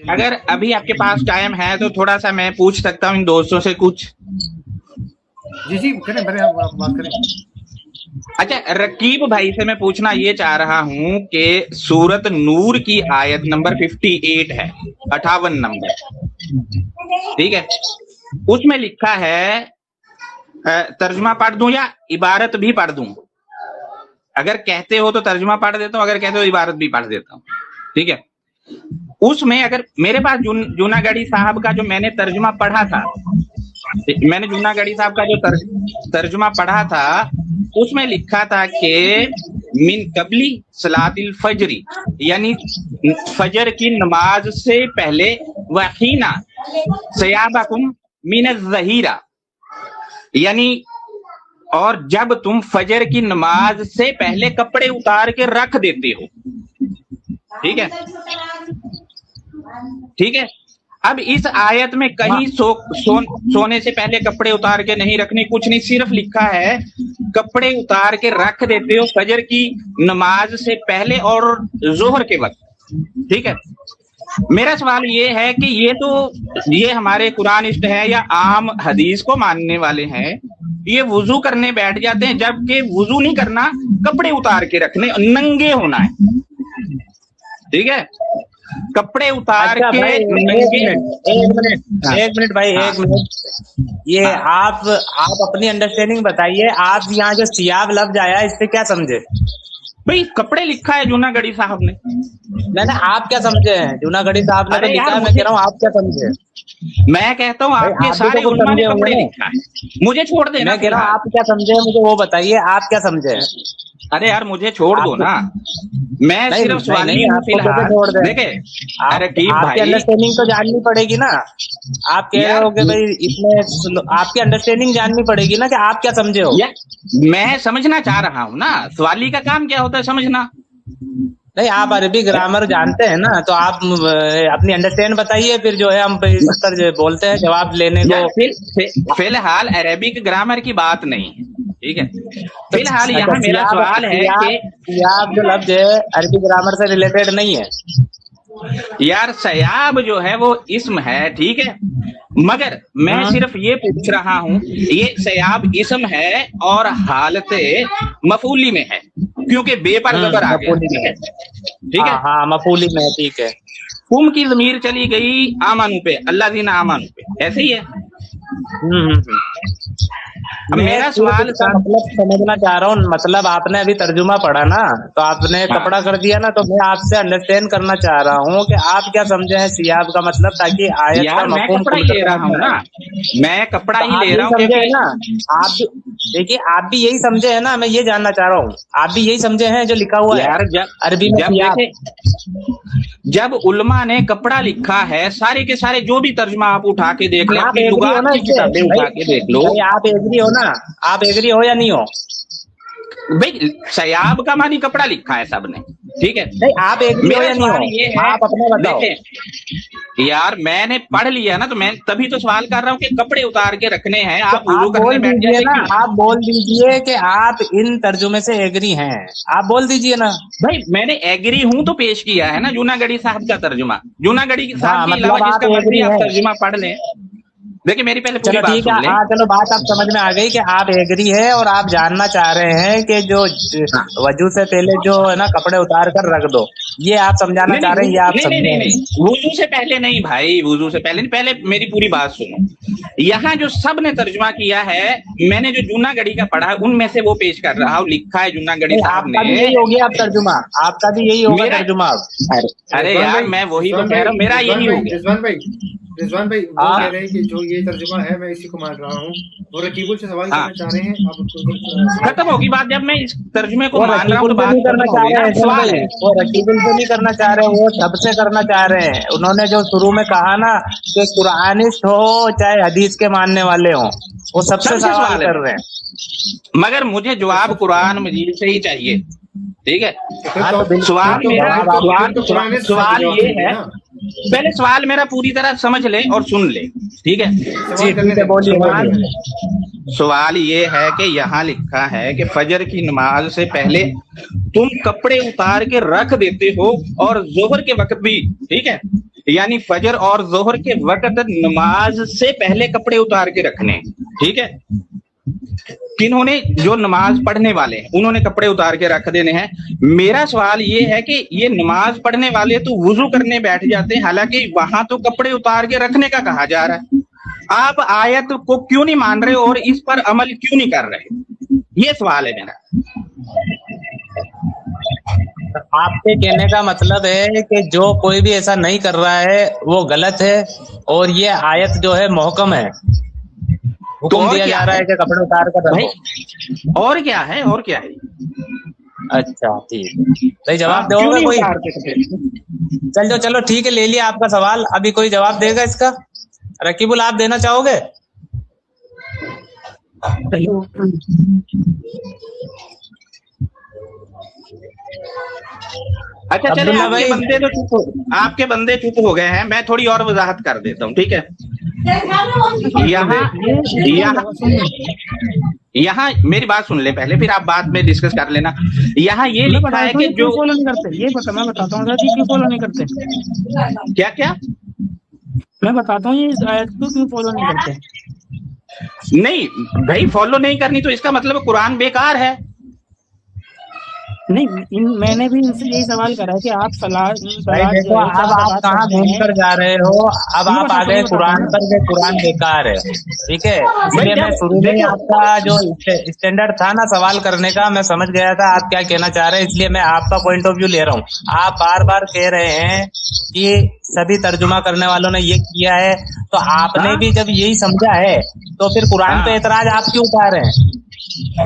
अगर अभी आपके पास टाइम है तो थोड़ा सा मैं पूछ सकता हूँ इन दोस्तों से कुछ। जी जी करें, पहले आप बात करें। अच्छा, रकीब भाई से मैं पूछना ये चाह रहा हूं कि सूरत नूर की आयत नंबर 58 है, 58 नंबर, ठीक है, उसमें लिखा है, तर्जुमा पढ़ दूं या इबारत भी पढ़ दूं? अगर कहते हो तो तर्जुमा पढ़ देता हूं, अगर कहते हो इबारत भी पढ़ देता हूं, ठीक है। उसमें अगर मेरे पास जूनागढ़ी साहब का जो मैंने तर्जुमा पढ़ा था, मैंने जूनागढ़ी साहब का जो तर्जुमा पढ़ा था, उसमें लिखा था कि मिन कबली सलातिल फजरी, यानी फजर की नमाज से पहले, वहीना सयाबकुम मिन ज़हीरा, यानी और जब तुम फजर की नमाज से पहले कपड़े उतार के रख देते हो, ठीक है, ठीक है। अब इस आयत में कहीं सोने से पहले कपड़े उतार के नहीं रखने, कुछ नहीं, सिर्फ लिखा है कपड़े उतार के रख देते हो फजर की नमाज से पहले और जोहर के वक्त, ठीक है। मेरा सवाल ये है कि ये हमारे कुरानिस्ट है या आम हदीस को मानने वाले हैं, ये वुजू करने बैठ जाते हैं, जबकि वुजू नहीं करना, कपड़े उतार के रखने, नंगे होना है, ठीक है, कपड़े उतार अच्छा के भाई, नंगे। एक मिनट भाई, एक मिनट। ये आप अपनी अंडरस्टैंडिंग बताइए। आप यहाँ जो सियाब लफ्ज आया इससे क्या समझे? भाई कपड़े लिखा है जूनागढ़ी साहब ने। मैंने आप क्या समझे हैं? जूनागढ़ी साहब ने तो लिखा है, मैं कह रहा हूँ आप क्या समझे? मैं कहता हूँ आपके आप भी सारे तो कुछ उलमा ने समझे कपड़े होंगे ना। लिखा है, मुझे छोड़ देना। मैं कह रहा हूँ आप क्या समझे, मुझे वो बताइए, आप क्या समझे? अरे यार मुझे छोड़ दो ना, मैं नहीं, सिर्फ सवाली नहीं, हूँ आपको कैसे फिलहाल। छोड़ दें? देखे, अरे टीप आपकी भाई, अंडरस्टैंडिंग तो जाननी पड़ेगी ना। आप कह रहे हो कि भाई इसमें आपकी अंडरस्टैंडिंग जाननी पड़ेगी ना कि आप क्या समझे हो। मैं समझना चाह रहा हूँ ना, सवाली का काम क्या होता है, समझना। नहीं, आप अरबी ग्रामर जानते हैं ना, तो आप अपनी अंडरस्टैंड बताइए, फिर जो है हम इस पर बोलते हैं जवाब लेने को। फिलहाल अरेबिक ग्रामर की बात नहीं है, ठीक है। फिलहाल यहाँ मेरा सवाल है कि सियाब जो लफ्ज है अरबी ग्रामर से रिलेटेड नहीं है यार, सयाब जो है वो इस्म है, ठीक है, मगर मैं सिर्फ ये पूछ रहा हूँ, ये सयाब इस्म है और हालते मफूली में है, क्योंकि बे पर जबर आ गया, ठीक है, ठीक है, हाँ मफूली में, ठीक है। कुम की ज़मीर चली गई आमानू पे, अल्लाह दीना आमानू पे, ऐसे ही है। अब मेरा सवाल मतलब समझना चाह रहा हूँ, मतलब आपने अभी तर्जुमा पढ़ा ना, तो आपने कपड़ा कर दिया ना, तो मैं आपसे अंडरस्टैंड करना चाह रहा हूँ कि आप क्या समझे हैं सियाब का मतलब, ताकि आयत का मैं कपड़ा ही ले रहा हूँ ना, मैं कपड़ा ही ले रहा हूँ, समझे ना आप। देखिए आप भी यही समझे है ना, मैं ये जानना चाह रहा हूँ, आप भी यही समझे हैं जो लिखा हुआ है अरबी में? जब उलमा ने कपड़ा लिखा है, सारे के सारे जो भी तर्जुमा आप उठा के देख ले, अपनी लुगात की किताबें उठा के देख लो। आप एग्री हो ना? आप एग्री हो या नहीं हो? भाई सयाब का मानी कपड़ा लिखा है सबने, ठीक है। नहीं, आप एग्री हो या नहीं हो? ये है, आप अपना बताओ। यार मैंने पढ़ लिया ना, तो मैं तभी तो सवाल कर रहा हूँ कि कपड़े उतार के रखने हैं, आप बोल दीजिए ना, आप बोल दीजिए कि आप इन तर्जुमे से एग्री हैं, आप बोल दीजिए ना। भाई मैंने एग्री हूं तो पेश किया है ना जूनागढ़ी साहब का तर्जुमा, जूनागढ़ी साहब के अलावा जिसका मर्जी आप तर्जुमा पढ़ लें। देखिए मेरी पहले पूरी बात सुन लें। हाँ चलो, बात आप समझ में आ गई कि आप एग्री है और आप जानना चाह रहे हैं कि जो वजू से पहले जो है ना कपड़े उतार कर रख दो, ये आप समझाना चाह रहे हैं। ये आप नहीं, वुजू से पहले नहीं भाई, वुजू से पहले नहीं, पहले मेरी पूरी बात सुनो। यहाँ जो सब ने तर्जुमा किया है, मैंने जो जूनागढ़ी का पढ़ा उनमें से वो पेश कर रहा हूँ, लिखा है जूनागढ़ी साहब ने। यही हो गया आप तर्जुमा, आपका भी यही होगा तर्जुमा। अरे यार मैं वही तो कह रहा हूँ, मेरा यही हो गया। रिजवान भाई वो कह रहे हैं कि जो ये तर्जुमा है मैं इसी को मान रहा हूँ, और रकीबुल से सवाल करना चाह रहे हैं। आप खत्म होगी बात, जब मैं इस तर्जुमे को मान रहा हूँ तो बात करना चाह रहे हैं, सवाल है वो रकीबुल से नहीं करना चाह रहे, वो सबसे करना चाह रहे हैं। उन्होंने जो शुरू में कहा ना कि कुरानिस्ट हो चाहे हदीस के मानने वाले हो, वो सबसे सवाल कर रहे हैं, मगर मुझे जवाब कुरान मजीद से ही चाहिए, ठीक है। सवाल ये है, पहले सवाल मेरा पूरी तरह समझ ले और सुन ले, ठीक है। सवाल ये है कि यहाँ लिखा है कि फजर की नमाज से पहले तुम कपड़े उतार के रख देते हो और जोहर के वक्त भी, ठीक है, यानी फजर और जोहर के वक्त नमाज से पहले कपड़े उतार के रखने, ठीक है। किन्होंने, जो नमाज पढ़ने वाले हैं उन्होंने कपड़े उतार के रख देने हैं। मेरा सवाल ये है कि ये नमाज पढ़ने वाले तो वुजू करने बैठ जाते हैं, हालांकि वहां तो कपड़े उतार के रखने का कहा जा रहा है। आप आयत को क्यों नहीं मान रहे और इस पर अमल क्यों नहीं कर रहे, ये सवाल है मेरा। आपके कहने का मतलब है कि जो कोई भी ऐसा नहीं कर रहा है वो गलत है, और ये आयत जो है मोहकम है, तो हुक्म दिया जा रहा है कि कपड़े उतार कर रखो। भाई और क्या है, और क्या है। अच्छा ठीक है, सही जवाब दोगे कोई? चलो चलो ठीक है, ले लिया आपका सवाल। अभी कोई जवाब देगा इसका? रकीबुल, आप देना चाहोगे? अच्छा चले, अब्दुल्ला आपके भाई। बंदे तो चुप हो, आपके बंदे चुप हो गए हैं, मैं थोड़ी और वजाहत कर देता हूँ, ठीक है। यहाँ मेरी बात सुन ले पहले, फिर आप बाद में डिस्कस कर लेना। यहाँ ये लिखा है कि जो फॉलो नहीं करते, ये बता, मैं बताता हूँ कि क्यों फॉलो नहीं करते। क्या क्या मैं बताता हूँ ये इस आयत को क्यों फॉलो नहीं करते। नहीं भाई, फॉलो नहीं करनी तो इसका मतलब कुरान बेकार है। नहीं, मैंने भी इनसे यही सवाल करा है कि आप भाई देखो, अब आप कहाँ घूम कर जा रहे हो। अब आप आ गए कुरान पर के कुरान बेकार है, ठीक है। इसलिए मैं शुरू में आपका जो स्टैंडर्ड था ना सवाल करने का, मैं समझ गया था आप क्या कहना चाह रहे हैं, इसलिए मैं आपका पॉइंट ऑफ व्यू ले रहा हूँ। आप बार बार कह रहे हैं कि सभी तर्जुमा करने वालों ने ये किया है, तो आपने भी जब यही समझा है तो फिर कुरान पे एतराज आप क्यों उठा रहे हैं?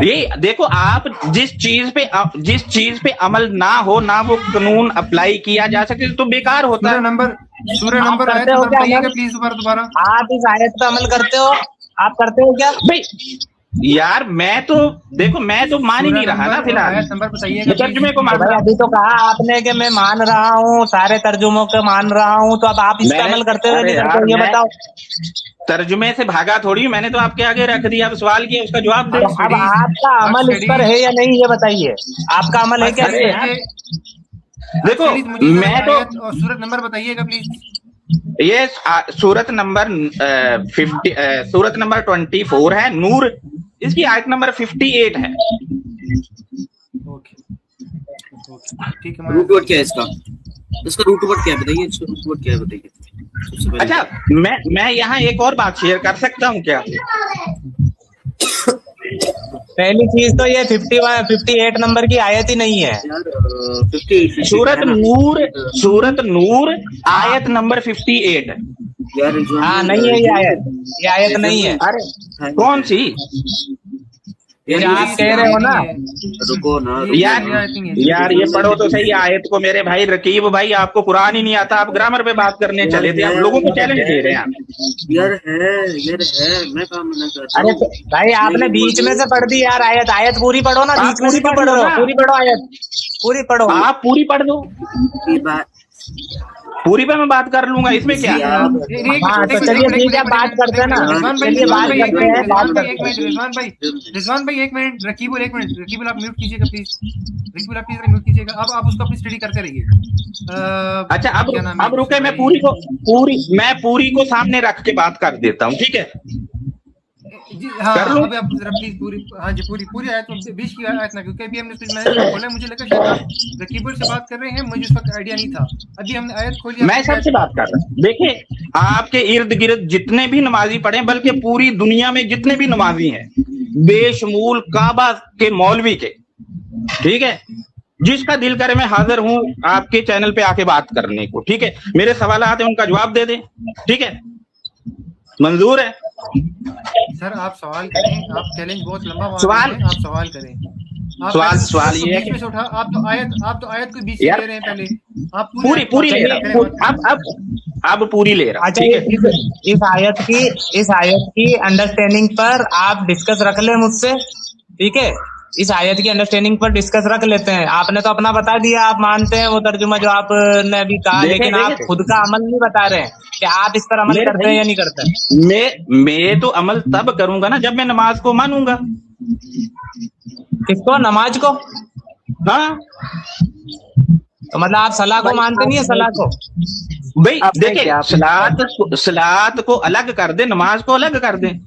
ये देखो, आप जिस चीज पे अमल ना हो, ना वो कानून अप्लाई किया जा सके, तो बेकार होता है। सूर्य नंबर आयत नंबर बताइएगा प्लीज दोबारा। आप इस आयत पे अमल करते हो? आप करते हो क्या भाई? यार मैं तो देखो, मैं तो मान ही नहीं रहा ना फिलहाल। नंबर बताइएगा, तर्जुमे को मान रहा। अभी तो कहा आपने कि मैं मान रहा हूँ, सारे तर्जुमों को मान रहा हूँ, तो अब आप इस पे अमल करते हो नहीं करते हो, ये बताओ। तर्जुमे से भागा थोड़ी, मैंने तो आपके आगे रख दिया, अब सवाल किया, उसका जवाब दे। अब आपका अमल इस पर है या नहीं, ये बताइए। आपका अमल है क्या? देखो मैं तो, और सूरत नंबर बताइएगा प्लीज। ये सूरत नंबर 24 है, नूर, इसकी आयत नंबर 58 है। ठीक है, रूट वर्ड क्या है इसका? इसका रूट वर्ड क्या है बताइए, इसका रूट वर्ड क्या है बताइए। अच्छा, मैं यहाँ एक और बात शेयर कर सकता हूँ क्या? पहली चीज तो ये 58 नंबर की आयत ही नहीं है। सूरत नूर आयत नंबर 58 है। हाँ नहीं है ये आयत नहीं है। अरे कौन सी? आप कह रहे हो ना, रुको ना यार ये पढ़ो तो सही आयत को मेरे भाई। रकीब भाई, आपको कुरान ही नहीं आता, आप ग्रामर पे बात करने चले थे, आप लोगों को चैलेंज दे रहे हैं आप। यार है मैं काम मना करता हूं। अरे भाई आपने बीच में से पढ़ दी यार आयत पूरी पढ़ो ना, बीच में से क्यों पढ़ रहे हो? पूरी पढ़ो आयत, पूरी पढ़ो। आप पूरी पढ़ दो, पूरी पे मैं बात कर लूंगा, इसमें क्या? हाँ तो चलिए ठीक है, बात करते हैं ना, चलिए बात करते हैं, बात करते हैं। रिजवान भाई एक मिनट, रकीबुल एक मिनट, रकीबुल आप म्यूट कीजिएगा प्लीज, रकीबुल आप प्लीज म्यूट कीजिएगा। अब आप उसको अपनी स्टडी करते रहिए। अच्छा अब रुके, मैं पूरी को सामने रख के बात कर देता हूँ, ठीक है? जी हाँ, अब आप जरा प्लीज पूरी, हाँ जी पूरी आयत, बीच की आयत ना, क्योंकि अभी हमने मैंने बोला, मुझे लगा शायद आप रकीबुल से बात कर रहे हैं, मुझे उस वक्त आइडिया नहीं था। अभी हमने आयत खोली, मैं सबसे बात कर रहा हूँ। देखिए, आपके इर्द गिर्द जितने भी नमाजी पढ़े, बल्कि पूरी दुनिया में जितने भी नमाजी हैं, बेशमूल काबा के मौलवी के, ठीक है, जिसका दिल करे मैं हाजिर हूँ आपके चैनल पे आके बात करने को, ठीक है? मेरे सवाल आते हैं, उनका जवाब दे दें, ठीक है? मंजूर है? सर आप सवाल करें, आप चैलेंज बहुत लंबा सवाल, आप सवाल करें। सवाल ये है कि आप तो आयत को बीच में ले रहे हैं, पहले आप पूरी ले रहे हैं, अब पूरी ले रहा। अच्छा, इस आयत की अंडरस्टैंडिंग पर आप डिस्कस रख ले मुझसे, ठीक है? इस आयत की अंडरस्टैंडिंग पर डिस्कस रख लेते हैं। आपने तो अपना बता दिया, आप मानते हैं वो तर्जुमा जो आपने अभी कहा, लेकिन आप खुद का अमल नहीं बता रहे हैं कि आप इस पर अमल करते हैं या नहीं करते। मैं तो अमल तब करूंगा ना जब मैं नमाज को मानूंगा। किसको? नमाज को? हाँ, तो मतलब आप सलाह को मानते नहीं है? सलाह को भाई देखिए, सलात को अलग कर दे, नमाज को अलग कर दे।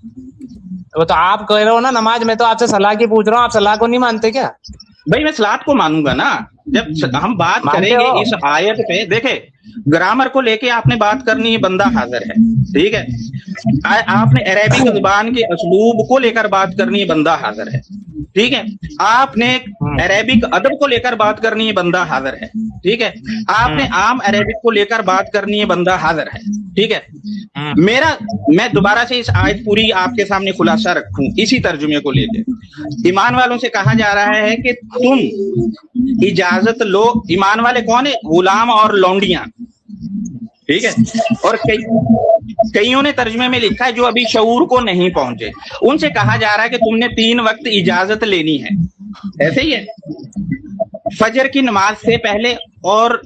वो तो आप कह रहे हो ना नमाज, में तो आपसे सलाह की पूछ रहा हूँ, आप सलाह को नहीं मानते क्या? भाई मैं सलात को मानूंगा ना, जब हम बात करेंगे इस आयत पे। देखे, ग्रामर को लेके आपने बात करनी है, बंदा हाजिर है, ठीक है। आपने अरेबिक जुबान के असलूब को लेकर बात करनी है, बंदा हाजिर है, ठीक है। आपने अरेबिक अदब को लेकर बात करनी है, बंदा हाजिर है, ठीक है। आपने आम अरेबिक को लेकर बात करनी है, बंदा हाजिर है, ठीक है। मैं दोबारा से इस आयत पूरी आपके सामने खुलासा रखूं इसी तर्जुमे को लेकर। ईमान वालों से कहा जा रहा है कि तुम इजाजत लो। ईमान वाले कौन है? गुलाम और लौंडियां, ठीक है। और कईयों ने तर्जुमे में लिखा है जो अभी शऊर को नहीं पहुंचे, उनसे कहा जा रहा है कि तुमने 3 वक्त इजाजत लेनी है। ऐसे ही है, फजर की नमाज से पहले और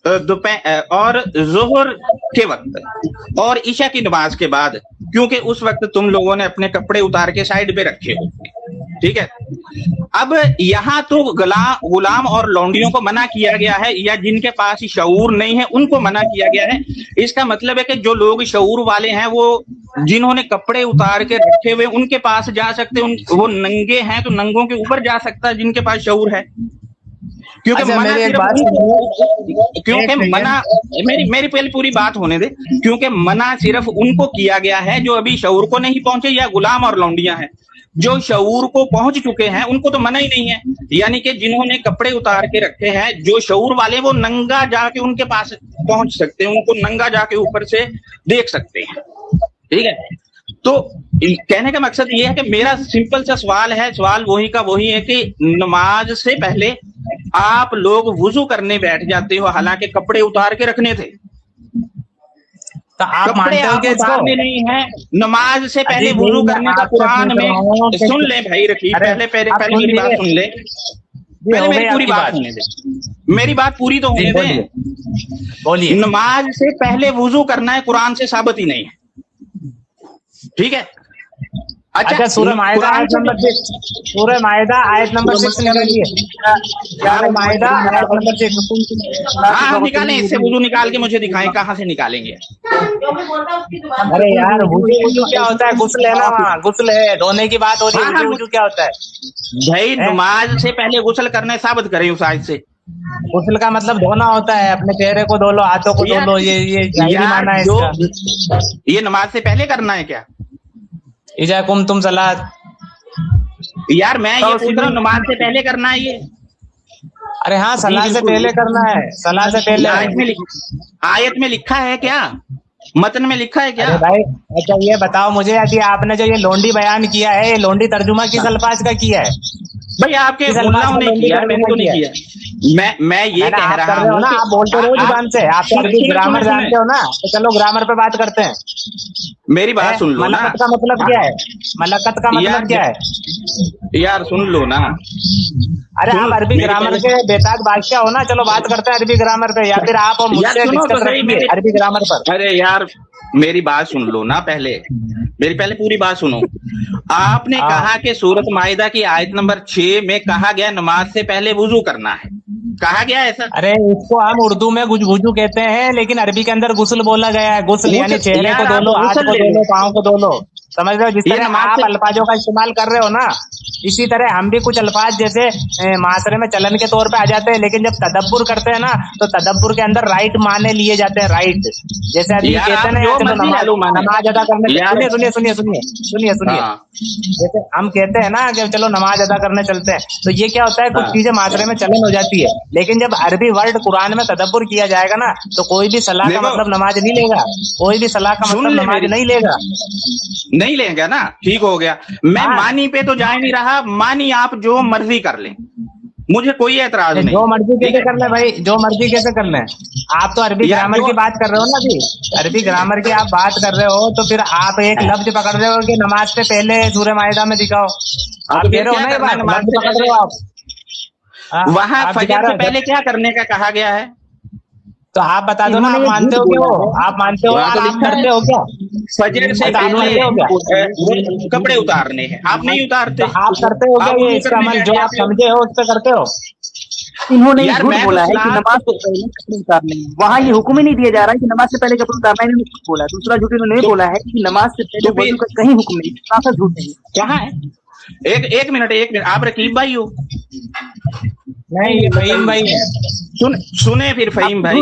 दोपहर और जोहर के वक्त और ईशा की नमाज के बाद, क्योंकि उस वक्त तुम लोगों ने अपने कपड़े उतार के साइड पे रखे हो, ठीक है। अब यहाँ तो गुलाम और लौंडियों को मना किया गया है, या जिनके पास शऊर नहीं है उनको मना किया गया है। इसका मतलब है कि जो लोग शऊर वाले हैं, वो जिन्होंने कपड़े उतार के रखे हुए उनके पास जा सकते, वो नंगे हैं तो नंगों के ऊपर जा सकता है जिनके पास शऊर है। क्योंकि मना मेरी पहले पूरी बात होने दे। क्योंकि मना सिर्फ उनको किया गया है जो अभी शऊर को नहीं पहुंचे, या गुलाम और लौंडियां हैं। जो शऊर को पहुंच चुके हैं उनको तो मना ही नहीं है, यानी कि जिन्होंने कपड़े उतार के रखे हैं, जो शऊर वाले, वो नंगा जाके उनके पास पहुंच सकते हैं, उनको नंगा जाके ऊपर से देख सकते हैं, ठीक है। तो कहने का मकसद ये है कि मेरा सिंपल सा सवाल है, सवाल वही का वही है कि नमाज से पहले आप लोग वुजू करने बैठ जाते हो, हालांकि कपड़े उतार के रखने थे। तो आप मानते हो कि उतारने नहीं है, नमाज से पहले वुजू करने का कुरान में। सुन ले भाई रखी, पहले मेरी बात सुन ले, पहले मेरी पूरी बात होने दे, मेरी बात पूरी तो होने दे। बोलिए। नमाज से पहले वुजू करना है, कुरान से साबित ही नहीं है, ठीक है। अच्छा, सूरह मायदा आयत नंबर 6, सूरह मायदा आयत नंबर 6 निकालिए। सूरह मायदा आयत नंबर 6। हाँ निकालें, इससे वुजू निकाल के मुझे दिखाएं, कहाँ से निकालेंगे? अरे यार, वुजू क्या होता है? गुस्ल है ना, वहाँ गुस्ल है, धोने की बात हो रही है। वुजू क्या होता है भाई? नमाज से पहले गुस्ल करने साबित करें उस आयत से। गुस्ल का मतलब धोना होता है, अपने चेहरे को धो लो, हाथों को धो लो, ये माना है इसका। ये नमाज से पहले करना है क्या? इजाकुम तुम सलात। यार मैं ये पूछ रहा हूँ, नमाज से पहले करना है ये? अरे हाँ, सलाह से पहले करना है, सलाह से पहले। आयत में लिखा है क्या? मतन में लिखा है क्या? अरे भाई, अच्छा ये बताओ मुझे, यदि आपने जो ये लोंडी बयान किया है, ये लोंडी तर्जुमा किस अल्फाज का किया है? भाई आपके मुल्लाओं ने किया, मैंने तो नहीं किया। मैं ये कह रहा हूँ ना, आप बोलते रहो जुबान से, आप अरबी ग्रामर जानते हो ना, तो चलो ग्रामर पे बात करते हैं। मेरी बात सुन लो ना। मलकत का मतलब क्या है? मलकत का मतलब क्या है यार? सुन लो ना। अरे आप अरबी ग्रामर के बेताज बादशाह हो ना, चलो बात करते हैं अरबी ग्रामर पे, या फिर आप और मुझसे डिस्कस रखिए अरबी ग्रामर पर। अरे यार मेरी बात सुन लो ना, मेरी पहले पूरी बात सुनो। आपने कहा कि सूरत माइदा की आयत नंबर 6 में कहा गया नमाज से पहले वुजू करना है, कहा गया ऐसा? अरे इसको हम उर्दू में वुजू कहते हैं, लेकिन अरबी के अंदर गुस्ल बोला गया है। गुस्ल यानी चेहरे को धो लो, हाथ को धो लो, पाँव को धो लो, समझ रहे हो? जिस तरह आप अल्फाजों का इस्तेमाल कर रहे हो ना, इसी तरह हम भी कुछ अल्फाज जैसे माशरे में चलन के तौर पे आ जाते हैं, लेकिन जब तदब्बुर करते हैं ना, तो तदब्बुर के अंदर राइट माने लिए जाते हैं, राइट। जैसे अभी कहते हैं ना, नमाज अदा करने, सुनिए, जैसे हम कहते हैं ना कि चलो नमाज अदा करने चलते हैं, तो ये क्या होता है, कुछ चीजें माशरे में चलन हो जाती है। लेकिन जब अरबी वर्ड कुरान में तदब्बुर किया जाएगा ना, तो कोई भी सलाह का मतलब नमाज नहीं लेगा, कोई भी सलाह का मतलब नमाज नहीं लेगा ना। ठीक हो गया। मैं मानी पे तो जा नहीं रहा, मानी आप जो मर्जी कर ले, मुझे कोई एतराज नहीं। जो मर्जी कैसे कर ले भाई, जो मर्जी कैसे कर ले? आप तो अरबी ग्रामर की बात कर रहे हो ना, अभी अरबी ग्रामर की आप बात कर रहे हो, तो फिर आप एक लफ्ज पकड़ रहे हो कि नमाज से पहले सूरह माइदा में दिखाओ। आप कह रहे हो ना, ये बात लफ्ज पकड़ रहे हो आप। वहां फजर से पहले क्या करने का कहा गया है? तो आप बता दो ना, आप मानते हो क्या? वो आप मानते हो, आप करते हो क्या? फजर से पहले कपड़े उतारने हैं, आप नहीं उतारते? आप करते हो क्या ये? इसका अमल जो आप समझे हो उस पर करते हो? इन्होंने यार, झूठ मैं तो बोला है कि सलाद नमाज से पहले कपड़े उतारने हैं। वहाँ ये हुक्म ही नहीं दिया जा रहा है कि नमाज से पहले कपड़े उतारना है, इन्होंने झूठ बोला। दूसरा झूठ इन्होंने ये बोला है कि नमाज से पहले तो फिर वजू का कहीं हुक्म नहीं, साफ झूठ नहीं। कहाँ है? एक मिनट, आप रकीब भाई हो? नहीं, ये फहीम भाई है। सुने फिर फहीम भाई,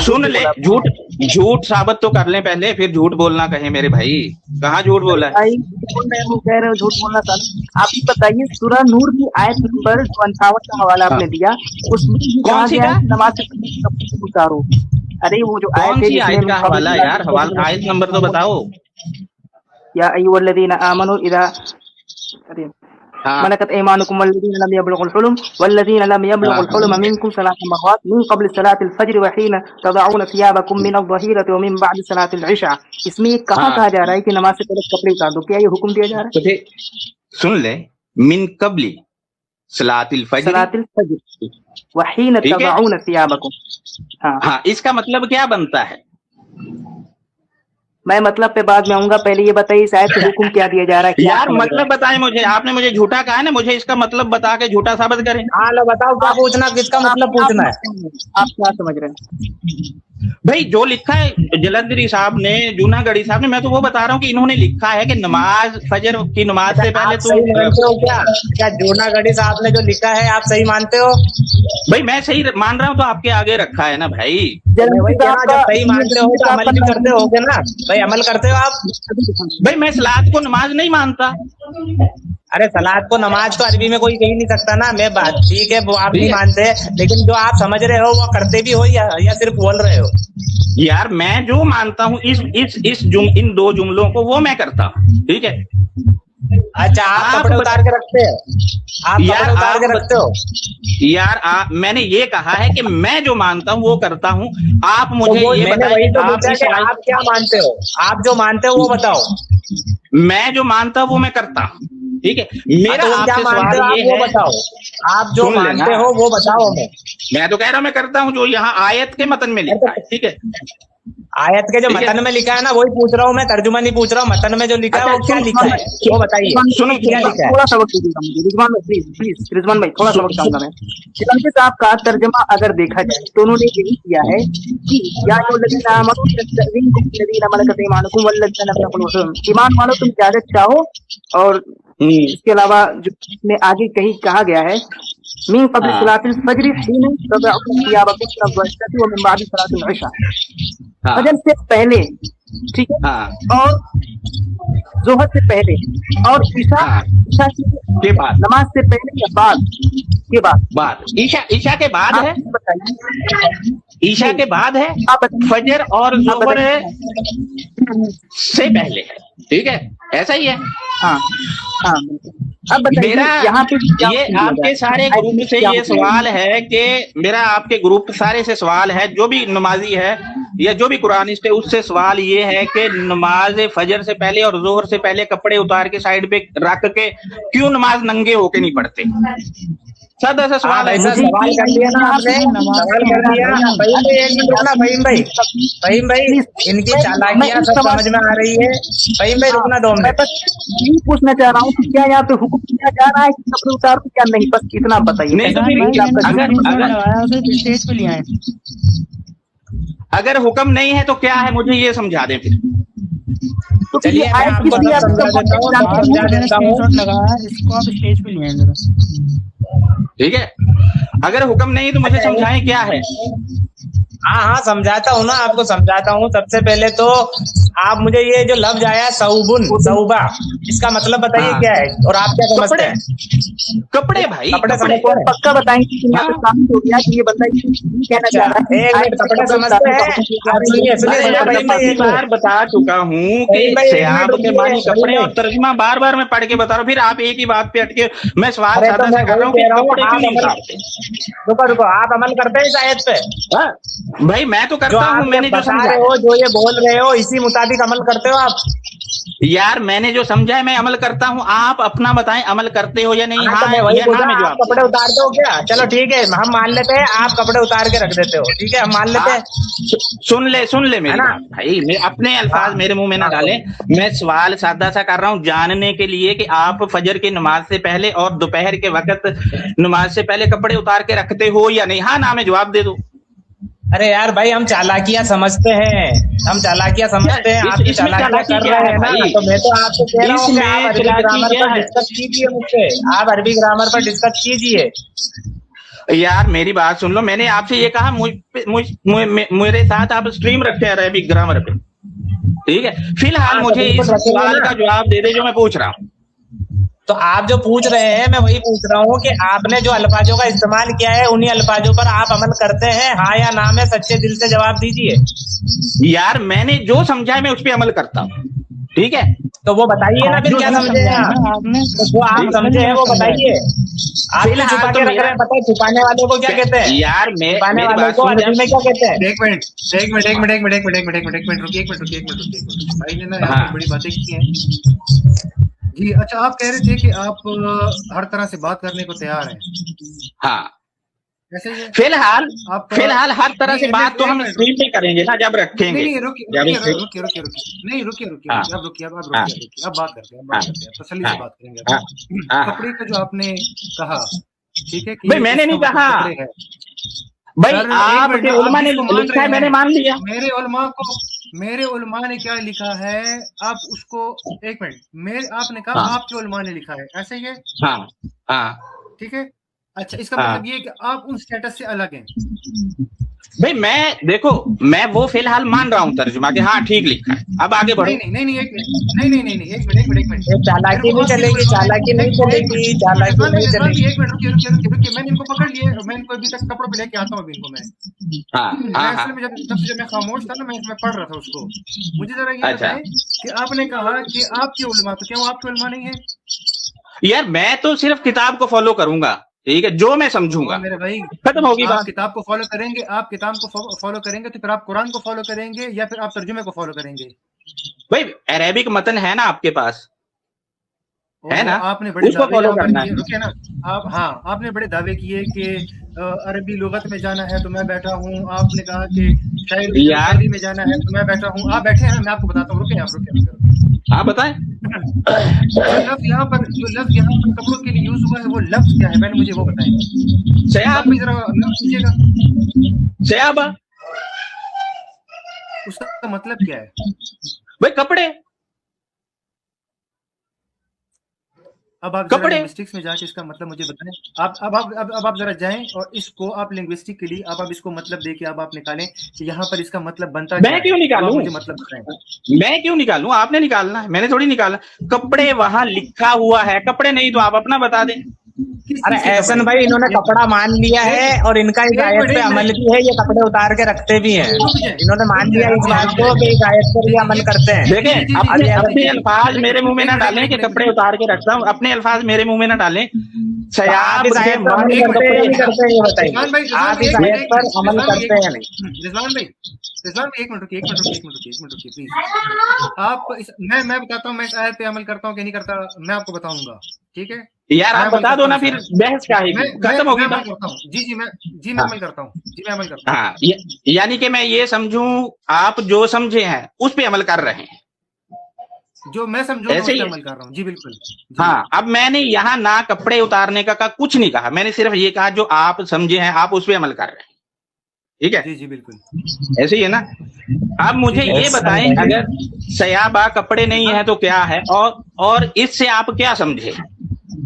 सुन ले, झूठ साबित तो कर ले पहले, फिर झूठ बोलना कहे मेरे भाई। कहाँ झूठ बोला है? भाई बोल रहे हो, कह रहे हो झूठ बोलना साबित। आप बताइए सूरह नूर की आयत नंबर 58 का हवाला आपने दिया, उसमें कौन सी का? नमाज से पहले कपड़े उतारो। अरे वो जो कौन सी आयत आयत का हवाला यार? आयत नंबर तो बताओ। या अय्युहल्लज़ीना आमनू इज़ा अरे हाँ। मलकत ऐमानुकुम वल्लज़ीना लम यबलुगुल हुलुम वल्लज़ीना लम यबलुगुल हुलुम मिनकुम सलासा मर्रात मिन क़ब्ल सलातिल फज्र व हीना तदऊन सियाबकुम मिन अज़-ज़हीरति व मिन बअद सलातिल इशा। इसमें ये कहाँ कहा जा रहा है कि नमाज से पहले कपड़े उतार दो? क्या ये हुक्म दिया जा रहा है? सुन ले, मिन क़ब्ल सलातिल फज्र व हीना तदऊन सियाबकुम। हाँ, इसका मतलब क्या बनता है? मैं मतलब पे बाद में आऊंगा, पहले ये बताइए इस आयत से हुक्म क्या दिया जा रहा है? यार मतलब बताएं मुझे, आपने मुझे झूठा कहा है ना, मुझे इसका मतलब बता के झूठा साबित करें। हाँ लो बताओ, क्या पूछना, किसका मतलब पूछना है? आप क्या समझ रहे हैं भाई? जो लिखा है जलंधरी साहब ने, जूनागढ़ी साहब ने, मैं तो वो बता रहा हूँ कि इन्होंने लिखा है कि नमाज फजर की नमाज से पहले सही मानते हो क्या जूनागढ़ी साहब ने जो लिखा है आप सही मानते हो? भाई मैं सही मान रहा हूँ तो आपके आगे रखा है ना भाई। वही कहना, जब सही मानते हो तो अमल भी करते होगे ना भाई? अमल करते हो आप? भाई मैं सलाद को नमाज नहीं मानता। अरे सलाद को नमाज तो अरबी में कोई कह नहीं सकता ना। मैं बात ठीक है, वो आप नहीं मानते, लेकिन जो आप समझ रहे हो वो करते भी हो या सिर्फ बोल रहे हो? यार मैं जो मानता हूँ इन दो जुमलों को वो मैं करता हूँ, ठीक है? अच्छा, आप कपड़े उतार के रखते हो? आप कपड़े उतार के रखते हो? यार मैंने ये कहा है कि मैं जो मानता हूँ वो करता हूँ। आप मुझे तो ये बताइए तो आप क्या मानते हो? आप जो मानते हो वो बताओ। मैं जो मानता हूँ वो मैं करता हूँ, ठीक है? मेरा तो क्या मानते हो आप वो बताओ। आप जो मानते हो वो बताओ हमें। मैं तो कह रहा हूँ मैं करता हूँ जो यहाँ आयत के मतन में लिखा है, ठीक है? आयत के जो मतन में लिखा है ना वही पूछ रहा हूँ मैं, तर्जुमा नहीं पूछ रहा हूँ। मतन में जो लिखा है वो क्या लिखा है वो बताइए। सुनो, क्या लिखा है? थोड़ा सा वक्त दीजिएगा मुझे रिजवान भाई, प्लीज रिजवान भाई थोड़ा सा वक्त चाहूंगा मैं। शिलांकी साहब का तर्जमा अगर देखा जाए तो उन्होंने यही किया है कि या अय्युहल्लज़ीना आमनू इत्तक़िल्लाह वल्लज़ीना मलकत ऐमानुकुम वल्लज़ीना लम यबलुगुल हुलुम। ईमान वालों तुम इजाजत चाहो, और इसके अलावा जो इसमें आगे कहीं कहा गया है मिन क़ब्ल सलातिल फज्र हीना तदऊन सियाबकुम मिन अज़-ज़हीरति व मिन बअद सलातिल इशा। फजर से पहले, ठीक है, और जोहर से पहले, और ईशा के बाद, नमाज से पहले या बाद ईशा के बाद है। ईशा के बाद है, फजर और जोहर से पहले है, ठीक है? ऐसा ही है। हाँ हाँ। अब बताइए मेरा यहाँ पे ये आपके सारे ग्रुप से ये सवाल है कि मेरा आपके ग्रुप सारे से सवाल है, जो भी नमाजी है या जो भी कुरानिस्ट है उससे सवाल ये है कि नमाज फजर से पहले और जोहर से पहले कपड़े उतार के साइड पे रख के क्यों नमाज नंगे होके नहीं पढ़ते? सादा सा सवाल है। सवाल कर लिया ना आपने, सवाल कर लिया। फहीम भाई इनकी चालाकियां सब समझ में आ रही है। फहीम भाई रुकना 2 मिनट, बस यही पूछना चाह रहा हूँ कि क्या यहाँ पे हुक्म दिया जा रहा है कि कपड़े उतार को, क्या नहीं? बस इतना बताइए। नहीं तो फिर अगर हुक्म नहीं है तो क्या है, मुझे ये समझा दें फिर। तो चलिए मैं आपको समझा देता हूँ। इसको आप स्टेज पे ले आए जरा। ठीक है, अगर हुक्म नहीं तो मुझे समझाएं क्या है। हाँ समझाता हूँ ना, आपको समझाता हूँ। सबसे पहले तो आप मुझे ये जो लफ्ज आया सऊबा, इसका मतलब बताइए क्या है और आप क्या समझते हैं? कपड़े भाई, कपड़े समझते हैं? पक्का बताएंगे कि यहाँ पे साबित हो गया कि ये बंदा कहना चाह रहा है। एक मिनट, कपड़े समझते हैं? सुनिए, बार बता चुका हूँ कि सयाब के मानी कपड़े, और तर्जुमा बार बार मैं पढ़ के बता रहा हूँ, फिर आप एक ही बात पे अटके। मैं सवाल सादा से कर रहा हूँ कि कपड़े क्यों नहीं उतारते? रुको, आप अमल करते हैं इस आयत पे? भाई मैं तो करता हूँ, मैंने जो बता रहे हो, जो ये बोल रहे हो इसी मुताबिक अमल करते हो आप? यार मैंने जो समझा है मैं अमल करता हूँ, आप अपना बताएं अमल करते हो या नहीं। हाँ, हाँ तो मैं वही या बोल ना रहा में हूँ, आप जवाब कपड़े उतारते हो क्या? चलो ठीक है, हम मान लेते हैं आप कपड़े उतार के रख देते हो, ठीक है, हम मान लेते हैं। सुन ले मेरी है ना? बात भाई, मैं अपने अल्फाज हाँ, मेरे मुंह में ना हाँ, डालें। मैं सवाल सादा सा कर रहा हूँ जानने के लिए कि आप फजर की नमाज से पहले और दोपहर के वक्त नमाज से पहले कपड़े उतार के रखते हो या नहीं। हाँ ना में जवाब दे दो। अरे यार भाई, हम चालाकियां समझते हैं, हम चालाकियां समझते हैं, आप जो इसमें चालाकियां चालाकी कर क्या रहे है हैं ना, भाई? तो मैं तो आपसे कह रहा हूँ कि आप इसमें अरबी चालाकी ग्रामर क्या पर है? डिस्कस कीजिए मुझसे, आप अरबी ग्रामर पर डिस्कस कीजिए। यार मेरी बात सुन लो, मैंने आपसे ये कहा मेरे साथ आप स्ट्रीम रखते हैं अरबिक ग्रामर पे, ठीक है। फिलहाल हाँ, तो मुझे बिल्कुल इस रखेंगे सवाल ना। का जवाब दे दे जो मैं पूछ रहा हूँ। तो आप जो पूछ रहे हैं, मैं वही पूछ रहा हूँ कि आपने जो अल्फाजों का इस्तेमाल किया है, उन्हीं अल्फाजों पर आप अमल करते हैं, हाँ या ना में सच्चे दिल से जवाब दीजिए। यार मैंने जो समझा है मैं उस पर अमल करता हूँ, ठीक है। तो वो बताइए ना, आप फिर जो क्या नहीं समझे हैं समझाए आप? ना आपने, तो जो आप मतलब समझे नहीं हैं आप वो समझाए। बताइए। आप क्यों फिलहाल छुपा तो के रख मेरा रहे हैं? पता है छुपाने वालों को क्या कहते हैं? यार छुपाने मेरी वालों बात को सुन अरबी में क्या कहते हैं? एक मिनट एक मिनट एक मिनट एक मिनट एक मिनट एक मिनट एक मिनट एक मिनट रुकिए, एक मिनट रुकिए, एक मिनट रुकिए, एक मिनट रुकिए। भाई ने ना यहाँ हाँ पर बड़ी बातें की हैं जी। अच्छा, आप कह रहे थे कि आप हर तरह से बात करने को तैयार हैं, हाँ। ऐसे ही है फिलहाल आप? हर तरह से नहीं, बात तो एक हम मिनट स्क्रीन पे करेंगे ना जब नहीं रखेंगे। नहीं, रुकिए जब रुकिए स्क्रीन। रुकिए रुकिए रुकिए, नहीं रुकिए रुकिए हाँ रुकिए, आप रुकिए, अब हाँ रुकिए रुकिए, अब बात करते हैं, अब हाँ बात करते हैं, तसल्ली हाँ से बात करेंगे हाँ अब। हाँ हाँ। कपड़े का जो आपने कहा, ठीक है, भाई कि मैंने इसका नहीं मतलब कहा, कपड़े है। भाई सर एक मिनट आपके ना, आप उलमा ने जिसको मान लिखा रहे है मैंने हैं, मान लिया। मेरे उलमा ने क्या लिखा है, आप उसको, एक मिनट, मेरे आपने कहा हाँ आपके उलमा ने लिखा है, ऐसे ही है, हाँ हाँ ठीक है। अच्छा, इसका हाँ। मतलब ये है कि आप उन स्टेटस से अलग हैं। भाई मैं देखो, मैं वो फिलहाल मान रहा हूँ तर्जुमा के, हाँ ठीक लिखा है, अब आगे बढ़ो। नहीं नहीं नहीं नहीं, एक मिनट, नहीं नहीं नहीं नहीं, एक मिनट एक मिनट एक मिनट, ये मेरे चालाकी को नहीं आपके चलेगी, उलमा ने, चालाकी नहीं एक चलेगी, मिनट चालाकी नहीं रिजवान भाई, चलेगी। एक मिनट रुकिए रुकिए रुकिए रुकिए, मैंने इनको पकड़ लिए, मैं इनको अभी तक कपड़ों पे लेके आता हूँ अभी इनको। हाँ हाँ मैं हाँ। असल में जब मैं खामोश था ना, मैं पढ़ रहा था उसको। मुझे जरा ये अच्छा बताएं कि आपने कहा कि आपके उलमा, तो क्या वो आपके उलमा नहीं है? यार मैं तो सिर्फ किताब को फॉलो करूंगा, ठीक है, जो मैं ओ समझूंगा, मेरे भाई, खत्म होगी आप बात। किताब को फॉलो करेंगे, आप किताब को फॉलो करेंगे, तो फिर आप कुरान को फॉलो करेंगे या फिर आप तर्जुमे को फॉलो करेंगे? भाई अरेबिक मतन है ना आपके पास, है ओहो, ना, आपने बड़े उसको दावे फॉलो यहाँ पर करना किए, है। रुकिए ना। आप, हाँ, आपने बड़े दावे किए कि अरबी लुगत में जाना है तो मैं बैठा हूँ, आपने कहा कि यार शायरी में जाना है तो मैं बैठा हूँ, आप बैठे हैं, मैं आपको बताता हूँ, रुके आप, रुके। हाँ बताएं। जो लफ्ज यहाँ पर कपड़ों के लिए यूज हुआ है, वो लफ्ज क्या है, पहले मुझे वो बताएं। सयाब, भाई जरा लफ्ज कीजिएगा, सयाबा, उसका मतलब क्या है? भाई कपड़े, अब आप जरा कपड़े। लिंग्विस्टिक्स में जाके इसका मतलब मुझे बताएं। अब आप जरा जाएं और इसको आप लिंग्विस्टिक के लिए आप इसको मतलब दे के अब आप निकालें कि यहाँ पर इसका मतलब बनता क्या मैं है। क्यों अब आप निकालूं, मुझे मतलब बताएं। मैं क्यों निकालूं, आपने निकालना है, मैंने थोड़ी निकाला। कपड़े वहां लिखा हुआ है, कपड़े नहीं तो आप अपना बता दें। किस अरे चीज के एहसन कपड़े? भाई, इन्होंने कपड़ा मान लिया है और इनका इस आयत पे अमल भी है, ये कपड़े उतार के रखते भी हैं। इन्होंने मान लिया इस बात को कि इस आयत पर ये अमल करते हैं। देखें अपने अपने अल्फाज मेरे मुंह में ना डालें कि कपड़े उतार के रखता हूँ, अपने अल्फाज मेरे मुंह में ना डालें। तो आप सयाब इस के आयत पर मान अमल करते हैं या नहीं करते हैं, ये बताइए। रिजवान भाई, आप इस आयत पर अमल करते हैं या नहीं? रिजवान भाई, एक मिनट रुकिए, एक मिनट रुकिए प्लीज। आप मैं बताता हूँ, मैं इस आयत पे अमल करता हूँ कि नहीं करता, मैं आपको बताऊंगा, ठीक है? यार आप बता दो ना, फिर बहस क्या है, खत्म होगी मैं बात। करता हूँ जी, मैं अमल करता हूँ जी, मैं अमल करता हूँ। हाँ यानी कि मैं ये समझूं आप जो समझे हैं उस पे अमल कर रहे हैं, जो मैं समझूंगा उस ऐसे पे ही। अमल कर रहा हूँ जी, बिल्कुल जी। हाँ अब मैंने यहाँ ना कपड़े उतारने का कुछ नहीं कहा, मैंने सिर्फ ये कहा जो आप समझे हैं आप उस पे अमल कर रहे हैं, ठीक है? जी बिल्कुल, ऐसे ही है ना। आप मुझे ये बताएं, अगर सयाबा कपड़े नहीं है तो क्या है, और इससे आप क्या समझे?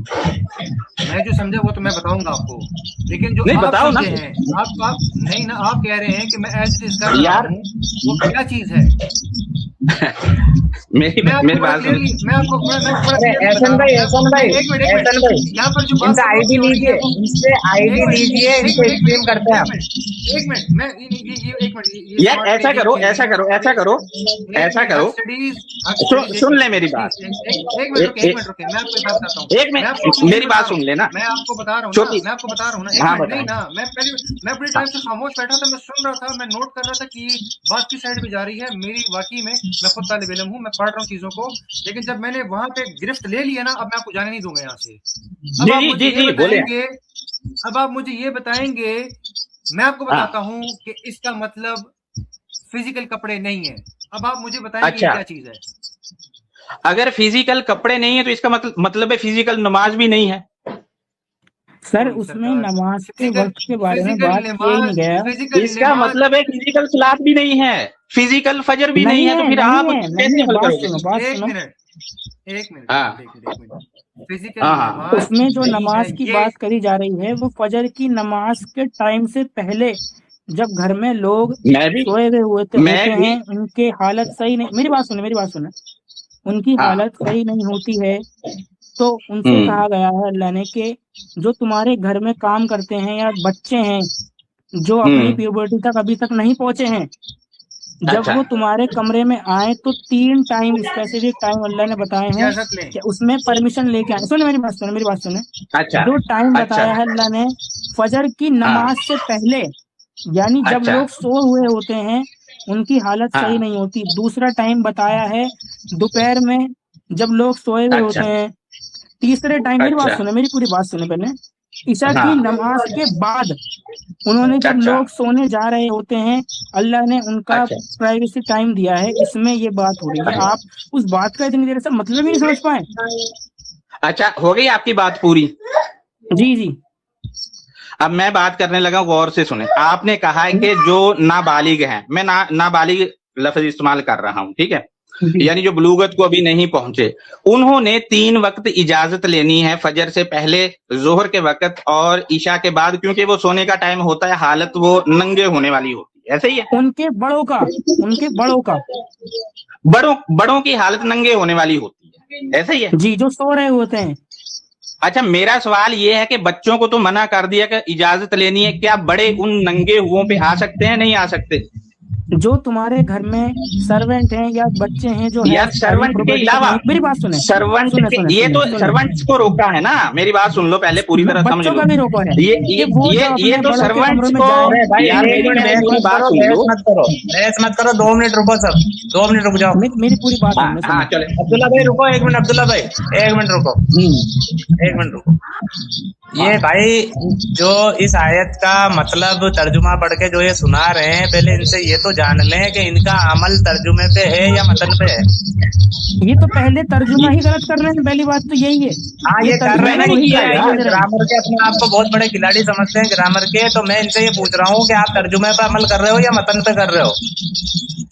मैं जो समझा वो तो मैं बताऊंगा आपको, लेकिन जो नहीं आप बताओ ना समझे हैं, आप नहीं ना, आप कह रहे हैं कि मैं ऐसे कर रहा यार। हूं, वो क्या चीज है? मेरी बात सुन। मैं आपको अरे एहसन भाई, यहाँ पर जो बात इनसे आईडी लीजिए, इनसे आईडी लीजिए, इनसे स्ट्रीम करते हैं हम। एक मिनट, मैं एक मिनट यार ऐसा करो, सुन ले मेरी बात, एक मिनट रुके, मैं आपको बात बताता हूँ। एक मिनट मेरी बात सुन लेना, मैं आपको बता रहा हूँ ना, हाँ नहीं ना, मैं बड़े टाइम से खामोश बैठा था, मैं सुन रहा था, मैं नोट कर रहा था कि बात किस साइड पे जा रही है। मेरी वाकई में मैं खुद तालिब इल्म हूँ, मैं पढ़ रहा हूँ चीजों को, लेकिन जब मैंने वहां पे गिरफ्त ले लिया ना, अब मैं आपको जाने नहीं दूंगा यहाँ से। अब आप मुझे ये बताएंगे, अब आप मुझे ये बताएंगे, मैं आपको बताता हूँ कि इसका मतलब फिजिकल कपड़े नहीं है। अब आप मुझे बताएंगे ये क्या चीज है। अगर फिजिकल कपड़े नहीं है तो इसका मतलब है फिजिकल नमाज भी नहीं है सर। उसमें नमाज के वक्त के बारे में बात किया ही नहीं गया। इसका मतलब है फिजिकल सलात भी नहीं है, फिजिकल फजर भी नहीं है, तो फिर आप कैसे हल करोगे? एक मिनट। उसमें जो नमाज की बात करी जा रही है वो फजर की नमाज के टाइम से पहले, जब घर में लोग सोए हुए होते हैं, उनके हालत सही नहीं, मेरी बात सुने, उनकी हालत सही नहीं होती है तो उनसे कहा गया है अल्लाह ने कि जो तुम्हारे घर में काम करते हैं या बच्चे हैं जो अपनी प्यूबर्टी तक अभी तक नहीं पहुंचे हैं, जब वो तुम्हारे कमरे में आए तो 3 टाइम स्पेसिफिक टाइम अल्लाह ने बताए हैं कि उसमें परमिशन लेके आए। सुने मेरी बात सुने। जो टाइम बताया है अल्लाह ने फजर की नमाज से पहले, यानी जब लोग सो हुए होते हैं उनकी हालत सही नहीं होती। दूसरा टाइम बताया है दोपहर में जब लोग सोए हुए होते हैं। तीसरे टाइम, मेरी पूरी बात सुने पहले। ईशा की नमाज के बाद उन्होंने जब लोग सोने जा रहे होते हैं, अल्लाह ने उनका प्राइवेसी टाइम दिया है। इसमें ये बात हो रही है, आप उस बात का इतनी देर से मतलब ही नहीं समझ पाए। अच्छा, हो गई आपकी बात पूरी? जी। अब मैं बात करने लगा, गौर से सुने। आपने कहा है कि जो नाबालिग हैं, मैं नाबालिग लफ्ज इस्तेमाल कर रहा हूं, ठीक है, यानी जो बलूगत को अभी नहीं पहुंचे, उन्होंने 3 वक्त इजाजत लेनी है, फजर से पहले, जोहर के वक्त और ईशा के बाद, क्योंकि वो सोने का टाइम होता है, हालत वो नंगे होने वाली होती है। ऐसे ही है? उनके बड़ों की हालत नंगे होने वाली होती है, ऐसे ही है जी, जो सो रहे होते हैं। अच्छा, मेरा सवाल ये है कि बच्चों को तो मना कर दिया कि इजाजत लेनी है, क्या बड़े उन नंगे हुओं पे आ सकते हैं, नहीं आ सकते? जो तुम्हारे घर में सर्वेंट हैं या बच्चे हैं जो या सर्वेंट के अलावा, मेरी बात सुने, ये तो सर्वेंट्स को रोका है ना। मेरी बात सुन लो पहले, पूरी तरह समझ लो। भी रोका है ये तो सर्वेंट्स को, यार मेरी बात सुन लो, मत करो 2 मिनट रुको सब, 2 मिनट रुक जाओ, मेरी पूरी बात सुनो। हाँ चले, अब्दुल्ला भाई रुको 1 मिनट, अब्दुल्ला भाई 1 मिनट रुको, 1 मिनट रुको। ये भाई जो इस आयत का मतलब तर्जुमा पढ़ के जो ये सुना रहे हैं, पहले इनसे ये तो जान लें कि इनका अमल तर्जुमे पे है या मतन पे है। ये तो पहले तर्जुमा ही गलत कर रहे हैं, पहली बात तो यही है। हाँ, ये कर रहे हैं, ग्रामर के अपने आप को बहुत बड़े खिलाड़ी समझते हैं ग्रामर के। तो मैं इनसे ये पूछ रहा हूँ कि आप तर्जुमे पे अमल कर रहे हो या मतन पे कर रहे हो?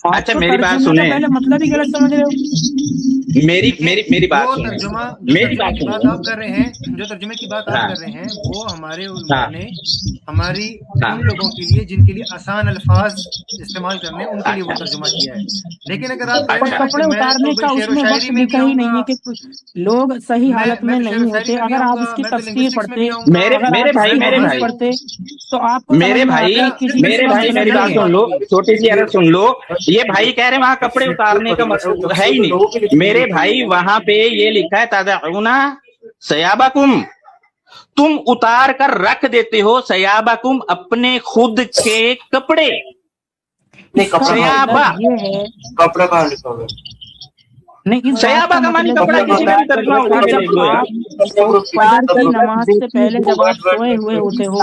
अच्छा, मेरी बात सुने, पहले मतलब ही गलत समझ रहे हो। मेरी बात सुने, मेरी बात आप कर रहे हैं, जो तर्जुमे की बात आप कर रहे हैं, वो हमारे उन्होंने हमारी उन लोगों के लिए जिनके लिए आसान अल्फाज इस्तेमाल करने, उनके लिए वो तर्जुमा किया है। लेकिन अगर आप कपड़े उतारने का उसमें वक्त लिखा ही नहीं है कि लोग सही हालत में नहीं होते। अगर आप इसकी तफसीर पढ़ते, मेरे भाई पढ़ते तो आपको मेरे भाई मेरी बात सुन लो, छोटी सी अर्ज सुन लो। ये भाई कह रहे वहां कपड़े उतारने का मतलब है ही नहीं। मेरे भाई वहां पे ये लिखा है तादउना सयाबाकुम, तुम उतार कर रख देते हो सयाबाकुम, अपने खुद के कपड़े। सयाबा कपड़ा कहाँ लिखा हुआ है? नहीं, सयाबा का मानी कपड़ा किसी का भी तर्जुमा होगा। फजर की नमाज से पहले जब आप सोए हुए होते हो,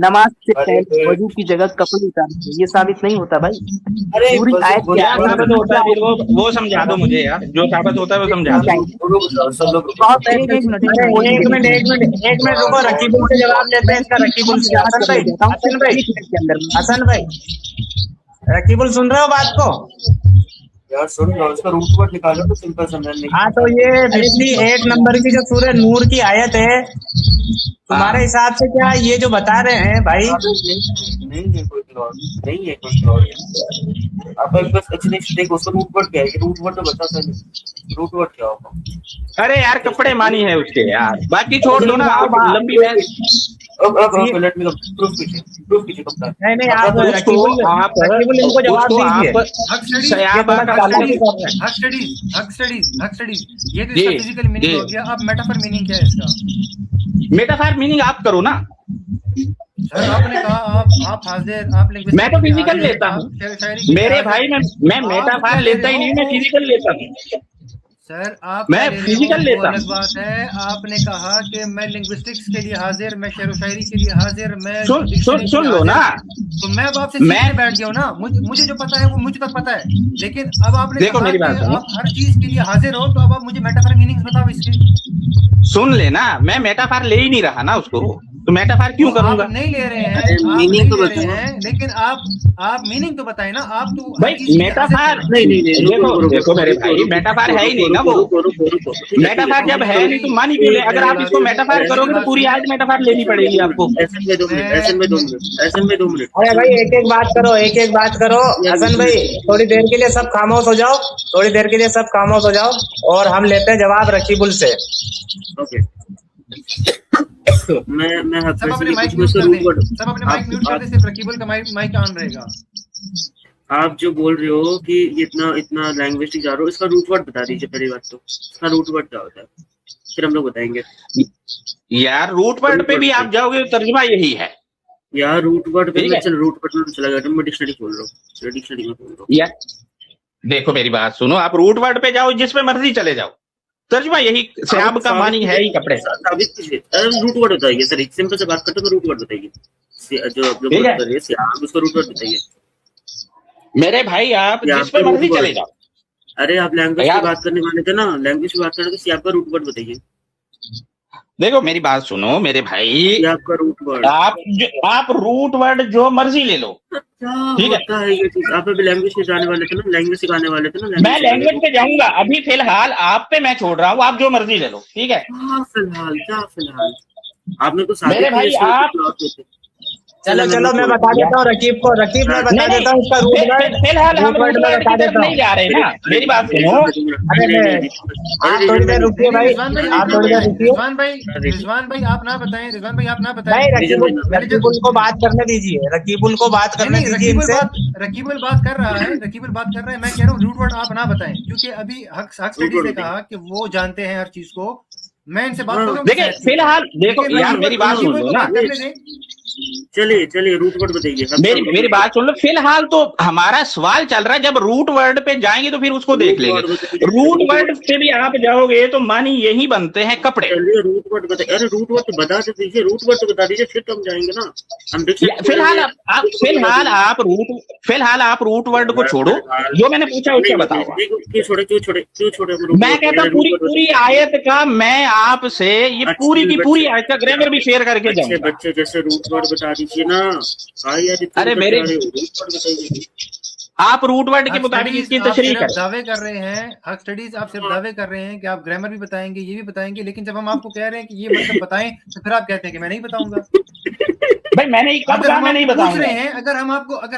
नमाज से पहले वजू की जगह कपड़े उतारते, ये साबित नहीं होता भाई। पूरी आयत क्या साबित होता है, वो समझा दो मुझे यार, जो साबित होता है वो समझा दो। एक मिनट रुको, रकीबुल से जवाब लेते हैं इसका। रकीबुल से हसन भाई रकीबुल सुन रहे हो बात को? यार सुन लो, इसका रूट वर्ड निकालो तो सिंपल समझने। हाँ, तो ये 1 नंबर की जो सूरह नूर की आयत है, तुम्हारे हिसाब से क्या ये जो बता रहे हैं भाई? नहीं है कोई क्लॉज, नहीं है कोई क्लॉज। आप बस अच्छे से देखो उसका रूट वर्ड क्या है, रूट वर्ड तो बता सकते, रूट वर्ड क्या होगा? अरे यार कपड़े मानी है उसके यार, बाकी छोड़ दो ना, लंबी है। अब लेट मी प्रूफ कीजिए कब तक? नहीं आप रकीबुल इनको जवाब दीजिए। हक स्टडीज ये तो इसका फिजिकल मीनिंग हो गया। अब मेटाफर मीनिंग क्या है इसका? मेटाफर मीनिंग आप करो ना। सर आपने कहा आप हाजिर, आप linguistic मैं तो के लिए फिजिकल हाजिर, लेता आप हूँ शायरी के लिए मेरे हाजिर। भाई, मैं आप मेटाफार क्या ले लेता ही रहे नहीं, मैं हो? फिजिकल लेता हूँ। सर आप क्या मैं ले रहे हो फिजिकल वो लेता अलग हूँ। बात है। आपने कहा कि मैं लिंग्विस्टिक्स के लिए हाजिर, मैं शेर व शायरी के लिए हाजिर, मैं सुन सुन डिक्शनरी के लिए सुन लो ना। हाजिर। तो मैं अब आपसे मैं सीखने बैठ गया हूँ ना। मुझे जो पता है वो मुझे तक पता है। लेकिन अब आपने देखो कहा मेरी कि बात सुनो, आप हर चीज के लिए हाजिर हो, तो अब आप मुझे मेटाफर मीनिंग्स बताओ इसके। सुन लेना, मैं मेटाफार ले ही नहीं रहा ना उसको, तो मेटाफार तो क्यों आप करूंगा? नहीं ले रहे अरे हैं, आप मीनिंग नहीं तो ले रहे बताओ। हैं, लेकिन आप मीनिंग तो बताए ना। आप तो हर भाई चीज के लिए हाजिर थे मेटाफार, ना। नहीं नहीं नहीं, रुको देखो रुको रुको देखो मेरे रुको भाई, रुको मेटाफार है ही रुको नहीं ना रुको वो। रुको रुको रुको, ठीक है ठीक है, मेटाफार सुनो जब मेरे है सुनो। नहीं तो भाई, मान ही क्यों ले? एक अगर मेरी आप बात इसको सुनो, मेटाफार मेरी करोगे तो बात पूरी सुनो। आज मेटाफार लेनी पड़ेगी आपको। ऐसे में 2 मिनट, मैं ऐसे में 2 मिनट, ऐसे में 2 मिनट। अरे भाई एक एक बात करो, एक एक बात करो। यार हसन भाई थोड़ी देर के लिए सब खामोश हो जाओ, थोड़ी देर के लिए सब खामोश हो जाओ, और हम लेते हैं जवाब रकीबुल से। ओके, मैं सब अपने बेसिकली माइक कुछ म्यूट वैसे कर रूट दें, वर्ड सब अपने माइक म्यूट कर दें, सिर्फ रकीबुल का माइक ऑन रहेगा। आप जो बोल रहे हो कि इतना इतना लैंग्वेज जा रहे हो, इसका रूट वर्ड बता दीजिए पहली बात तो। इसका रूट वर्ड क्या होता है, फिर हम लोग बताएंगे। यार रूट वर्ड रूट पे वर्ड भी बताइए आप जाओगे तो तर्जुमा यही है। यार, रूट वर्ड पे ठीक मैं है चल रूट वर्ड में चला गया, मैं डिक्शनरी खोल रहा हूँ, चलो डिक्शनरी में खोल रहा हूँ। यार देखो मेरी बात सुनो, आप रूट वर्ड पे जाओ, जिस पे मर्जी चले जाओ, तर्जुमा यही, आप सयाब का साबित मानी है ही कपड़े। साबित कीजिए। अरे रूट वर्ड बताइए सर, एक सिंपल से बात करते हो, रूट वर्ड बताइए। जो आप लोग ठीक बात है कर रहे हैं, आप उसका रूट वर्ड बताइए। मेरे भाई, आप ये जिस आपका पे रूट मर्जी चले वर्ड, जाओ अरे आप लैंग्वेज की यार। बात करने वाले थे ना, लैंग्वेज की बात करने, तो आपका रूट वर्ड बताइए। देखो मेरी बात सुनो मेरे भाई, ये आपका रूट वर्ड आप रूट वर्ड जो मर्जी ले लो, क्या ठीक है। होता है ये चीज। आप अभी लैंग्वेज में जाने वाले थे ना, लैंग्वेज सिखाने वाले थे ना, मैं लैंग्वेज सिखाइए लैंग्वेज रूट पे जाऊंगा, अभी फिलहाल आप पे मैं छोड़ रहा हूँ, आप जो मर्जी ले लो, ठीक है। क्या फिलहाल, क्या फिलहाल आपने तो मेरे साबित किया भाई इसमें आप, कुछ और होते। चलो चलो मैं बता देता हूँ रकीब को, रकीब मैं बता नहीं नहीं, देता हूँ इसका रूट वर्ड। फिलहाल हम रूट वर्ड रूट में वर्ड बता की तरफ देता नहीं हूँ। जा रहे ना, मेरी बात सुनो। अरे मैं, आप थोड़ी देर रुकिए नहीं भाई, रिजवान भाई, आप थोड़ी देर रुकिए। रिजवान भाई आप ना बताएं, रिजवान भाई आप ना बताएं। नहीं रकीबुल, मैंने जब रकीबुल को बात करने दीजिए, रकीबुल को बात करने नहीं दीजिए इनसे। रकीबुल बात कर रहा है, रकीबुल बात कर रहा है। मैं कह रहा हूँ रूट वर्ड आप ना बताएं, क्योंकि अभी हक स्टडीज ने कहा कि वो जानते हैं हर चीज को। मैं इनसे बात करूंगा देखिए फिलहाल देखो यार, मेरी बात सुन लो ना। करने दें। चलिए चलिए, रूट वर्ड बताइए। मेरी बात सुन लो, फिलहाल तो हमारा सवाल चल रहा है, जब रूट वर्ड पे जाएंगे तो फिर उसको देख लेंगे। रूट वर्ड पे भी आप जाओगे तो मानी यही बनते हैं कपड़े। चलिए रूट वर्ड बताइए। अरे रूट वर्ड तो बता दीजिए, रूट वर्ड तो बता दीजिए, फिर तो हम जाएंगे ना। हम फिलहाल आप रूट वर्ड को छोड़ो, जो मैंने पूछा उसका बताओ। क्यों छोड़े, क्यों छोड़े, क्यों छोड़े? मैं कहता हूँ पूरी आयत का, मैं आपसे ये पूरी की पूरी आयत का ग्रामर भी शेयर करके जाऊंगा। बच्चे जैसे रूट वर्ड बता दीजिए ना। अरे मेरे, रूट वर्ड बताइए। आप रूट वर्ड के मुताबिक इसकी तशरीह करें। दावे कर रहे हैं, हक स्टडीज आप सिर्फ दावे कर रहे हैं कि आप ग्रामर भी बताएंगे, ये भी बताएंगे, लेकिन जब हम आपको कह रहे हैं कि ये मतलब बताएं, तो फिर आप कहते हैं कि मैं नहीं बताऊंगा। भाई मैंने कब कहा मैं नहीं बताऊंगा? अगर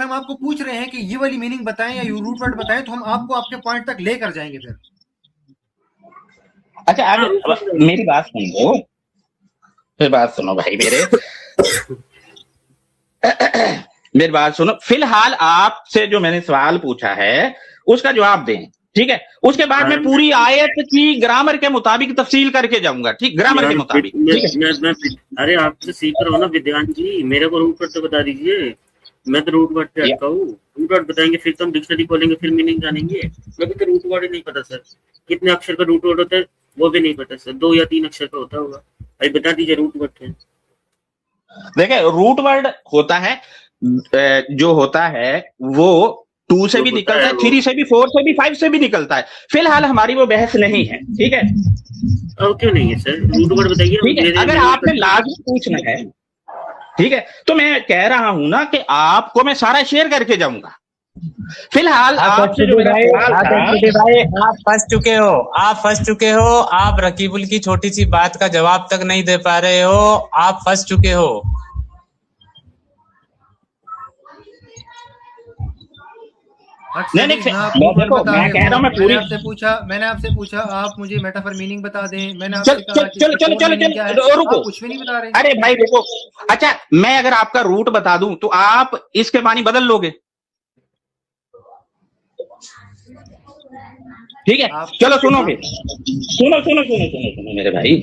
हम आपको पूछ रहे हैं कि ये वाली मीनिंग बताएं या रूट वर्ड बताएं, तो हम आपको आपके पॉइंट तक लेकर जाएंगे फिर। अच्छा अब मेरी बात सुन लो, फिर बात सुनो भाई मेरे। मेरी बात सुनो, फिलहाल आपसे जो मैंने सवाल पूछा है उसका जवाब दें, ठीक है। उसके बाद मैं पूरी आयत की ग्रामर के मुताबिक तफसील करके जाऊंगा, ठीक, ग्रामर के मुताबिक, ठीक है। अरे आपसे सीख रहा हूँ ना विद्यान जी, मेरे को रूट वर्ड तो बता दीजिए। मैं तो रूट वर्ड पे अटका हूँ। रूट वर्ड बताएंगे, फिर तो हम डिक्शनरी खोलेंगे, फिर मीनिंग जानेंगे। मेरे को तो रूट वर्ड ही नहीं पता सर, कितने अक्षर का रूट वर्ड होता है वो भी नहीं पता सर, 2 या 3 अक्षर का होता होगा। भाई बता दीजिए रूट वर्ड क्या है। देखिए रूट वर्ड होता है, जो होता है वो 2 से भी निकलता है, 3 से भी, 4 से भी, 5 से भी निकलता है। फिलहाल हमारी वो बहस नहीं है, ठीक है। क्यों नहीं है सर, रूट वर्ड बताइए। ठीक है, अगर आपने लाजमी पूछना है, ठीक है, तो मैं कह रहा हूं ना कि आपको मैं सारा शेयर करके जाऊंगा। फिलहाल आपसे जो मेरा सवाल था, भाई आप फंस चुके हो, आप रकीबुल की छोटी सी बात का जवाब तक नहीं दे पा रहे हो, आप फंस चुके हो। नहीं देखो मैं कह रहा हूँ, मैं पूरी, मैंने आपसे पूछा आप मुझे मेटाफर मीनिंग बता दें। मैंने आपसे कहा कि चलो रुको, कुछ भी नहीं बता रहे। अरे भाई रुको। अच्छा मैं अगर आपका रूट बता दूं तो आप इसके मानी बदल लोगे? ठीक है, चलो सुनो फिर, सुनो मेरे भाई,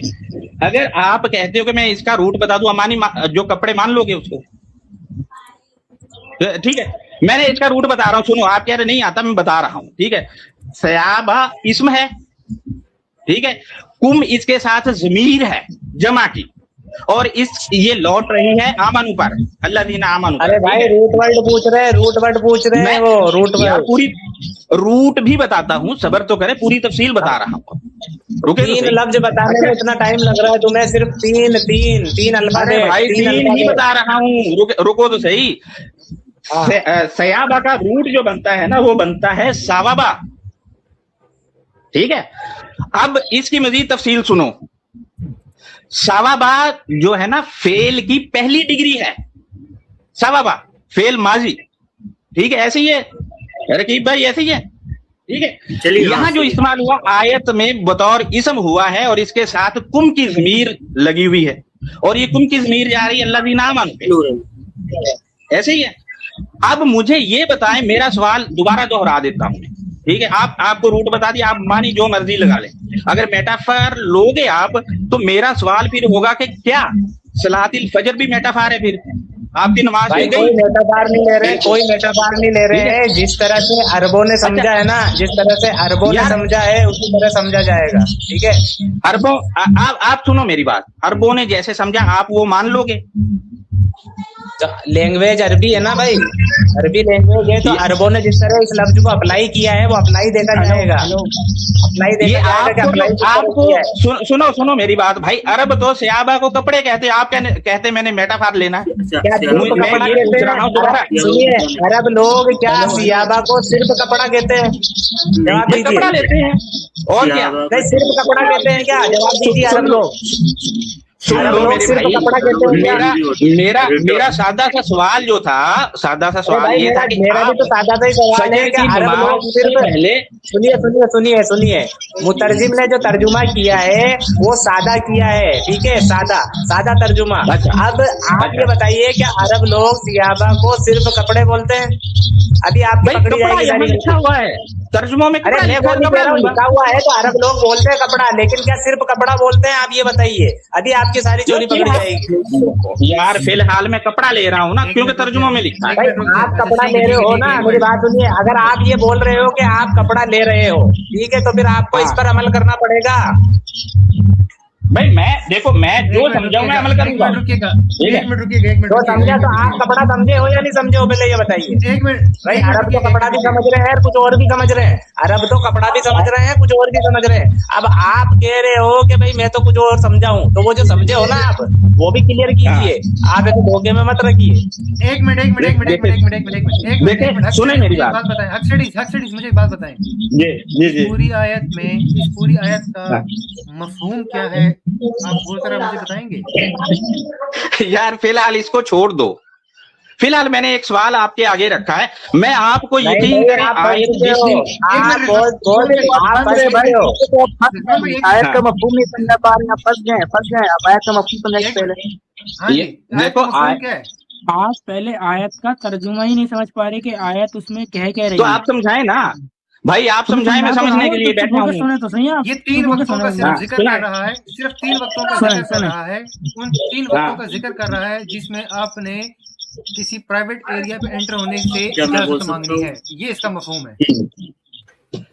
अगर आप कहते हो कि मैं इसका रूट बता दूं, अमानी जो कपड़े, मान लोगे उसको? ठीक है, मैंने इसका रूट बता रहा हूं, सुनो। आप कह रहे नहीं आता, मैं बता रहा हूं, ठीक है। सयाबा इसम है, ठीक है, कुम इसके साथ जमीर है जमा की, और ये लौट रही है आमन पर, अल्लाह दीना आमन। अरे भाई रूट वर्ड पूछ रहे हैं, वो रूट वर्ड। पूरी रूट भी बताता हूँ, सबर तो करे, पूरी तफसील बता रहा हूँ। रुके, 3 लफ्ज बताने में इतना टाइम लग रहा है तुम्हें, सिर्फ तीन अल्फाबेट। भाई 3 ही बता रहा हूँ, रुको तो सही। सयाबा का रूट जो बनता है ना, वो बनता है सावाबा, ठीक है। अब इसकी मजीद तफसील सुनो। सावाबा जो है ना, फेल की पहली डिग्री है, सावाबा फेल माजी, ठीक है, ऐसे ही है रकीब भाई, ऐसे ही है, ठीक है। चलिए, यहां जो इस्तेमाल हुआ आयत में बतौर इसम हुआ है, और इसके साथ कुम की ज़मीर लगी हुई है, और ये कुम की ज़मीर जा रही है अल्लाह दी नाम पे, ऐसे ही है। अब मुझे ये बताएं, मेरा सवाल दोबारा दोहरा देता हूं, ठीक है। आपको रूट बता दिया, आप मानी जो मर्जी लगा लें। अगर मेटाफर लोगे आप, तो मेरा सवाल फिर होगा कि क्या सलातिल फजर भी मेटाफर है? फिर आपकी नमाज भाई कोई मेटाफर नहीं ले रहे, कोई मेटाफर नहीं ले रहे हैं। जिस तरह से अरबों ने समझा है ना, जिस तरह से अरबों ने समझा है, उसी तरह समझा जाएगा, ठीक है। अरबों, आप सुनो मेरी बात, अरबों ने जैसे समझा आप वो मान लोगे? लैंग्वेज अरबी है ना भाई, अरबी लैंग्वेज है, तो अरबों ने जिस तरह इस लफ्ज को अप्लाई किया है, वो अप्लाई देखा जाएगा, अप्लाई देखा जाएगा। आपको सुनो मेरी बात भाई, अरब तो सयाबा को कपड़े कहते, आप कहते मैंने मेटाफर लेना है। सुनिए, अरब लोग क्या सयाबा को सिर्फ कपड़ा कहते हैं? जवाब दीजिए। कपड़ा लेते हैं और क्या? नहीं, सिर्फ कपड़ा कहते हैं क्या? जवाब दीजिए। अरब लोग सुन लो मेरे भाई, मेरा सादा सा सवाल जो था, सादा सा सवाल ये था कि मेरा भी तो सादा सा ही सवाल है कि अरब लोग सिर्फ पहले सुनिए, मुतरजिम ने जो तर्जुमा किया है वो सादा किया है, ठीक है, सादा तर्जुमा। अब आप ये बताइए कि अरब लोग सियाबा को सिर्फ कपड़े बोलते हैं? अभी आप पकड़ी जाएगी, लिखा हुआ है तर्जुमा में। अरे मैं वो लिखा हुआ है, तो अरब लोग बोलते हैं कपड़ा, लेकिन क्या सिर्फ कपड़ा बोलते हैं? आप ये बताइए, अभी आपकी सारी चोरी पकड़ी जाएगी। यार फिलहाल मैं कपड़ा ले रहा हूँ ना, क्योंकि तर्जुमा में लिखा है। भाई आप कपड़ा ले रहे हो ना, मेरी बात सुनिए। अगर आप ये बोल रहे हो कि आप कपड़ा ले रहे हो, ठीक है, तो फिर आपको इस पर अमल करना पड़ेगा। भाई मैं जो समझा मैं अमल करूंगा। एक मिनट रुकिएगा। तो समझा, तो आप कपड़ा समझे हो या नहीं समझे हो, पहले ये बताइए। एक मिनट भाई, अरब तो कपड़ा भी समझ रहे हैं, कुछ और भी समझ रहे हैं। अरब तो कपड़ा भी समझ रहे हैं, कुछ और भी समझ रहे हैं। अब आप कह रहे हो कि भाई मैं तो कुछ और समझा हूँ, तो वो जो समझे हो ना आप, वो भी क्लियर कीजिए। आप ऐसे धोखे में मत रखिए। एक मिनट सुने मेरी बात बताएं। हक्सडीज मुझे एक बात बताएं। जी पूरी आयत में, इस पूरी आयत का मफहूम क्या है, आप वो तरह मुझे बताएंगे? यार फिलहाल इसको छोड़ दो। फिलहाल मैंने एक सवाल आपके आगे रखा है, मैं आपको यकीन करें आयत का मफहूम नहीं समझ पा रहे, फंस गए। अब आयत का मफहूम समझाइए पहले। देखो आप पहले आयत का तर्जुमा ही नहीं समझ पा रहे कि आयत उसमें कह रही है। तो आप समझाएं ना भाई, आप समझाएं, मैं समझने के लिए बैठा हूँ। सुने तो सही आप। ये 3 वक्तों का सिर्फ जिक्र कर रहा है, सिर्फ 3 वक्तों का जिक्र कर रहा है। उन 3 वक्तों का जिक्र कर रहा है जिसमें आपने किसी प्राइवेट एरिया पे एंटर होने से इजाजत मांगनी है। ये इसका मफहूम है।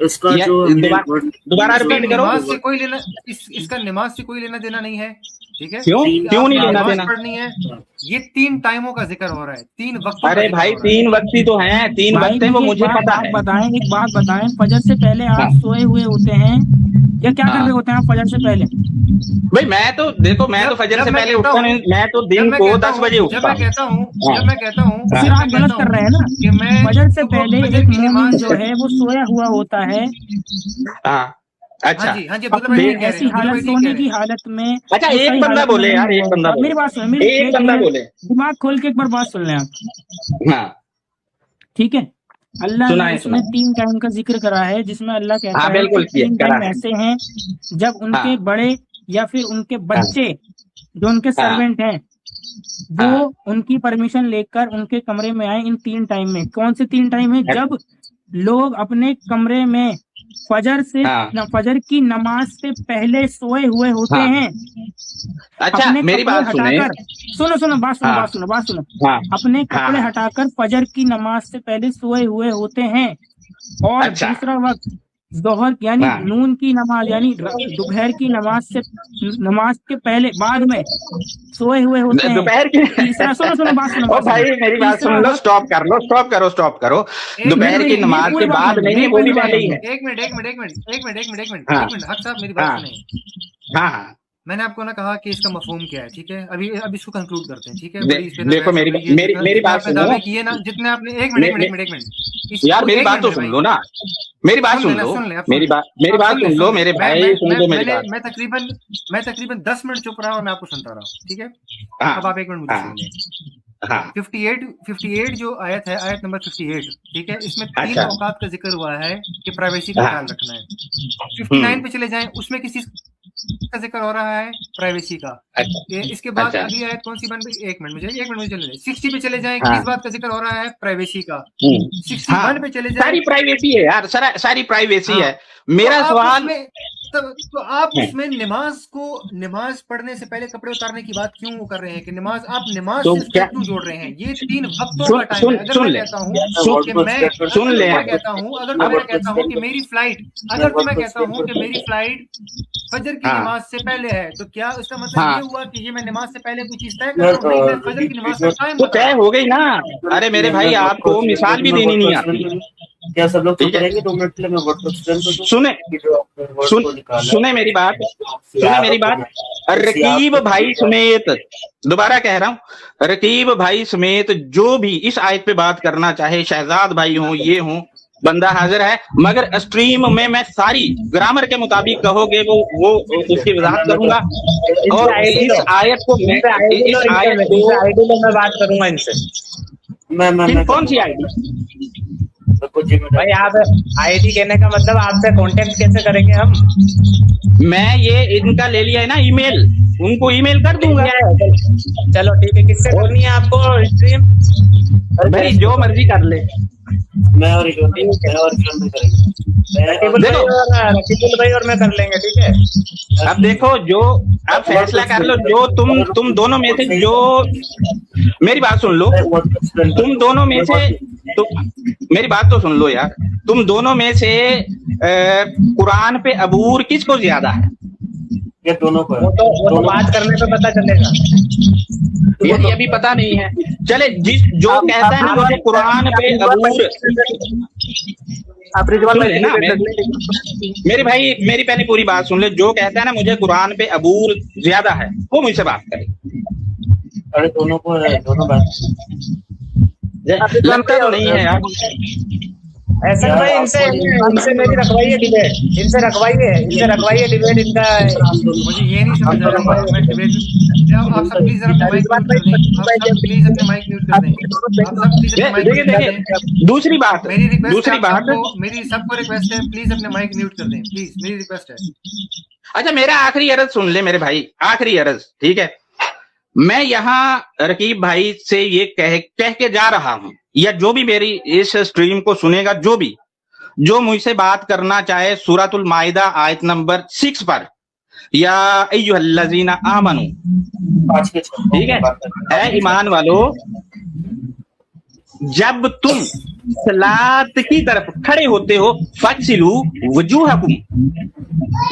इसका जो दोबारा रिपीट करो। नमाज से कोई लेना, इसका नमाज से कोई लेना देना नहीं है, ठीक है? क्यों नहीं लेना देना? पढ़नी है। ये 3 टाइमों का जिक्र हो रहा है, 3 वक्त। अरे भाई 3 वक्त ही तो हैं, 3 वक्त हैं, वो मुझे पता है। एक बात बताएं, फजर से पहले आप सोए हुए होते हैं या क्या कर रहे होते हैं आप फजर से पहले? भाई मैं तो देखो, मैं तो फजर से पहले उठता नहीं, मैं तो दिन को 10 बजे उठता हूँ। जब मैं कहता हूँ फिर आप गलत कर रहे हैं ना कि मैं फजर से पहले एक मोमिन जो है वो सोया हुआ होता है। अच्छा, हाँ जी, ऐसी हालत, सोने की हालत में। अच्छा, एक बंदा बोले यार, एक बंदा, मेरी बात सुन, एक बंदा बोले, दिमाग खोल के एक बार बात सुन लें आप। हाँ ठीक है, अल्लाह ने इसमें 3 टाइम का जिक्र करा है, जिसमें अल्लाह कहता है कि 3 टाइम ऐसे हैं जब उनके बड़े या फिर उनके बच्चे जो उनके सर्वेंट हैं वो उनकी परमिशन लेकर उनके कमरे में आए। इन 3 टाइम में कौन से 3 टाइम है? जब लोग अपने कमरे में फजर से फजर की नमाज से पहले सोए हुए होते हैं। अच्छा मेरी बात सुने, सुनो बात सुनो। अपने कपड़े हटाकर फजर की नमाज से पहले सोए हुए होते हैं। और दूसरा वक्त दोहर यानी नून की नमाज यानी दोपहर की नमाज के पहले बाद में सोए हुए होते हैं। दोपहर की तीसरा सुनो बात सुनो भाई मेरी बात सुन लो, स्टॉप करो। दोपहर की नमाज के बाद नहीं, वो भी पहले ही है। एक मिनट हक साहब मेरी बात सुनिए। हाँ मैंने आपको ना कहा कि इसका मफहूम क्या है, ठीक है। अभी इसको कंक्लूड करते हैं, ठीक है। देखो मेरी बात सुनो दावे किए ना जितने आपने। एक मिनट यार, मेरी बात तो सुन लो ना, मेरी बात सुन लो मेरे भाई, सुन लो मेरी बात। मैं तकरीबन 10 मिनट चुप रहा और मैं आपको सुनता रहा, ठीक है। अब आप 1 मिनट मुझे सुन लें। 58 जो आयत है, आयत नंबर 58, ठीक है। इसमें 3 औकात का जिक्र हुआ है कि प्राइवेसी का ख्याल रखना है। 59 पे चले जाएं, उसमें किसी का जिक्र हो रहा है प्राइवेसी का। इसके बाद अगली आयत कौन सी बन रही? एक मिनट मुझे चले जाए। 60 पे चले जाएं, किस बात का जिक्र हो रहा है? प्राइवेसी का। 61 पे चले जाएं, सारी प्राइवेसी है यार, सारी प्राइवेसी है। मेरा सवाल तो आप उसमें नमाज पढ़ने से पहले कपड़े उतारने की बात क्यों कर रहे हैं कि नमाज तो क्यों जोड़ रहे हैं? ये 3 वक्तों का टाइम है। अगर मैं कहता हूँ कि मेरी फ्लाइट फजर की नमाज से पहले है, तो क्या उसका मतलब ये हुआ कि ये मैं नमाज से पहले कोई चीज तय कर रहा हूं? मैं फजर की नमाज का टाइम तो तय हो गई ना। अरे मेरे भाई, आपको मिसाल भी देनी नहीं आती क्या? सब लोग करेंगे 2 मिनट के लिए। मैं व्हाट्सएप सुने मेरी बात। रकीब भाई समेत, दोबारा कह रहा हूँ, रकीब भाई समेत जो भी इस आयत पे बात करना चाहे, शहजाद भाई हो, ये हो, बंदा हाजिर है। मगर स्ट्रीम में मैं सारी ग्रामर के मुताबिक कहोगे वो उसकी वजाहत करूंगा। और इस आयत को मैं बात करूंगा इनसे। कौन सी आयत भाई? आप आईडी कहने का मतलब आपसे कांटेक्ट कैसे करेंगे हम? मैं ये इनका ले लिया है ना ईमेल, उनको ईमेल कर दूंगा। चलो ठीक है, किससे करनी है आपको स्ट्रीम? भाई जो मर्जी कर ले। मैं और रकीबुल भाई और मैं कर लेंगे, ठीक है। अब देखो, जो आप फैसला कर लो, जो तुम दोनों में से जो, मेरी बात सुन लो, तुम दोनों में से मेरी बात तो सुन लो यार, तुम दोनों में से कुरान पे अबूर किसको ज्यादा है? ये दोनों को। वो तो बात करने पे पता चलेगा। ये अभी पता नहीं है। चले जो कहता है ना मुझे कुरान पे अबूर, ना मेरे भाई, मेरी पहले पूरी बात सुन ले। जो कहता है ना मुझे कुरान पे अबूर ज्यादा है, वो मुझसे बात करे। अरे दोनों को है, दोनों बात लगता तो नहीं है यार। ऐसा भाई इनसे मेरी रखवाइए डिबेट, इनसे रखवाइए डिबेट इनका। मुझे ये नहीं समझ आ रहा है। मैं डिबेट, आप सब प्लीज अपने माइक म्यूट कर दें। देखिए दूसरी बात मेरी सबको रिक्वेस्ट है, प्लीज अपने माइक म्यूट कर दें, प्लीज, मेरी रिक्वेस्ट है। अच्छा, मेरा आखिरी अर्ज सुन ले मेरे भाई, आखिरी अर्ज, ठीक है। मैं यहाँ रकीब भाई से ये कह के जा रहा हूं, या जो भी मेरी इस स्ट्रीम को सुनेगा, जो मुझसे बात करना चाहे सूरतुल माइदा आयत नंबर 6 पर, या अय्युहल्लज़ीना आमनू, ठीक है, ईमान वालो, जब तुम सलात की तरफ खड़े होते हो, फक्सिलू वजूहकुम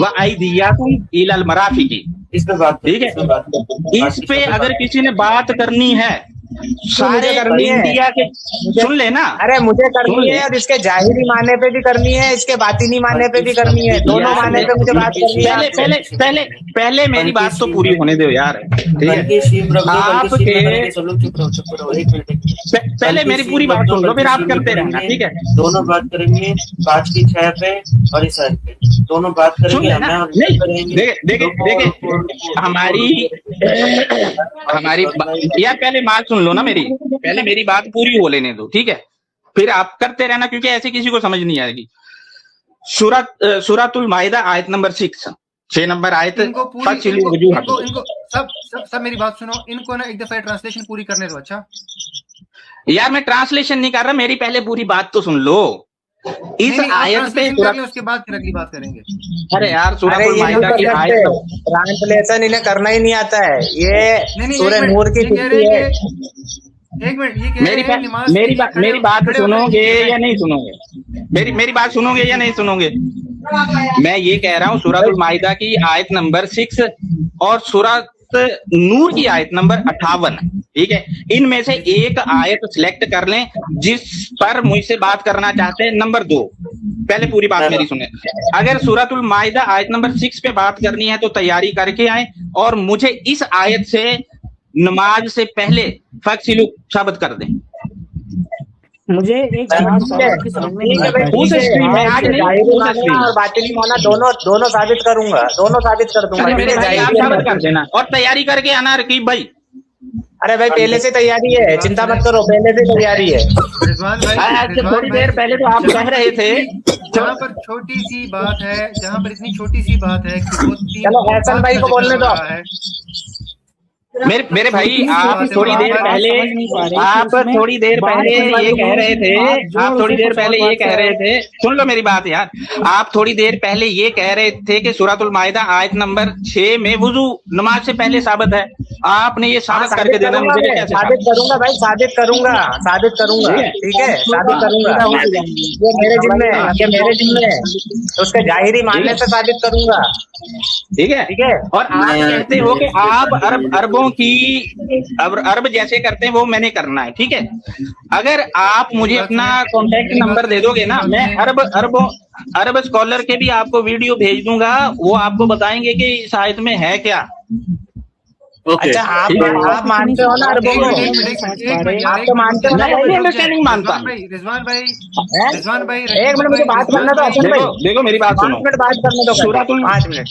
व अयदियाकुम इलल मराफिकी। इस पे बात, ठीक है। इस पे अगर किसी ने बात करनी है, सारे इंडिया के सुन लेना। अरे मुझे करनी है, और इसके जाहिरी माने पे भी करनी है, इसके बातिनी माने पे भी करनी है, दोनों माने पे मुझे बात करनी है। पहले मेरी बात तो पूरी होने दो यार, ठीक है। आपके पहले मेरी पूरी बात सुन लो, फिर आप करते रहना, ठीक है। दोनों बात करेंगे 5 की 6 पे और इस पे, दोनों बात करेंगे। देखिए हमारी यार, पहले बात सुन लो ना मेरी, पहले मेरी बात पूरी हो लेने दो, ठीक है। फिर आप करते रहना, क्योंकि ऐसे किसी को समझ नहीं आएगी। सूरतुल माइदा आयत नंबर 6 नंबर आयत। सब मेरी बात सुनो, इनको ना एक दफा ट्रांसलेशन पूरी करने दो। अच्छा यार, मैं ट्रांसलेशन नहीं कर रहा, मेरी पहले पूरी बात तो सुन लो। इस आयत पे उसके बाद फिर अगली बात करेंगे। अरे यार सूरह माइदा की आयत ट्रांसलेशन इन्हें करना ही नहीं आता है। ये सूरह नूर की छुट्टी है। एक मिनट, ये मेरी बात सुनोगे या नहीं सुनोगे? मेरी बात सुनोगे या नहीं सुनोगे? मैं ये कह रहा हूँ सूरह माइदा की आयत नंबर 6 और सूरह नूर की आयत नंबर 58, ठीक है, इनमें से एक आयत सिलेक्ट कर लें जिस पर मुझसे बात करना चाहते हैं। नंबर 2, पहले पूरी बात मेरी सुने। अगर सूरतुल माइदा आयत नंबर 6 पे बात करनी है तो तैयारी करके आए और मुझे इस आयत से नमाज से पहले फक्सिलु साबित कर दें। मुझे एक बात समझ में नहीं आता है। उस स्ट्रीम में आज नहीं, और बातिली माना दोनों साबित करूंगा, दोनों साबित कर दूंगा। मेरे भाई आप साबित कर देना और तैयारी करके आना रकीब भाई। अरे भाई पहले से तैयारी है, चिंता मत करो, पहले से तैयारी है। रिजवान भाई, थोड़ी देर पहले तो आप कह रहे थे जहाँ पर छोटी सी बात है, जहाँ पर इतनी छोटी सी बात है कि वो चलो हसन भाई को बोलने दो। मेरे भाई आप थोड़ी देर पहले ये कह रहे थे, आप थोड़ी देर पहले ये कह रहे थे, सुन लो मेरी बात यार, आप थोड़ी देर पहले ये कह रहे थे कि सूरतुल माइदा आयत नंबर 6 में वुजू नमाज से पहले साबित है। आपने ये साबित करके देना मुझे कैसे? साबित करूंगा भाई, साबित करूंगा, ठीक है, साबित करूंगा। ये मेरे जिम्मे है, उसके जाहिरी मानने से साबित करूंगा। ठीक है। और आप कहते हो कि आप अरब जैसे करते हैं वो मैंने करना है, ठीक है। अगर आप मुझे अपना कॉन्टेक्ट नंबर दे दोगे ना, मैं अरब स्कॉलर के भी आपको वीडियो भेज दूंगा, वो आपको बताएंगे कि इस आयत में है क्या। अच्छा आप मानते हो ना अरबों को? आप तो मानते हो ना? अंडरस्टैंडिंग मानता। रिजवान भाई एक मिनट मुझे बात करने दो हसन भाई। देखो मेरी बात सुनो, बात करने दो 5 मिनट।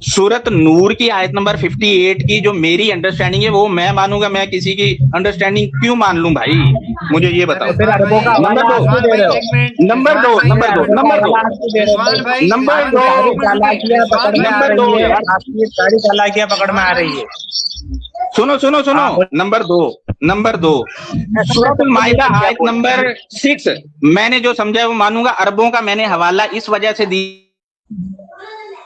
सूरत नूर की आयत नंबर 58 की जो मेरी अंडरस्टैंडिंग है वो मैं मानूंगा। मैं किसी की अंडरस्टैंडिंग क्यों मान लूं भाई, मुझे ये बताओ। नंबर दो सारी चालाकियां पकड़ में आ रही है। सुनो नंबर 2 सूरतुल माइदा आयत नंबर 6 मैंने जो समझा है वो मानूंगा। अरबों का मैंने हवाला इस वजह से दी।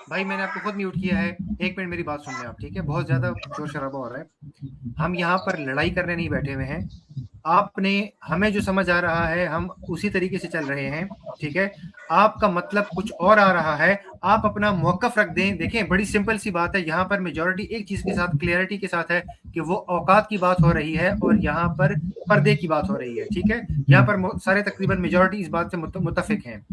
भाई मैंने आपको खुद म्यूट किया है, एक मिनट मेरी बात सुन लें आप, ठीक है। बहुत ज्यादा शोर शराबा हो रहा है, हम यहाँ पर लड़ाई करने नहीं बैठे हुए हैं। आपने हमें जो समझ आ रहा है हम उसी तरीके से चल रहे हैं, ठीक है। आपका मतलब कुछ और आ रहा है, आप अपना मौकफ रख दें। देखें बड़ी सिंपल सी बात है, यहाँ पर मेजॉरिटी एक चीज के साथ क्लियरिटी के साथ है कि वो औकात की बात हो रही है और यहाँ पर पर्दे की बात हो रही है, ठीक है। यहाँ पर सारे तकरीबन मेजॉरिटी इस बात से मुत्तफिक हैं।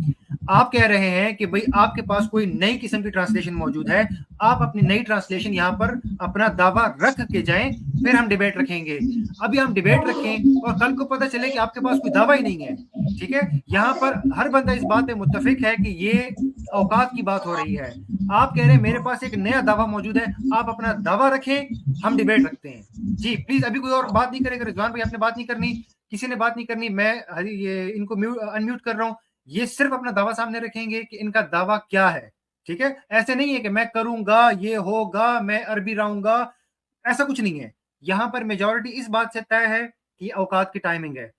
आप कह रहे हैं कि भाई आपके पास कोई नई किस्म की ट्रांसलेशन मौजूद है, आप अपनी नई ट्रांसलेशन यहाँ पर अपना दावा रख के जाएं, फिर हम डिबेट रखेंगे। अभी हम डिबेट रखें और कल को पता चले कि आपके पास कोई दावा ही नहीं है, ठीक है। यहाँ पर हर बंदा इस बात पे मुत्तफिक है कि ये औकात की बात हो रही है। आप कह रहे हैं मेरे पास एक नया दावा मौजूद है, आप अपना दावा रखें, हम डिबेट रखते हैं। जी प्लीज, अभी कोई और बात नहीं करेगा। रिजवान भाई आपने बात नहीं करनी, किसी ने बात नहीं करनी, मैं ये इनको अनम्यूट कर रहा हूँ। ये सिर्फ अपना दावा सामने रखेंगे कि इनका दावा क्या है, ठीक है। ऐसे नहीं है कि मैं करूंगा, ये होगा, मैं अरबी रहूंगा, ऐसा कुछ नहीं है। यहाँ पर मेजॉरिटी इस बात से तय है कि औकात की टाइमिंग है,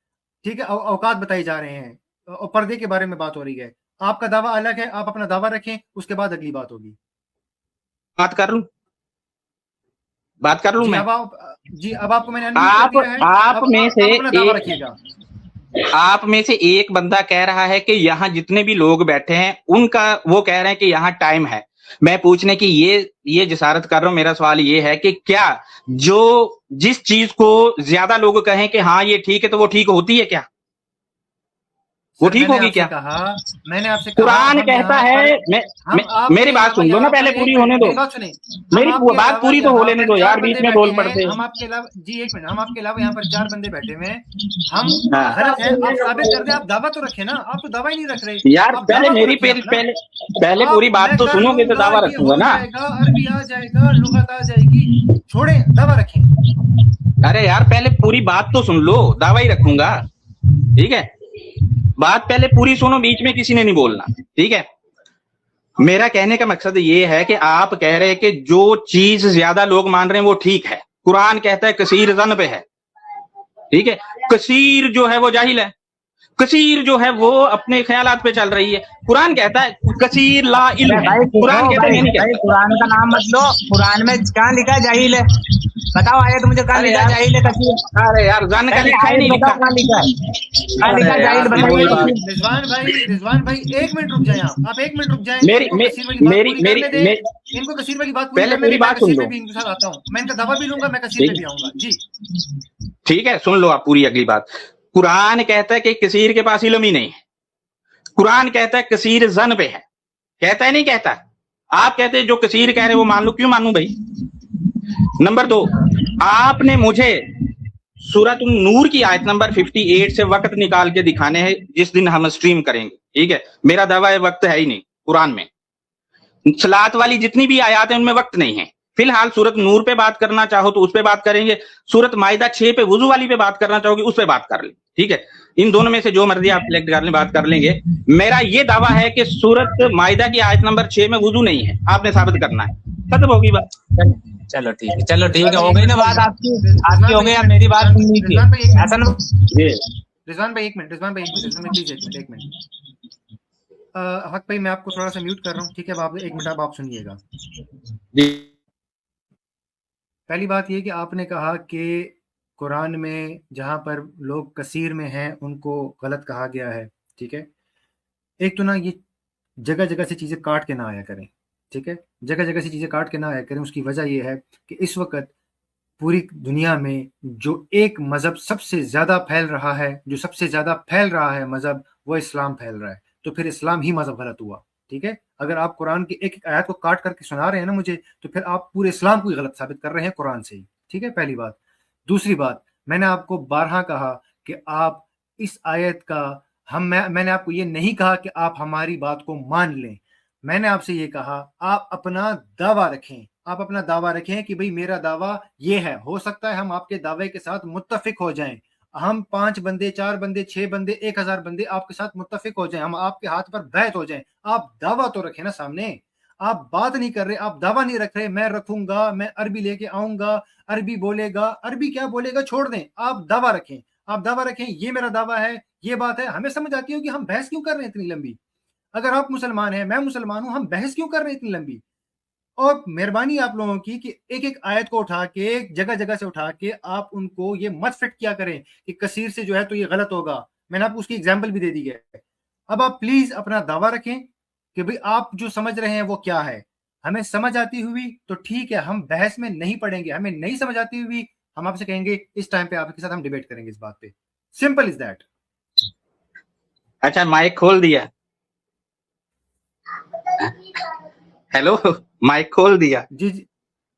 ठीक है। औकात बताई जा रहे हैं और पर्दे के बारे में बात हो रही है। आपका दावा अलग है, आप अपना दावा रखें, उसके बाद अगली बात होगी। बात कर लूं मैं? अब आपको मैंने आप में से एक बंदा कह रहा है कि यहाँ जितने भी लोग बैठे हैं उनका वो कह रहे हैं कि यहाँ टाइम है। मैं पूछने की ये जिसारत कर रहा हूं। मेरा सवाल ये है कि क्या जो जिस चीज को ज्यादा लोग कहें कि हाँ ये ठीक है तो वो ठीक होती है क्या? वो ठीक होगी क्या? मैंने आपसे कुरान कहता है, मेरी बात सुन लो ना, पहले पूरी होने दो। मेरी बात पूरी तो हो लेने दो यार, बीच में बोल पड़ते। हम आपके अलावा जी एक मिनट, हम आपके अलावा यहाँ पर 4 बंदे बैठे हुए हैं, हम गलत है, आप साबित कर दे। आप दावा तो रखे ना, आप तो दावा ही नहीं रख रहे यार। पहले पूरी बात तो सुनोगे तो दावा रखूंगा ना। अरबी आ जाएगा, लुगत आ जाएगी, छोड़े, दावा रखें। अरे यार पहले पूरी बात तो सुन लो, दावा ही रखूंगा, ठीक है। बात पहले पूरी सुनो, बीच में किसी ने नहीं बोलना, ठीक है। मेरा कहने का मकसद ये है कि आप कह रहे हैं कि जो चीज ज्यादा लोग मान रहे हैं वो ठीक है। कुरान कहता है कसीर जन पे है, ठीक है। कसीर जो है वो जाहिल है। कसीर जो है वो अपने ख्यालात पे चल रही है। कुरान कहता है कसीर ला इल्म है, कुरान कहता है नहीं कहता। कुरान का नाम मत लो, कुरान में कहाँ लिखा है जाहिल है? बताओ आयत मुझे कहाँ लिखा है जाहिल है कसीर? अरे यार जान का लिखा ही नहीं लिखा, कहाँ लिखा है? कहाँ लिखा है जाहिल? बताइए। रिजवान भाई 1 मिनट रुक जाए, आप 1 मिनट रुक जाए। इनको कसीर वाली बात पहले पूरी बात सुन लो। इनके साथ आता हूँ, मैं इनका दवा भी लूंगा, मैं कसीर पे भी आऊंगा जी। ठीक है, सुन लो आप पूरी अगली बात। कुरान कहता है कि कसीर के पास इल्म ही नहीं है। कुरान कहता है कसीर जन पे है, कहता है नहीं कहता? आप कहते हैं जो कसीर कह रहे वो मान लो, क्यों मानूं भाई? नंबर 2, आपने मुझे सूरत नूर की आयत नंबर 58 से वक्त निकाल के दिखाने हैं जिस दिन हम स्ट्रीम करेंगे, ठीक है? मेरा दावा है वक्त है ही नहीं कुरान में। सलात वाली जितनी भी आयत है उनमें वक्त नहीं है। फिलहाल सूरत नूर पे बात करना चाहो तो उस पे बात करेंगे, सूरत माइदा 6 पे वुजू वाली पे बात करना चाहोगे उस पे बात कर ले, ठीक है? इन दोनों में से जो मर्जी आप सिलेक्ट कर लें, बात कर लेंगे। मेरा ये दावा है कि सूरत माइदा की आयत नंबर 6 में वुजू नहीं है, आपने साबित करना है, खत्म होगी बात। चलो ठीक है, चलो ठीक है, हो गई ना बात आपकी हो गई। अब मेरी बात सुन लीजिए हसन रिजवान भाई 1 मिनट, रिजवान भाई 1 मिनट। हक भाई मैं आपको थोड़ा सा म्यूट कर रहा हूँ, ठीक है? अब आप 1 मिनट आप सुनिएगा। पहली बात ये कि आपने कहा कि कुरान में जहाँ पर लोग कसीर में हैं उनको गलत कहा गया है, ठीक है? एक तो ना ये जगह जगह से चीज़ें काट के ना आया करें, ठीक है? जगह जगह से चीज़ें काट के ना आया करें। उसकी वजह ये है कि इस वक्त पूरी दुनिया में जो एक मज़हब सबसे ज़्यादा फैल रहा है, जो सबसे ज़्यादा फैल रहा है मज़हब, वो इस्लाम फैल रहा है। तो फिर इस्लाम ही मज़हब गलत हुआ, ठीक है? अगर आप कुरान की एक एक आयत को काट करके सुना रहे हैं ना मुझे, तो फिर आप पूरे इस्लाम को ही गलत साबित कर रहे हैं कुरान से ही, ठीक है? पहली बात। दूसरी बात, मैंने आपको बारहा कहा कि आप इस आयत का मैंने आपको ये नहीं कहा कि आप हमारी बात को मान लें। मैंने आपसे ये कहा आप अपना दावा रखें, आप अपना दावा रखें कि भाई मेरा दावा ये है। हो सकता है हम आपके दावे के साथ मुत्तफिक हो जाएं, हम 5 बंदे, 4 बंदे, 6 बंदे, 1000 बंदे आपके साथ मुत्तफिक हो जाएं, हम आपके हाथ पर बैत हो जाएं। आप दावा तो रखें ना सामने, आप बात नहीं कर रहे, आप दावा नहीं रख रहे। मैं रखूंगा, मैं अरबी लेके आऊंगा, अरबी बोलेगा, अरबी क्या बोलेगा छोड़ दें, आप दावा रखें, आप दावा रखें ये मेरा दावा है, ये बात है। हमें समझ आती है कि हम बहस क्यों कर रहे हैं इतनी लंबी। अगर आप मुसलमान हैं, मैं मुसलमान हूं, हम बहस क्यों कर रहे हैं इतनी लंबी। और मेहरबानी आप लोगों की कि एक एक आयत को उठा के जगह जगह से उठा के आप उनको ये मत फिट किया करें कि कसीर से जो है तो ये गलत होगा। मैंने आपको उसकी एग्जाम्पल भी दे दी है। अब आप प्लीज अपना दावा रखें कि भाई आप जो समझ रहे हैं वो क्या है। हमें समझ आती हुई तो ठीक है, हम बहस में नहीं पड़ेंगे। हमें नहीं समझ आती हुई हम आपसे कहेंगे इस टाइम पे आपके साथ हम डिबेट करेंगे इस बात पे। Simple is that. अच्छा माइक खोल दिया, हेलो माइक खोल दिया? जी जी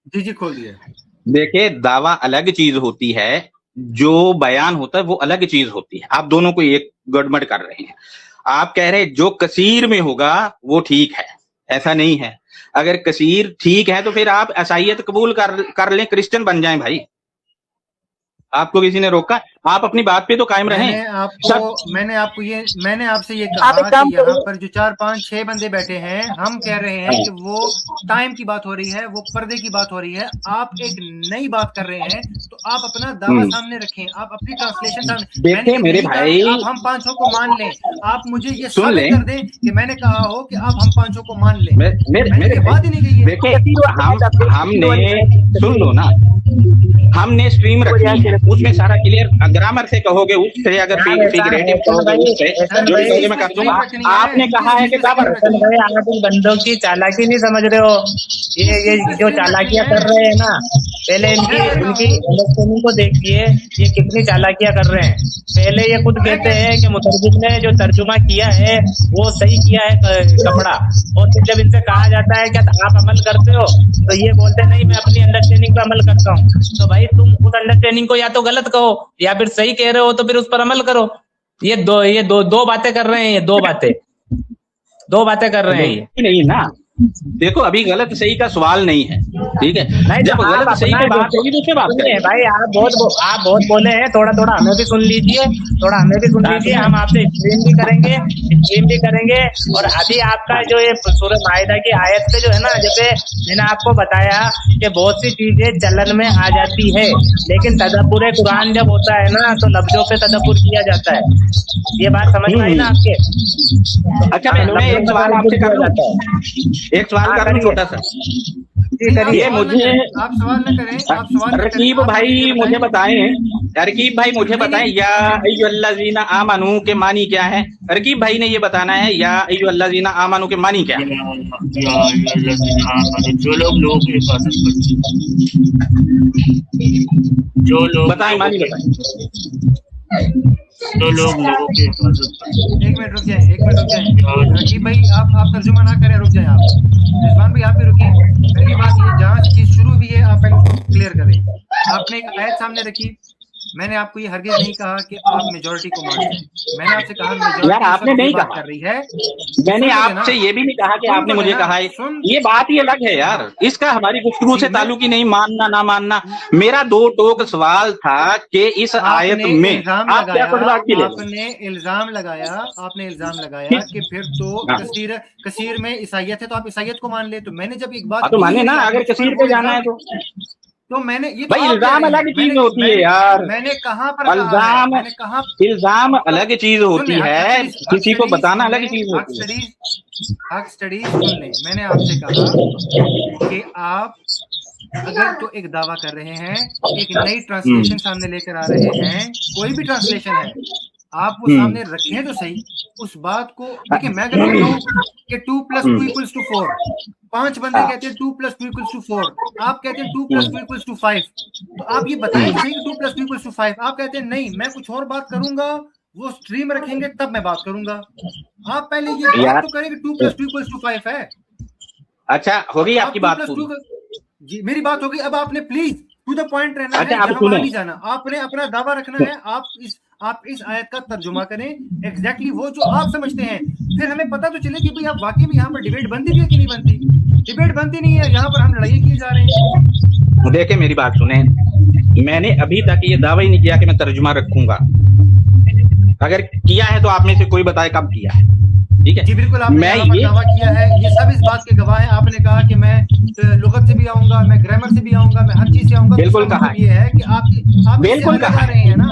जी जी खोल दिया। देखिए दावा अलग चीज होती है, जो बयान होता है वो अलग चीज होती है। आप दोनों को एक गड़बड़ कर रहे हैं। आप कह रहे हैं जो कसीर में होगा वो ठीक है, ऐसा नहीं है। अगर कसीर ठीक है तो फिर आप ईसाईयत कबूल कर लें, क्रिश्चियन बन जाएं भाई, आपको किसी ने रोका? आप अपनी बात पे तो कायम रहें। मैंने आपसे ये कहा कि यहाँ पर जो 4, 5, 6 बंदे बैठे हैं, हम कह रहे हैं कि वो टाइम की बात हो रही है, वो पर्दे की बात हो रही है। आप एक नई बात कर रहे हैं, तो आप अपना दावा सामने रखें, आप अपनी ट्रांसलेशन सामने। देखिए मेरे भाई, आप हम 500 को मान लें, आप मुझे ये साबित कर दें कि मैंने कहा हो कि आप हम 500 को मान लें। मेरे बात ही नहीं गई है। देखिए हमने सुन लो ना, हमने स्ट्रीम रखी है, उसमें सारा क्लियर ग्रामर से कहोगे, उससे अगर फिगरेटिव कहोगे उससे जो कहोगे मैं कर दूंगा। आपने कहा है कि आप इन बंदों की चालाकी नहीं समझ रहे हो। ये जो चालाकियां कर रहे हैं ना, पहले इनकी अंडरस्टैंडिंग को देखिए, ये कितनी चालाकियां कर रहे हैं। पहले ये खुद कहते हैं कि मुतरजिम ने जो तर्जुमा किया है वो सही किया है कपड़ा, और फिर जब इनसे कहा जाता है कि आप अमल करते हो तो ये बोलते नहीं मैं अपनी अंडरस्टैंडिंग पे अमल करता हूँ। तो भाई तुम उस अंडरस्टैंडिंग को या तो गलत कहो या फिर सही कह रहे हो तो फिर उस पर अमल करो। ये दो बातें कर रहे हैं, ये दो बातें कर रहे हैं। नहीं ना, देखो अभी गलत सही का सवाल नहीं है, ठीक है। नहीं, जब गलत सही की बात होगी तो उससे बात करें। भाई आप बहुत बोले हैं, थोड़ा थोड़ा हमें भी सुन लीजिए, थोड़ा हमें भी सुन लीजिए। हम आपसे स्ट्रीम भी करेंगे। और अभी आपका जो ये सूरह माइदा की आयत पे जो है ना, जैसे मैंने आपको बताया कि बहुत सी चीजें चलन में आ जाती है, लेकिन तदब्बुर कुरान जब होता है ना तो लफ्जों पे तदब्बुर किया जाता है। ये बात समझ में आई ना आपके? अच्छा मैं एक सवाल आपसे कर लूं, एक सवाल कर लूं छोटा सा। ये मुझे आप सवाल न करें, आप सवाल रकीब भाई मुझे बताएं या अय्युहल्लज़ीना आमनू के मानी क्या है। रकीब भाई ने ये बताना है या अय्युहल्लज़ीना आमनू के मानी क्या है। जो लोग लोगों की हिफाजत करते हैं, जो लोग बताएं मानी बताएं। जो लोग लोगों की हिफाजत करते हैं। एक मिनट रुक जाए। रकीब भाई आप तर्जुमा ना करें, रुक जाए आप। रिजवान भाई आप भी रुकिए। पहली बात ये, जहाँ से चीज शुरू हुई है आप पहले उसको क्लियर करें। आपने एक आयत सामने रखी, मैंने आपको ये हरगिज नहीं कहा कि आप मेजॉरिटी को मान लें। मैंने आपसे कहा यार आपने नहीं कहा, कर रही है। मैंने आपसे ये भी नहीं कहा कि आपने मुझे कहा है। ये बात ही अलग है यार, इसका हमारी गुफ्तगू से ताल्लुक ही नहीं, मानना ना मानना। मेरा दो टोक सवाल था कि इस आयत में आप क्या आपने इल्जाम लगाया कि फिर तो कसीर में ईसाइयत है तो आप ईसाइयत को मान ले। तो मैंने जब एक बात तो माने ना, अगर कसीर पे जाना है तो मैंने ये भाई इल्जाम अलग चीज होती है यार। मैंने कहाँ पर इल्जाम अलग चीज होती है, किसी को बताना अलग चीज होती है। हक स्टडीज सुन ले, मैंने आपसे कहा कि आप अगर तो एक दावा कर रहे हैं, एक नई ट्रांसलेशन सामने लेकर आ रहे हैं, कोई भी ट्रांसलेशन है आप वो सामने रखें तो सही। उस बात को देखिए, मैं अगर कहता हूँ कि 2 + 2 = 4, 5 बंदे कहते हैं 2 + 2 = 4, आप कहते हैं 2 + 2 = 5, तो आप ये बताएं सही कि 2 + 2 = 5। आप कहते हैं नहीं मैं कुछ और बात करूंगा, वो स्ट्रीम रखेंगे तब मैं बात करूंगा। आप पहले ये बात तो करें कि 2 + 2 = 5 है। अच्छा होगी आपकी बात जी मेरी बात होगी। अब आपने प्लीज टू द पॉइंट रहना है, नहीं जाना। आपने अपना दावा रखना है। आप इस आयत का तर्जुमा करें एग्जैक्टली वो जो आप समझते हैं, फिर हमें पता तो चले कि भाई आप वाकई में यहाँ पर डिबेट बनती भी है कि नहीं बनती। डिबेट बनती नहीं है, यहाँ पर हम लड़ाई किए जा रहे हैं। देखे मेरी बात सुने, मैंने अभी तक ये दावा ही नहीं किया कि मैं तर्जुमा रखूंगा। अगर किया है तो आप में से कोई बताए कब किया है, ठीक है? जी बिल्कुल, आपने ये दावा किया है, ये सब इस बात के गवाह हैं। आपने कहा कि मैं लुगत से भी आऊंगा, मैं ग्रामर से भी आऊंगा, मैं हर चीज से आऊंगा। बिल्कुल कहा ये है कि आप बिल्कुल कहा रहे हैं ना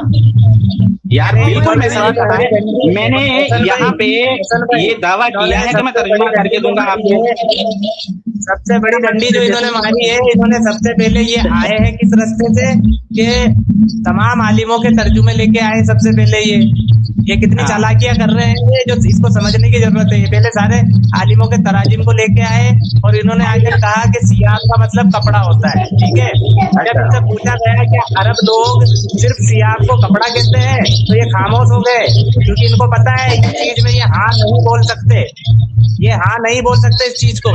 यार, बिल्कुल मैंने यहाँ पे ये दावा किया है कि मैं तर्जुमा करके दूंगा आपको। सबसे बड़ी डंडी जो इन्होंने मारी है, इन्होंने सबसे पहले ये आए हैं किस रास्ते से कि तमाम आलिमों के तर्जुमे लेके आए। सबसे पहले ये कितनी चालाकियां कर रहे हैं, ये जो इसको समझने की जरूरत है। पहले सारे आलिमों के तराजिम को लेके आए और इन्होंने आकर कहा कि सियाब का मतलब कपड़ा होता है, ठीक है? जब इनसे पूछा गया कि अरब लोग सिर्फ सियाब को कपड़ा कहते हैं तो ये खामोश हो गए, क्योंकि इनको पता है इस चीज में ये हाँ नहीं बोल सकते, ये हाँ नहीं बोल सकते इस चीज को।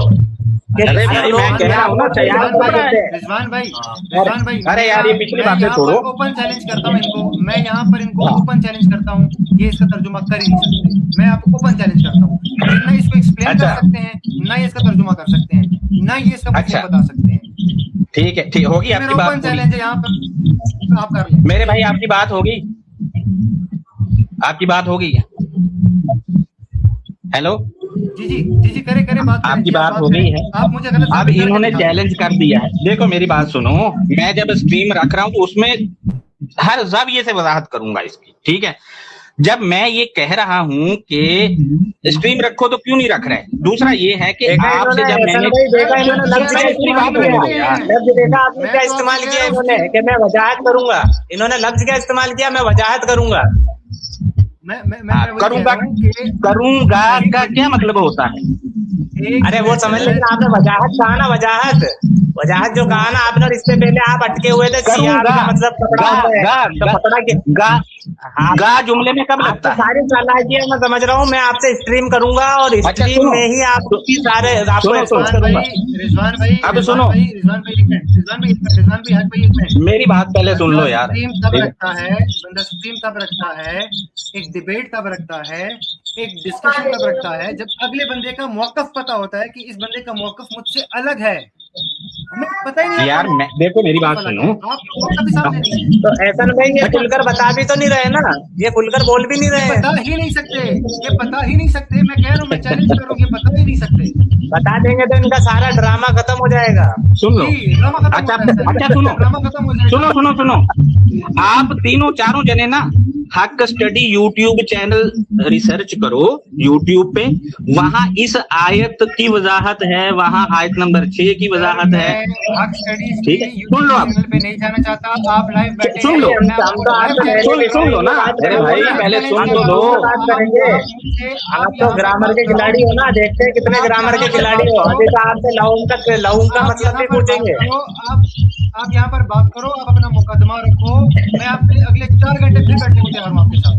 अरे भाई मैं कह रहा हूँ ना, रिजवान भाई अरे यार ये पिछली बातें छोड़ो। ओपन चैलेंज करता हूँ इनको, मैं यहाँ पर इनको ओपन चैलेंज करता हूँ, ये इसका तर्जुमा कर ही नहीं सकते। मैं आपको ओपन चैलेंज करता हूँ, ना इसको एक्सप्लेन कर सकते हैं, ना इसका तर्जुमा कर सकते हैं, ना ये इसका मतलब बता सकते हैं। ठीक है, ठीक होगी आपकी बात। ओपन चैलेंज है यहाँ पर, आप कर लें। मेरे भाई आपकी बात होगी, आपकी बात होगी। हेलो जी करे बात। आपकी बात हो गई है। आप मुझे गलत, अब इन्होंने चैलेंज कर दिया है। देखो मेरी बात सुनो, मैं जब स्ट्रीम रख रहा हूं तो उसमें हर जाविये से वजाहत करूंगा इसकी, ठीक है? जब मैं ये कह रहा हूं कि स्ट्रीम रखो तो क्यों नहीं रख रहे? दूसरा ये है कि आपसे जब मैंने लफ्ज क्या इस्तेमाल किया इन्होंने कि मैं वजाहत करूंगा, इन्होंने लफ्ज क्या इस्तेमाल किया, मैं वजाहत करूंगा। मैं करूंगा का क्या मतलब होता है? अरे वो समझ लेकिन आपने वजाहत कहा ना, वजाहत जो कहा ना आपने, और इससे पहले आप अटके हुए थे सियाब का मतलब कपड़ा। गा जुमले में कब लगता है? सारी चालाकियां मैं समझ रहा हूँ, मैं आपसे स्ट्रीम करूंगा और स्ट्रीम में ही आपकी सारे रिजवान भाई अब सुनो, मेरी बात पहले सुन लो यार। स्ट्रीम तब रखता है, एक डिबेट तब रखता है एक डिस्कशन तब रखता है जब अगले बंदे का मौकफ पता होता है कि इस बंदे का मौकफ मुझसे अलग है। हमें पता ही नहीं यार मैं देखो मेरी बात सुनो, आपको मौकफ भी सामने नहीं है। तो ऐसा भाई ये खुलकर बता भी तो नहीं रहे ना, ये खुलकर बोल भी नहीं रहे, बता ही नहीं सकते, ये बता ही नहीं सकते। मैं कह रहा हूँ, मैं चैलेंज कर रहा हूँ, ये बता ही नहीं सकते। बता देंगे तो इनका सारा ड्रामा खत्म हो जाएगा। सुन लो, ड्रामा खत्म अच्छा हो जाता है। अच्छा सुनो ड्रामा खत्म हो जाएगा। सुनो सुनो सुनो, आप तीनों चारों जने ना हक स्टडी यूट्यूब चैनल रिसर्च करो यूट्यूब पे, वहां इस आयत की वजाहत है, वहां आयत नंबर 6 की वजाहत है। हक स्टडीज ठीक है, सुन लो आप, चैनल पे नहीं जाना चाहता, आप लाइव बैठे सुन लो, सुन लो ना, अरे भाई पहले सुन तो लो। बात करेंगे, आप तो ग्रामर के खिलाड़ी हो ना, देखते हैं कितने ग्रामर के खिलाड़ी हो। अभी तो आपसे लहू का मतलब भी पूछेंगे। आप यहाँ पर बात करो, आप अपना मुकदमा रखो, मैं आपके अगले 4 घंटे फिर बैठने को तैयार हूँ आपके साथ।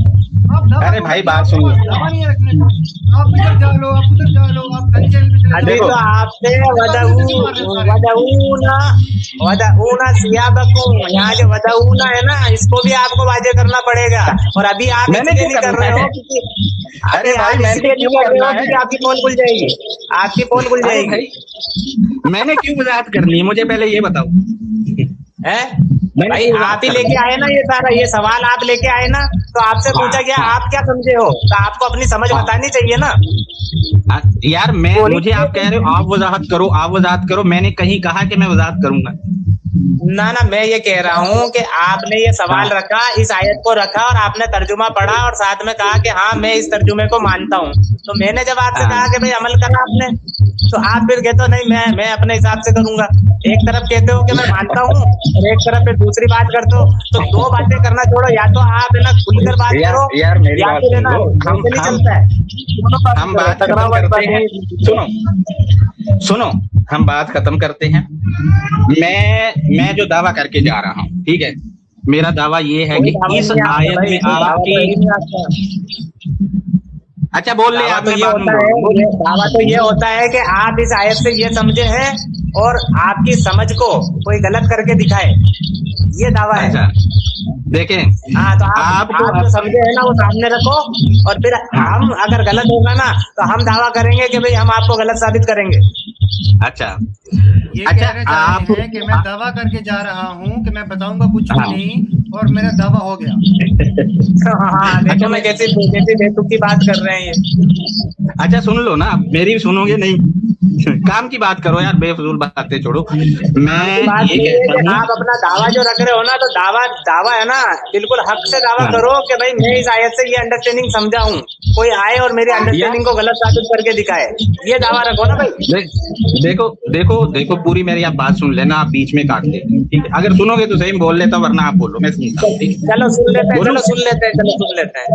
अरे भाई बात सुन लो, दावा नहीं है रखने को, आप इधर जा लो, आप उधर जा लो, आप कहीं चैनल पे चले अभी जाओ। तो आपसे वदऊना सियाबकुम, यहाँ जो वदऊना है ना, इसको भी आपको वाजे करना पड़ेगा। और अभी आप मैंने इसलिए क्यों नहीं कर करना रहे हो है? क्योंकि अरे भाई आप मैंने इसलिए नहीं क्यों कर रहे हो करना है? क्योंकि आपकी पोल खुल जाएगी, आपकी पोल खुल अरे जाएगी। भाई मैंने क्यों वजाहत करनी है, मुझे पहले ये बताओ। है मैंने भाई, क्यों आप ही वजाहत लेके करनी आए ना ये सारा, ये सवाल आप लेके आए ना, तो आपसे पूछा गया हाँ। आप क्या समझे हो, तो आपको अपनी समझ बतानी चाहिए ना। यार मुझे आप कह रहे हो आप वजाहत करो, आप वजाहत करो, मैंने कहीं कहा कि मैं वजाहत करूंगा? ना मैं ये कह रहा हूँ कि आपने ये सवाल रखा, इस आयत को रखा और आपने तर्जुमा पढ़ा और साथ में कहा कि हाँ मैं इस तर्जुमे को मानता हूँ। तो मैंने जब आपसे कहा कि भाई अमल करा आपने, तो आप फिर कहते हो नहीं मैं अपने हिसाब से करूंगा। एक तरफ कहते हो कि मैं मानता हूँ और एक तरफ फिर दूसरी बात करते हो। तो दो बातें करना छोड़ो, या तो आप है ना खुलकर बात करो, यार मेरी या बात फिर है सुन ना लो, हमसे नहीं चलता है। हम बात खत्म करते हैं। सुनो हम बात खत्म करते हैं। मैं जो दावा करके जा रहा हूँ, ठीक है, मेरा दावा ये है कि इस आयत में आपकी, अच्छा बोल ले आप, दावा तो ये होता है कि आप इस आयत से ये समझे हैं और आपकी समझ को कोई गलत करके दिखाए, ये दावा है। अच्छा देखें, हाँ, तो आप जो समझे है ना वो सामने रखो, और फिर हम अगर गलत होगा ना तो हम दावा करेंगे कि भाई हम आपको गलत साबित करेंगे। अच्छा ये कहना चाह रहे हैं कि मैं दावा करके जा रहा हूँ कि मैं बताऊंगा कुछ भी नहीं और मेरा दावा हो गया। हाँ देखो मैं कैसे बेतुकी बात कर रहे हैं ये। अच्छा सुन लो ना, मेरी सुनोगे नहीं, काम की बात करो यार, बेफजूल बातें छोड़ो। मैं ये कहता हूँ, आप अपना दावा जो रख रहे हो ना, तो दावा है ना, बिल्कुल हक से दावा करो कि भाई मैं इस आयत से ये अंडरस्टैंडिंग समझा हूँ, कोई आए और मेरी अंडरस्टैंडिंग को गलत साबित करके दिखाए, ये दावा रखो ना भाई। देखो देखो देखो, पूरी मेरी आप बात सुन लेना, आप बीच में काट लेते, ठीक है? अगर सुनोगे तो सही बोल लेता, वरना आप बोलो, मैं सुनता हूँ, ठीक है? चलो सुन लेते हैं।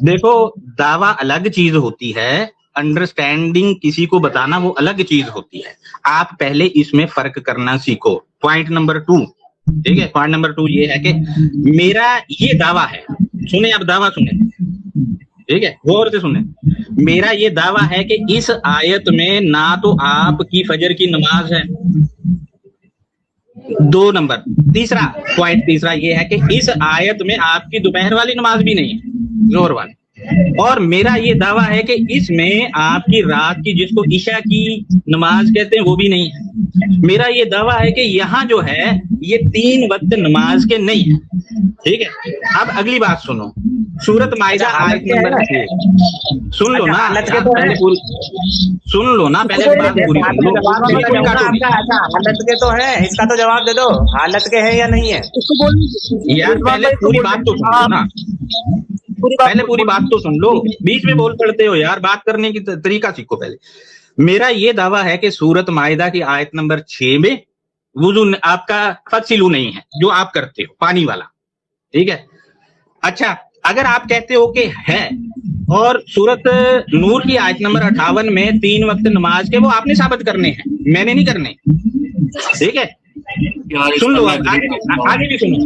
देखो दावा अलग चीज होती है, अंडरस्टैंडिंग किसी को बताना वो अलग चीज होती है। आप पहले इसमें फर्क करना सीखो। पॉइंट नंबर 2, ठीक है, पॉइंट नंबर 2 ये है कि मेरा ये दावा है, सुने आप, दावा सुने, ठीक है, गौर से सुने। मेरा ये दावा है कि इस आयत में ना तो आपकी फजर की नमाज है, 2 नंबर, तीसरा पॉइंट, तीसरा ये है कि इस आयत में आपकी दोपहर वाली नमाज भी नहीं है, जोर वाली। और मेरा ये दावा है कि इसमें आपकी रात की, जिसको ईशा की नमाज कहते हैं, वो भी नहीं है। मेरा ये दावा है कि यहाँ जो है ये 3 वक्त नमाज के नहीं है, ठीक है। अब अगली बात सुनो, सूरत माइदा आयत नंबर 6, सुन लो ना पहले पूरी, सुन लो ना पहले बात पूरी सुन लो। हालत के तो है, इसका तो जवाब दे दो, हालत के है या नहीं है? यार पहले पूरी बात तो सुन लो ना, पहले पूरी बात तो सुन लो, बीच में बोल पड़ते हो यार, बात करने की तरीका सीखो पहले। मेरा ये दावा है कि सूरत माइदा की आयत नंबर 6 में वुजू आपका फसिलू नहीं है, जो आप करते हो पानी वाला, ठीक है। अच्छा, अगर आप कहते हो कि है, और सूरत नूर की आयत नंबर 58 में 3 वक्त नमाज के, वो आपने साबित करने हैं, मैंने नहीं करने, ठीक है। यार सुन लो, इसका आगे भी सुनो,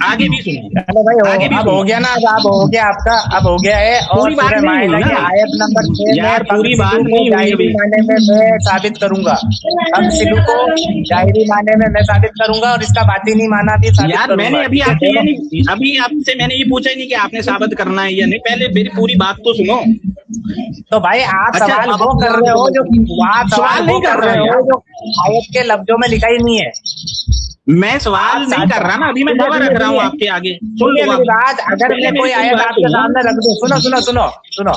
आगे भी सुनो। चलो भाई आगे भी अब सुनो। हो गया ना, अब हो गया आपका, अब हो गया है। और पूरी बात सूरह नहीं माइदा हुई की ना आयत नंबर 6 यार, में पूरी बात नहीं हुई जाहिरी अभी। माने में मैं साबित करूंगा, तमसिलु को जाहिरी माने में मैं साबित करूंगा और इसका बातिनी माना भी साबित यार करूंगा। मैंने अभी ठीक है, आपसे ये दोनों- नहीं, अभी आपसे मैंने ये पूछा ही नहीं कि आपने साबित करना है या नहीं, पहले मेरी पूरी बात तो सुनो। तो भाई आप अच्छा, सवाल अब वो कर रहे हो जो आप सवाल सवाल नहीं वो कर कर रहा रहे हो यार। जो आयत के लफ्जों में लिखा ही नहीं है। मैं सवाल आप नहीं कर रहा ना, अभी मैं दावा रख रहा हूँ आपके आगे। सुन सुनिए लो मेरी आप। बात, अगर पहले मैं मेरी कोई पूरी आयत बात आपके सुनो। सामने रख दूं, सुनो सुनो सुनो सुनो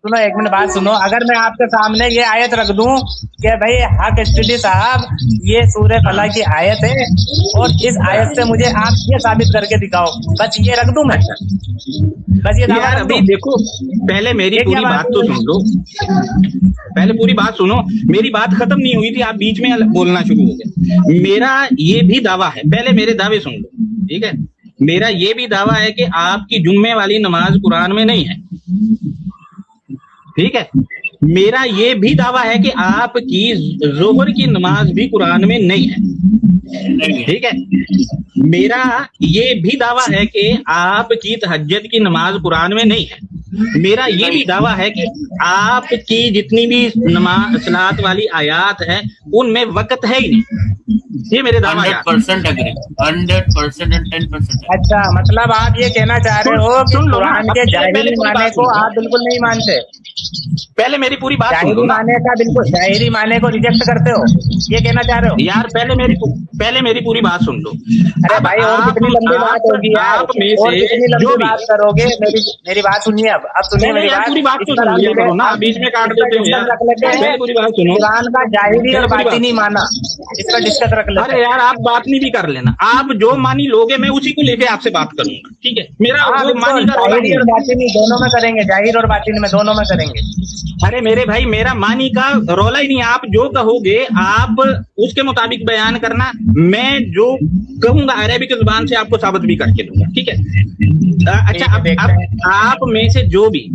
सुनो, एक मिनट बात सुनो। अगर मैं आपके सामने ये आयत रख दूं कि भाई हक स्टडी साहब ये सूरह फला की आयत है और इस आयत से मुझे आप ये साबित करके दिखाओ, बस ये रख दूं मैं, बस ये दावा यार रख अभी दूं? देखो, पहले मेरी ये क्या पूरी बात बात तो है? सुन लो, पहले पूरी बात सुनो। मेरी बात खत्म नहीं हुई थी, आप बीच में बोलना शुरू हो गए। मेरा ये भी दावा है, पहले मेरे दावे सुन लो, ठीक है। मेरा ये भी दावा है कि आपकी जुम्मे वाली नमाज कुरान में नहीं है, ठीक है। मेरा ये भी दावा है कि आपकी जोहर की नमाज भी कुरान में नहीं है, ठीक है। मेरा ये भी दावा है कि आपकी तहज्जुद की नमाज कुरान में नहीं है। मेरा ये भी दावा है कि आपकी जितनी भी नमाज सलात वाली आयात है उनमें वक्त है ही नहीं। ये मेरे दावा है। 100% एग्री, 100% and 10%। अच्छा, मतलब आप ये कहना चाह रहे हो कि सुन लो ना, कुरान के पहले जाहिरी पूरी माने बात को सुनो। आप बिल्कुल नहीं मानते, पहले मेरी पूरी बात सुन लो जाहिरी ना माने का बिल्कुल जाहिरी माने को रिजेक्ट करते हो, ये कहना चाह रहे हो? यार। पहले मेरी पूरी बात सुन लो। अरे अब भाई और आप- कितनी लंबी बात होगी यार, आप में और से कितनी जो लंबी भी बात करोगे? मेरी बात सुनिए, अब सुनिए पहले मेरी यार बात। पूरी बात तो इस पर सुन हम लिया करो ना, हम बीच में काट इस पर देते हो डिस्कस यार। रख लेते पहले हैं पूरी बात सुनो। कुरान का जाहिरी और पहले पूरी बातिनी माना, इस पर डिस्कस रख लेते अरे हैं। यार आप बात नहीं भी कर लेना, आप जो मानी लोगे मैं उसी को लेके आपसे बात करूंगा, ठीक है। मेरा हाँ वो मानी बिल्कुल, का रौला जाहिरी नहीं और है। बातिनी दोनों में करेंगे, जाहिर और बातिनी में दोनों में करेंगे। अरे मेरे भाई, मेरा मानी का रौला ही नहीं है। आप जो कहोगे आप उसके मुताबिक बयान करना, मैं जो कहूंगा अरेबिक जुबान से आपको साबित भी करके दूंगा, ठीक है। अच्छा, अब आप में से जो भी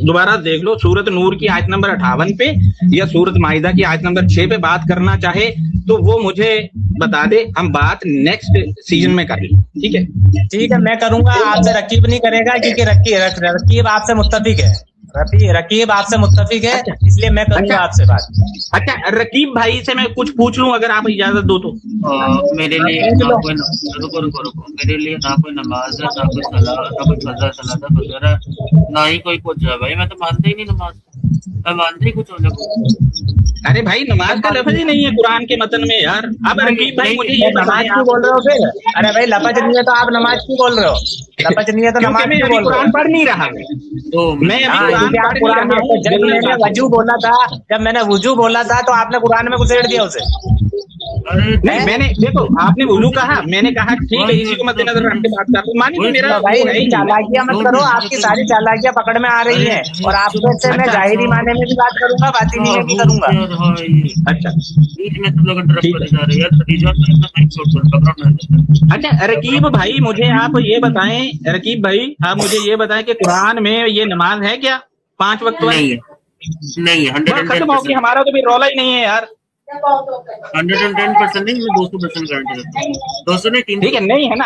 दोबारा देख लो, सूरत नूर की आयत नंबर 58 पे या सूरत माइदा की आयत नंबर 6 पे बात करना चाहे तो वो मुझे बता दे, हम बात नेक्स्ट सीजन में करें, ठीक है। ठीक है, मैं करूंगा, आपसे रकीब नहीं करेगा क्योंकि रकीब आपसे मुत्तफिक है, रकीब आपसे मुत्तफिक है, इसलिए मैं करूंगा आपसे बात। अच्छा, रकीब भाई से मैं कुछ पूछ लूं अगर आप इजाजत दो तो? मेरे लिए ना कोई रुको, मेरे लिए ना कोई नमाज है, ना कोई सलाह, ना कोई फजा सलादा वगैरह, ना ही कोई कुछ है भाई। मैं तो मानता ही नहीं नमाज, मैं मानता ही कुछ होने को। अरे भाई, नमाज का लफ्ज ही नहीं है कुरान के मतन में यार। अब रकीब भाई मुझे ये नमाज बताएं, क्यों बोल रहे हो फिर? अरे भाई लफज नहीं है तो आप नमाज क्यों बोल रहे हो? लफज नहीं है तो क्योंकि नमाज मैं क्यों अभी बोल रहे कुरान हो? पढ़ नहीं रहा हूँ, मैं अभी हाँ, कुरान क्योंकि आप पढ़ नहीं कुरान रहा हूँ। में जब मैंने वजू बोला था, जब मैंने वजू बोला था तो आपने कुरान में घुसेड़ दिया उसे। नहीं, मैंने देखो, आपने वुजू कहा, मैंने कहा ठीक है, इसी को मद्देनजर रख के बात कर रहा हूं। मानी तो मेरा तो भाई वो है ही नहीं। चालाकियां मत करो, आपकी सारी चालाकियां पकड़ में आ रही हैं और आपसे से मैं जाहिरी माने में भी बात करूंगा, बातिनी में भी करूंगा। अच्छा बीच में सब लोग इंटरप्ट करे जा रहे हैं यार। खदीजा तो इतना माइक छोड़ कर बैकग्राउंड। अच्छा, रकीब भाई मुझे आप ये बताएं, रकीब भाई आप मुझे ये बताएं कि कुरान में ये नमाज है क्या 5 वक्त वाली? नहीं है, नहीं है। बस खत्म हो गया, हमारा तो भी रौला ही नहीं है यार। 110% नहीं, मैं 200% गारंटी देता हूँ। 200 नहीं, 300। ठीक है, नहीं है ना,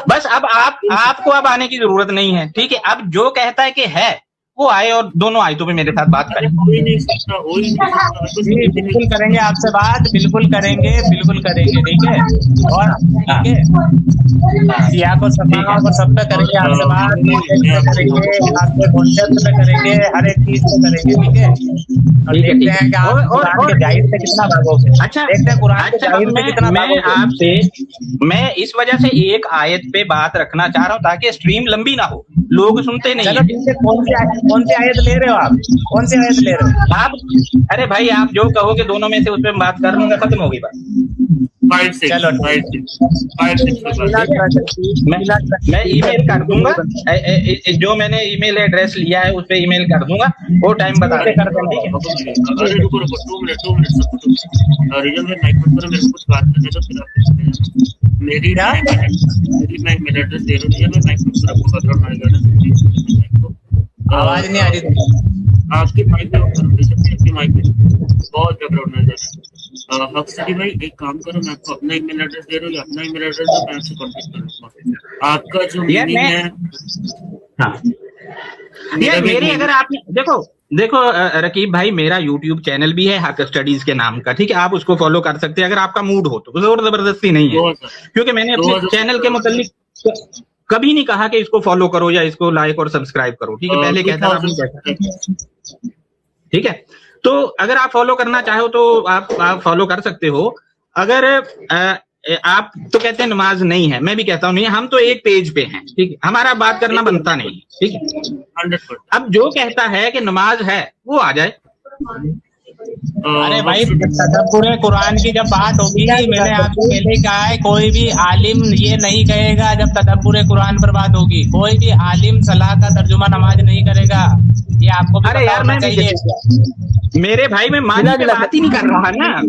बस अब आपको अब आने की जरूरत नहीं है, ठीक है। अब जो कहता है कि है वो आए और दोनों आयतों पे मेरे साथ बात करें। हो ही नहीं सकता, हो ही नहीं सकता। जी बिल्कुल करेंगे आपसे बात, बिल्कुल करेंगे, ठीक है। और ठीक है, सिया को सफा को सब पे करेंगे आपसे बात, करेंगे आपके कॉन्सेप्ट पे करेंगे, हर एक चीज पे करेंगे, ठीक है। और ठीक है, देखते हैं कि आप कुरान के जाहिर से कितना भागोगे। अच्छा, देखते हैं कुरान के जाहिर से कितना मैं भागोगे। आपसे मैं इस वजह से एक आयत पे बात रखना चाह रहा हूँ ताकि स्ट्रीम लंबी ना हो, लोग सुनते नहीं चलो है। ठीक है, कौन सी आयत ले रहे हो आप? कौन सी आयत ले रहे हो आप? अरे भाई, आप जो कहोगे दोनों में से उस पर बात कर लूंगा, खत्म होगी बात। 5-6 चलो, 5-6 मैं ईमेल कर दूंगा, जो मैंने ईमेल एड्रेस लिया है उस पे ईमेल कर दूंगा, वो टाइम बता के कर देना, ठीक है। अरे रुको 2 मिनट रीजन में माइक मत करो, मेरे को कुछ बात करने दो, फिर आप मेरी मैं ईमेल एड्रेस दे रही हूं, मैं माइक मत करो, आपको बैकग्राउंड माइक आवाज नहीं आ रही। आपकी माइक पे आपकी माइक पे बहुत बैकग्राउंड नॉइज आ रहा है। हक स्टडी भाई एक काम करो, मैं आपको अपना ईमेल एड्रेस दे रहा हूँ, अपना ईमेल एड्रेस दो, मैं आपसे कांटेक्ट करूंगा। आपका जो मीनिंग है, हाँ यार मेरी, अगर आपने देखो रकीब भाई, मेरा यूट्यूब चैनल भी है हक स्टडीज के नाम का, ठीक है, आप उसको फॉलो कर सकते हैं अगर आपका मूड हो तो, जोर जबरदस्ती नहीं है, क्योंकि मैंने अपने चैनल के मुतालिक कभी नहीं कहा कि इसको फॉलो करो या इसको लाइक और सब्सक्राइब करो, ठीक है, पहले कहता था, ठीक है। तो अगर आप फॉलो करना चाहो तो आप फॉलो कर सकते हो। अगर आप तो कहते हैं नमाज नहीं है, मैं भी कहता हूँ नहीं, हम तो एक पेज पे हैं, ठीक है, हमारा बात करना बनता नहीं, ठीक है। अब जो कहता है कि नमाज है वो आ जाए। अरे भाई तदब्बुरे कुरान की जब बात होगी, मैंने आपको पहले ही कहा है, कोई भी आलिम ये नहीं कहेगा जब तदब्बुरे कुरान पर बात होगी, कोई भी आलिम सलाह का तर्जुमा नमाज नहीं करेगा, ये आपको भी अरे यार मैं चाहिए मेरे भाई, मैं माना की बात ही नहीं कर रहा ना,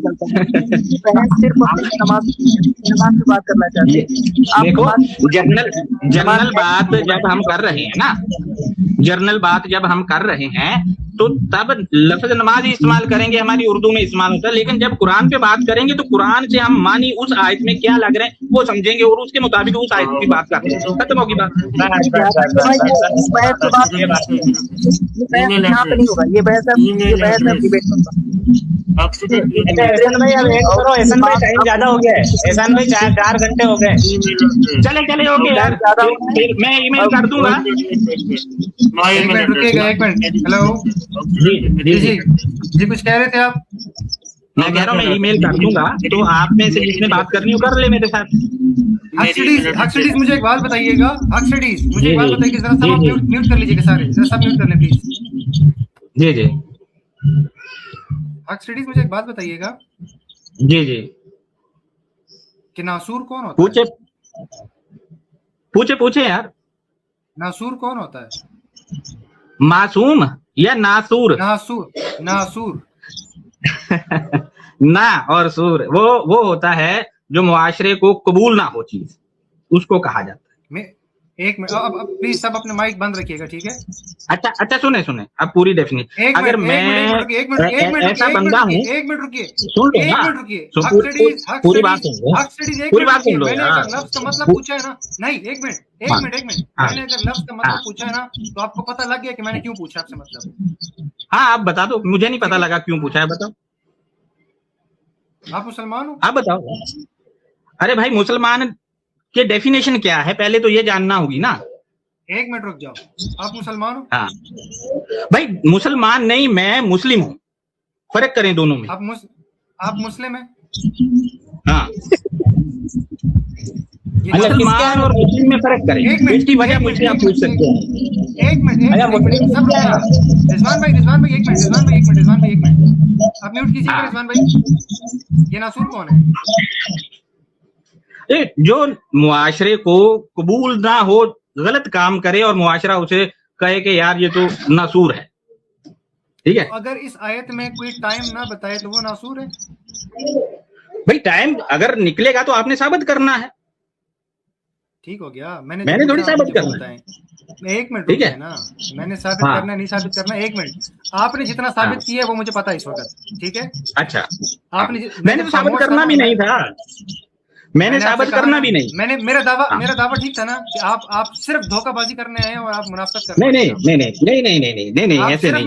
सिर्फ नमाज की बात करना चाहते हैं। देखो जर्नल बात जब हम कर रहे हैं ना, जर्नल बात जब हम कर रहे हैं तो तब लफ्ज नमाज ही इस्तेमाल करेंगे, हमारी उर्दू में इस्तेमाल होता है, लेकिन जब कुरान पे बात करेंगे तो कुरान से हम मानी उस आयत में क्या लग रहे हैं वो समझेंगे और उसके मुताबिक उस आयत की बात करते हैं, खत्म होगी बात। यहाँ पे नहीं होगा ये बहस है, डिबेट होगा। एहसान भाई अब एक करो, एहसान भाई टाइम ज्यादा हो गया है, एहसान भाई 4 घंटे हो गए, चले ओके यार, फिर मैं ईमेल कर दूंगा। एक मिनट रुकिएगा, एक मिनट। हेलो जी कुछ कह रहे थे आप? मैं कह रहा हूँ मैं ईमेल कर दूंगा, तो आप में से जिसने बात करनी हो कर ले मेरे साथ। हक स्टडीज मुझे एक बात बताइएगा, हक स्टडीज मुझे एक बात बताइए, जरा सब आप म्यूट कर लीजिएगा, सारे जरा सब म्यूट कर लें प्लीज। जी हक स्टडीज मुझे एक बात बताइएगा, जी कि नासूर कौन होता है? पूछे यार, नासूर कौन होता है? मासूम या नासूर? नासूर ना और सूर वो होता है जो मुआशरे को कबूल ना हो चीज, उसको कहा जाता है। एक मिनट, अब प्लीज सब अपने माइक बंद रखिएगा, ठीक है? अच्छा सुने अब पूरी डेफिनेशन, अगर मैं ऐसा बंदा हूँ, एक मिनट रुकिए, पूरी बात सुन लो, मैंने अगर लफ्ज का मतलब पूछा है ना, नहीं एक मिनट, मैंने अगर लफ्ज का मतलब पूछा है ना तो आपको पता लग गया कि मैंने क्यों पूछा आपसे मतलब। हाँ आप बता दो, मुझे नहीं पता लगा क्यों पूछा है, बताओ। आप मुसलमान हो? आप बताओ। अरे भाई मुसलमान के डेफिनेशन क्या है पहले तो ये जानना होगी ना। एक मिनट रुक जाओ, आप मुसलमान हो? हाँ भाई मुसलमान नहीं, मैं मुस्लिम हूँ, फर्क करें दोनों में। आप मुस्लिम हैं? हाँ मुसलमान और मुस्लिम में फर्क करें, इसकी वजह मुझसे आप पूछ सकते हैं। एक मिनट रिजवान भाई एक मिनट, आप म्यूट कीजिएगा रिजवान भाई। ये नासूर कौन है? जो मुआशरे को कबूल ना हो, गलत काम करे और मुआशरा उसे कहे कि यार ये तो नासूर है, ठीक है। अगर इस आयत में कोई टाइम ना बताए तो वो नासूर है? भाई टाइम अगर निकलेगा तो आपने साबित करना है। ठीक हो गया, मैंने थोड़ी साबित करना है। एक मिनट ठीक है ना, मैंने साबित करना नहीं साबित करना, एक मिनट। आपने जितना साबित किया है वो मुझे पता है इस वक्त, ठीक है। अच्छा आपने मैंने तो साबित करना भी नहीं था, मैंने साबित करना भी नहीं। मेरा दावा ठीक था ना कि आप सिर्फ धोखाबाजी करने आए और आप मुनाफत करने नहीं, ऐसे नहीं।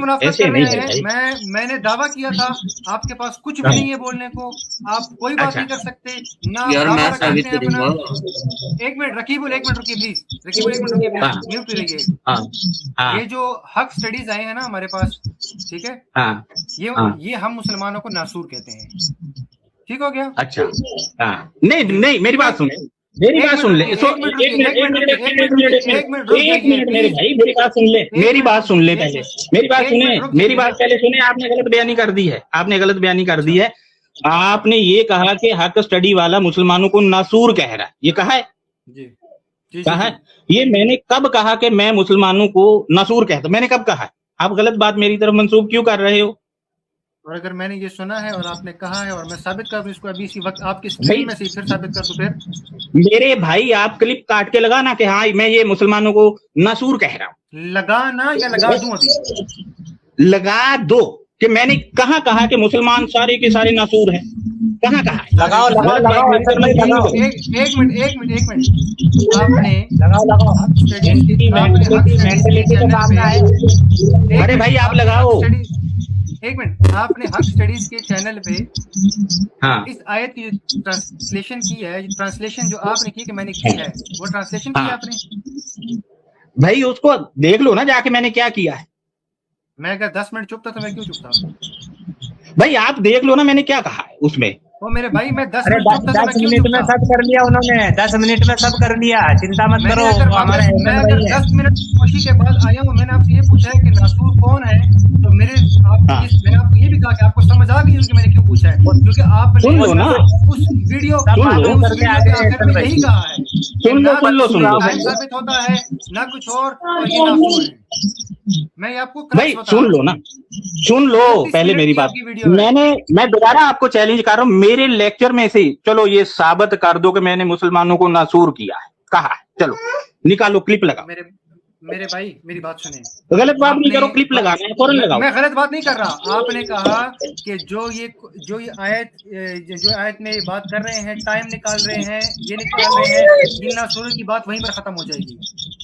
मैंने दावा किया था, आपके पास कुछ भी नहीं है बोलने को, आप कोई बात नहीं कर सकते ना। एक मिनट रकीबुल, एक मिनट रुकिए प्लीज, रकीबुल एक मिनट रुकिए प्लीज, म्यूट पे रहिए। ये जो हक स्टडीज आए हैं ना हमारे पास, ठीक है, ये हम मुसलमानों को नासूर कहते हैं, ठीक हो गया। अच्छा नहीं मेरी बात सुन ले, एक मिनट मेरे भाई, मेरी बात सुन ले, मेरी बात पहले सुने। आपने गलत बयानी कर दी है, आपने ये कहा कि हक स्टडी वाला मुसलमानों को नासूर कह रहा है, ये कहा है जी। कहा है ये मैंने कब कहा कि मैं मुसलमानों को नासूर कहता, मैंने कब कहा? आप गलत बात मेरी तरफ मंसूब क्यों कर रहे हो? और अगर मैंने ये सुना है और आपने कहा है और मैं साबित कर दूं इसको अभी इसी वक्त आपकी स्क्रीन में से फिर साबित कर दूं, फिर मेरे भाई आप क्लिप काट के लगाना कि हाँ मैं ये मुसलमानों को नासूर कह रहा हूँ। लगाना या लगा दूं? अभी लगा दो कि मैंने कहा कि मुसलमान सारे के सारे नासूर हैं। कहाँ कहा है? लगाओ लगाओ गलत बात लगाओ मेरी अंसर भाई तरफ लगाओ नहीं एक मिनट आपने लगाओ लगाओ मेंटलिटी का मामला है। अरे भाई आप लगाओ। एक मिनट, आपने हक स्टडीज के चैनल पे हाँ इस आयत की ट्रांसलेशन की है, ट्रांसलेशन जो आपने की कि मैंने की है, वो ट्रांसलेशन की है हाँ। आपने? भाई उसको देख लो ना जाके मैंने क्या किया है। मैं अगर 10 मिनट चुप था तो मैं क्यों चुप था? भाई आप देख लो ना मैंने क्या कहा है उसमें। वो मेरे भाई मैं 10 अरे मिनट चुप था तो मैं 10 क्यों मिनट चुप में था? सब कर लिया उन्होंने, 10 मिनट में सब कर लिया, चिंता मत करो। मैंने अगर वो हमारे मैं हेमंत अगर भाई है। 10 मिनट कोशिश के बाद आया हूँ, मैंने आपसे ये पूछा है कि नासूर कौन है, तो मेरे हाँ। मैंने आपको ये भी कहा कि आपको समझ आ गई होगी मैंने क्यों पूछा है, क्योंकि आपने सुन लो ना, उस वीडियो सुन लो, उस वीडियो के आखिर में यही कहा है कि सुन लो ना सुन लो तो सुन लो टाइम साबित होता है ना कुछ और ये नासूर है। मैं ये आपको भाई क्रक्स बता सुन रहा लो हूँ। ना, सुन लो 36 पहले मिनट मेरी की बात। आपकी वीडियो है। मैं दोबारा आपको चैलेंज कर रहा हूं, मेरे लेक्चर में से चलो ये साबित कर दो कि मैंने मुसलमानों को नासूर किया है, कहा है, चलो निकालो, क्लिप लगाओ। मेरे भाई मेरी बात सुने। गलत बात नहीं करो, क्लिप लगाना है फौरन लगाओ। मैं गलत बात नहीं कर रहा। आपने कहा कि जो ये आयत में बात कर रहे हैं, टाइम निकाल रहे हैं, ये निकाल रहे हैं, इन नासूर की बात वहीं पर खत्म हो जाएगी।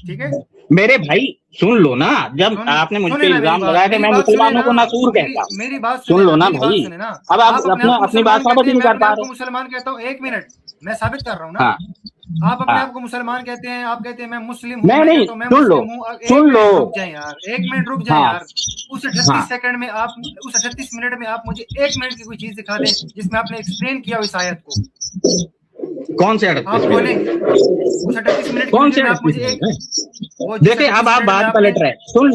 ठीक है मेरे भाई सुन लो ना, जब आपने मुझ पे इल्जाम लगाया कि मैं मुसलमानों को नासूर कहता हूँ, मेरी बात सुन लो ना भाई। सुने ना। अब आप अपनी बात साबित ही नहीं कर पा रहे। मुसलमान कहता हूँ, एक मिनट मैं साबित कर रहा हूँ ना। हाँ आप अपने हाँ। आप को मुसलमान कहते हैं, आप कहते हैं मैं मुस्लिम हूँ, मैं नहीं, मैं सुन लो मुस्लिम हूँ। सुन लो, रुक जाए यार, 1 मिनट रुक जाए हाँ यार। उस 38 सेकंड में आप, उस 38 मिनट में आप मुझे 1 मिनट की कोई चीज दिखा दें जिसमें आपने एक्सप्लेन किया हो इस आयत को। कौन से आप बोलेंगे उस 38 मिनट कौन से में आप मुझे एक देखिए, अब आप बात पलट रहे, सुन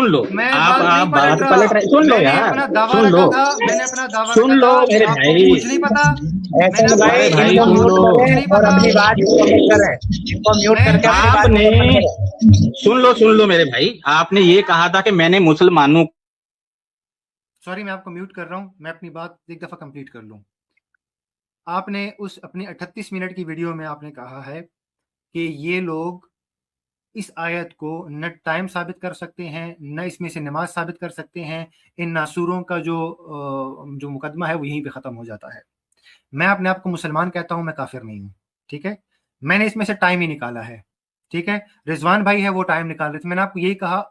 लो मैं आप बात रहा। पलट रहे, सुन लो यार, अपना दावा सुन लो, रखा था, मैंने अपना दावा सुन रखा लो था, मेरे आपको भाई, कुछ नहीं पता। ऐसे मैंने भाई अपना भाई इनको सुन म्यूट लो, करें और अपनी बात मुकम्मल करें, इनको म्यूट करके अपनी बात आपने मुकम्मल करें। सुन लो मेरे भाई, आपने ये कहा था कि मैंने मुसलमानों, सॉरी मैं आपको म्यूट कर रहा हूं, मैं अपनी बात एक दफा कंप्लीट कर लूं। आपने उस अपनी 38 मिनट की वीडियो में आपने कहा है कि ये लोग इस आयत को न टाइम साबित कर सकते हैं, न इसमें से नमाज साबित कर सकते हैं। इन नासूरों का जो मुकदमा है वो यहीं पे ख़त्म हो जाता है। मैं अपने आप को मुसलमान कहता हूं, मैं काफिर नहीं हूं। ठीक है, मैंने इसमें से टाइम ही निकाला है। ठीक है, रिजवान भाई है वो टाइम निकाल रहे थे, मैंने आपको यही कहा।